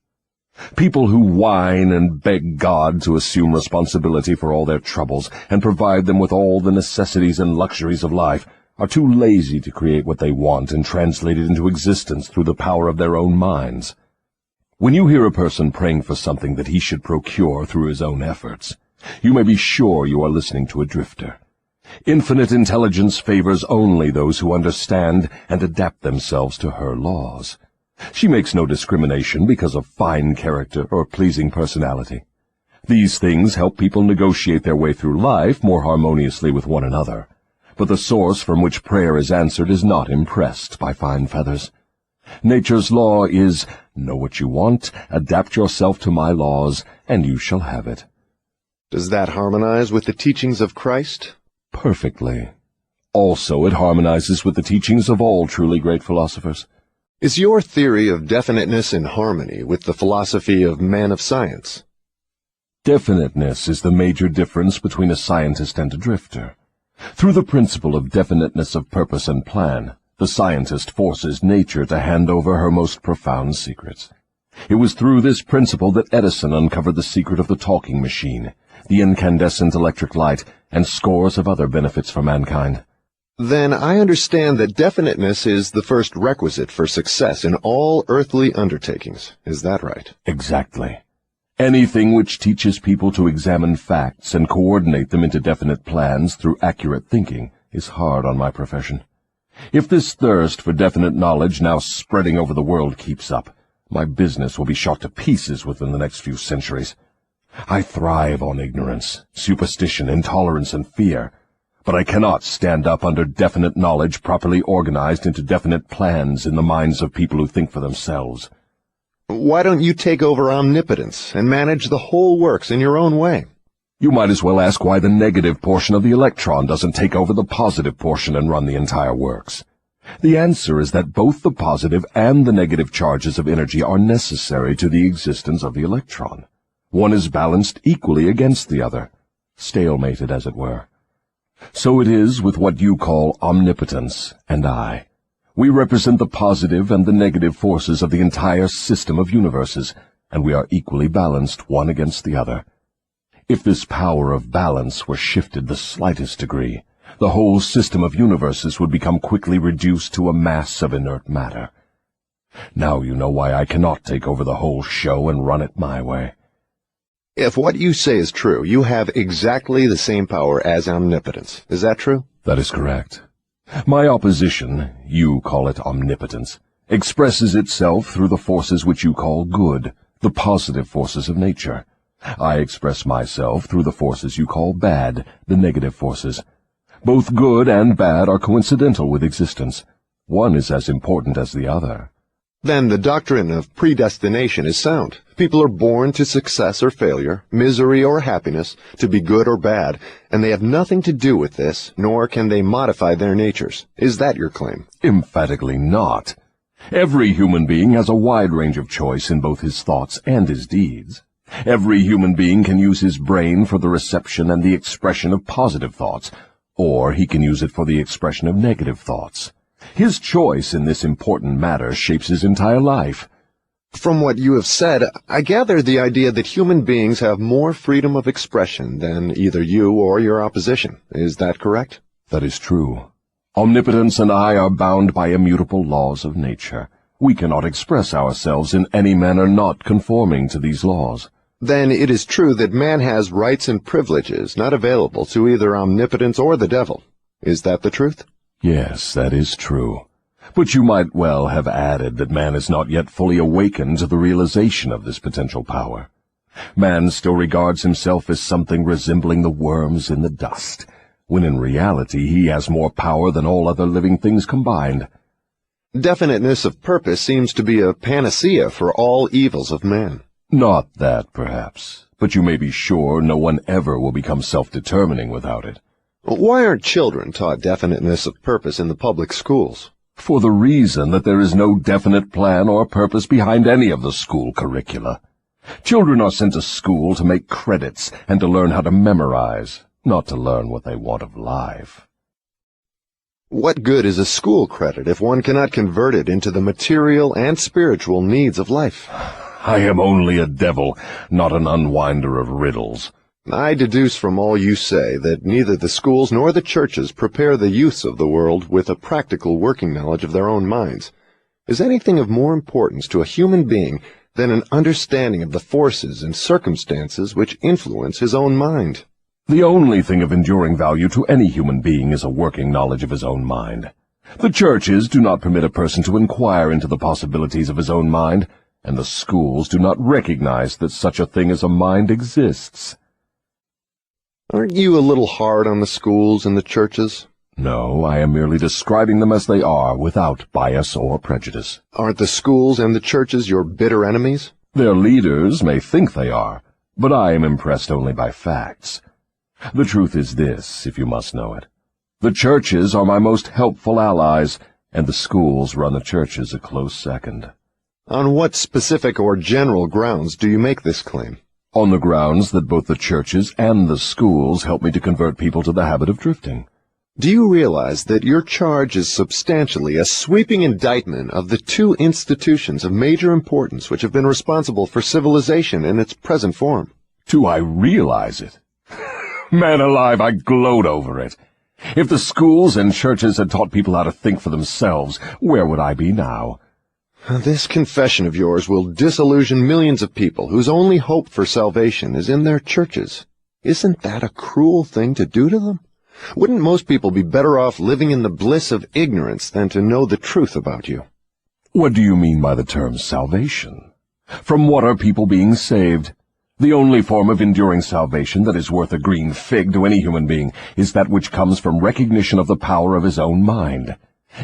People who whine and beg God to assume responsibility for all their troubles and provide them with all the necessities and luxuries of life are too lazy to create what they want and translate it into existence through the power of their own minds. When you hear a person praying for something that he should procure through his own efforts, you may be sure you are listening to a drifter. Infinite intelligence favors only those who understand and adapt themselves to her laws. She makes no discrimination because of fine character or pleasing personality. These things help people negotiate their way through life more harmoniously with one another. But the source from which prayer is answered is not impressed by fine feathers. Nature's law is, know what you want, adapt yourself to my laws, and you shall have it. Does that harmonize with the teachings of Christ? Perfectly. Also, it harmonizes with the teachings of all truly great philosophers. Is your theory of definiteness in harmony with the philosophy of men of science? Definiteness is the major difference between a scientist and a drifter. Through the principle of definiteness of purpose and plan, the scientist forces nature to hand over her most profound secrets. It was through this principle that Edison uncovered the secret of the talking machine, the incandescent electric light, and scores of other benefits for mankind. Then I understand that definiteness is the first requisite for success in all earthly undertakings. Is that right? Exactly. Anything which teaches people to examine facts and coordinate them into definite plans through accurate thinking is hard on my profession. If this thirst for definite knowledge now spreading over the world keeps up, my business will be shot to pieces within the next few centuries. I thrive on ignorance, superstition, intolerance, and fear. But I cannot stand up under definite knowledge properly organized into definite plans in the minds of people who think for themselves. Why don't you take over omnipotence and manage the whole works in your own way? You might as well ask why the negative portion of the electron doesn't take over the positive portion and run the entire works. The answer is that both the positive and the negative charges of energy are necessary to the existence of the electron. One is balanced equally against the other, stalemated as it were. So it is with what you call omnipotence and I. We represent the positive and the negative forces of the entire system of universes, and we are equally balanced one against the other. If this power of balance were shifted the slightest degree, the whole system of universes would become quickly reduced to a mass of inert matter. Now you know why I cannot take over the whole show and run it my way. If what you say is true, you have exactly the same power as omnipotence. Is that true? That is correct. My opposition, you call it omnipotence, expresses itself through the forces which you call good, the positive forces of nature. I express myself through the forces you call bad, the negative forces. Both good and bad are coincidental with existence. One is as important as the other. Then the doctrine of predestination is sound. People are born to success or failure, misery or happiness, to be good or bad, and they have nothing to do with this, nor can they modify their natures. Is that your claim? Emphatically not. Every human being has a wide range of choice in both his thoughts and his deeds. Every human being can use his brain for the reception and the expression of positive thoughts, or he can use it for the expression of negative thoughts. His choice in this important matter shapes his entire life. From what you have said, I gather the idea that human beings have more freedom of expression than either you or your opposition. Is that correct? That is true. Omnipotence and I are bound by immutable laws of nature. We cannot express ourselves in any manner not conforming to these laws. Then it is true that man has rights and privileges not available to either omnipotence or the devil. Is that the truth? Yes, that is true. But you might well have added that man is not yet fully awakened to the realization of this potential power. Man still regards himself as something resembling the worms in the dust. when in reality he has more power than all other living things combined. Definiteness of purpose seems to be a panacea for all evils of man. Not that, perhaps, but you may be sure no one ever will become self-determining without it. Why aren't children taught definiteness of purpose in the public schools? For the reason that there is no definite plan or purpose behind any of the school curricula. Children are sent to school to make credits and to learn how to memorize, not to learn what they want of life. What good is a school credit if one cannot convert it into the material and spiritual needs of life? I am only a devil, not an unwinder of riddles. I deduce from all you say that neither the schools nor the churches prepare the youths of the world with a practical working knowledge of their own minds. Is anything of more importance to a human being than an understanding of the forces and circumstances which influence his own mind? The only thing of enduring value to any human being is a working knowledge of his own mind. The churches do not permit a person to inquire into the possibilities of his own mind, and the schools do not recognize that such a thing as a mind exists. Aren't you a little hard on the schools and the churches? No, I am merely describing them as they are, without bias or prejudice. Aren't the schools and the churches your bitter enemies? Their leaders may think they are, but I am impressed only by facts. The truth is this, if you must know it. The churches are my most helpful allies, and the schools run the churches a close second. On what specific or general grounds do you make this claim? On the grounds that both the churches and the schools help me to convert people to the habit of drifting. Do you realize that your charge is substantially a sweeping indictment of the two institutions of major importance which have been responsible for civilization in its present form? Do I realize it? Man alive, I gloat over it. If the schools and churches had taught people how to think for themselves, where would I be now? This confession of yours will disillusion millions of people whose only hope for salvation is in their churches. Isn't that a cruel thing to do to them? Wouldn't most people be better off living in the bliss of ignorance than to know the truth about you? What do you mean by the term salvation? From what are people being saved? The only form of enduring salvation that is worth a green fig to any human being is that which comes from recognition of the power of his own mind.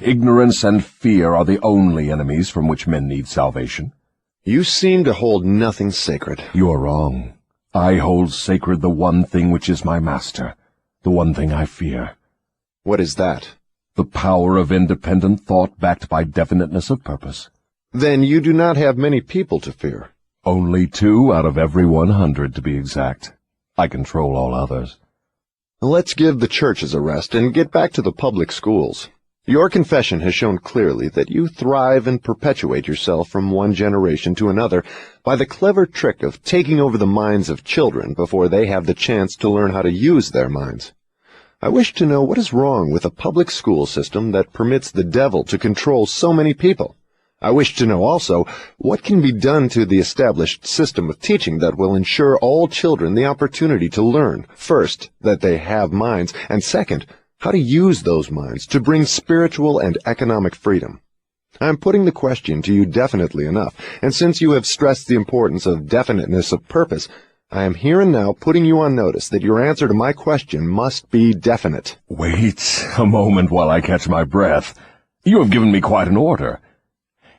Ignorance and fear are the only enemies from which men need salvation. You seem to hold nothing sacred. You are wrong. I hold sacred the one thing which is my master, the one thing I fear. What is that? The power of independent thought backed by definiteness of purpose. Then you do not have many people to fear. Only 2 out of every 100, to be exact. I control all others. Let's give the churches a rest and get back to the public schools. Your confession has shown clearly that you thrive and perpetuate yourself from one generation to another by the clever trick of taking over the minds of children before they have the chance to learn how to use their minds. I wish to know what is wrong with a public school system that permits the devil to control so many people. I wish to know also what can be done to the established system of teaching that will ensure all children the opportunity to learn, first, that they have minds, and second, how to use those minds to bring spiritual and economic freedom. I am putting the question to you definitely enough, and since you have stressed the importance of definiteness of purpose, I am here and now putting you on notice that your answer to my question must be definite. Wait a moment while I catch my breath. You have given me quite an order.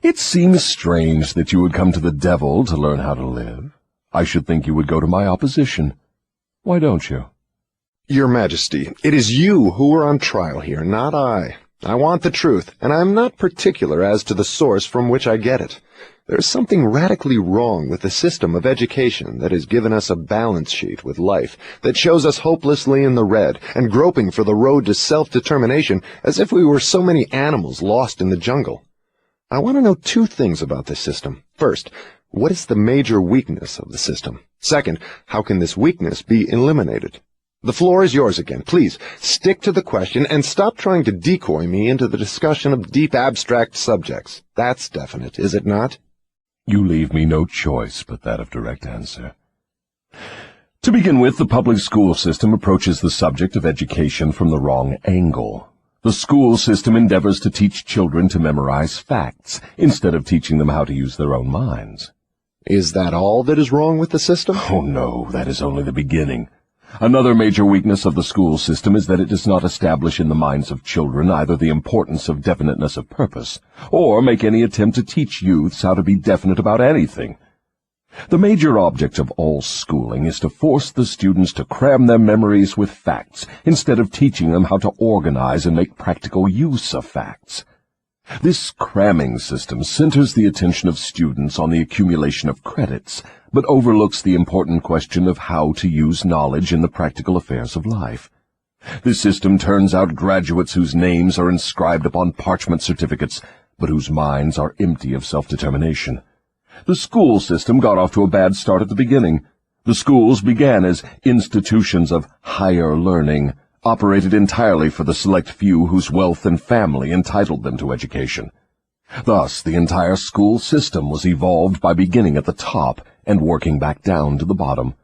It seems strange that you would come to the devil to learn how to live. I should think you would go to my opposition. Why don't you? Your Majesty, it is you who are on trial here, not I. I want the truth, and I am not particular as to the source from which I get it. There is something radically wrong with the system of education that has given us a balance sheet with life, that shows us hopelessly in the red, and groping for the road to self-determination as if we were so many animals lost in the jungle. I want to know 2 things about this system. First, what is the major weakness of the system? Second, how can this weakness be eliminated? The floor is yours again. Please, stick to the question and stop trying to decoy me into the discussion of deep abstract subjects. That's definite, is it not? You leave me no choice but that of direct answer. To begin with, the public school system approaches the subject of education from the wrong angle. The school system endeavors to teach children to memorize facts, instead of teaching them how to use their own minds. Is that all that is wrong with the system? Oh no, that is only the beginning. Another major weakness of the school system is that it does not establish in the minds of children either the importance of definiteness of purpose, or make any attempt to teach youths how to be definite about anything. The major object of all schooling is to force the students to cram their memories with facts, instead of teaching them how to organize and make practical use of facts. This cramming system centers the attention of students on the accumulation of credits, but overlooks the important question of how to use knowledge in the practical affairs of life. This system turns out graduates whose names are inscribed upon parchment certificates, but whose minds are empty of self-determination. The school system got off to a bad start at the beginning. The schools began as institutions of higher learning, operated entirely for the select few whose wealth and family entitled them to education. Thus, the entire school system was evolved by beginning at the top and working back down to the bottom.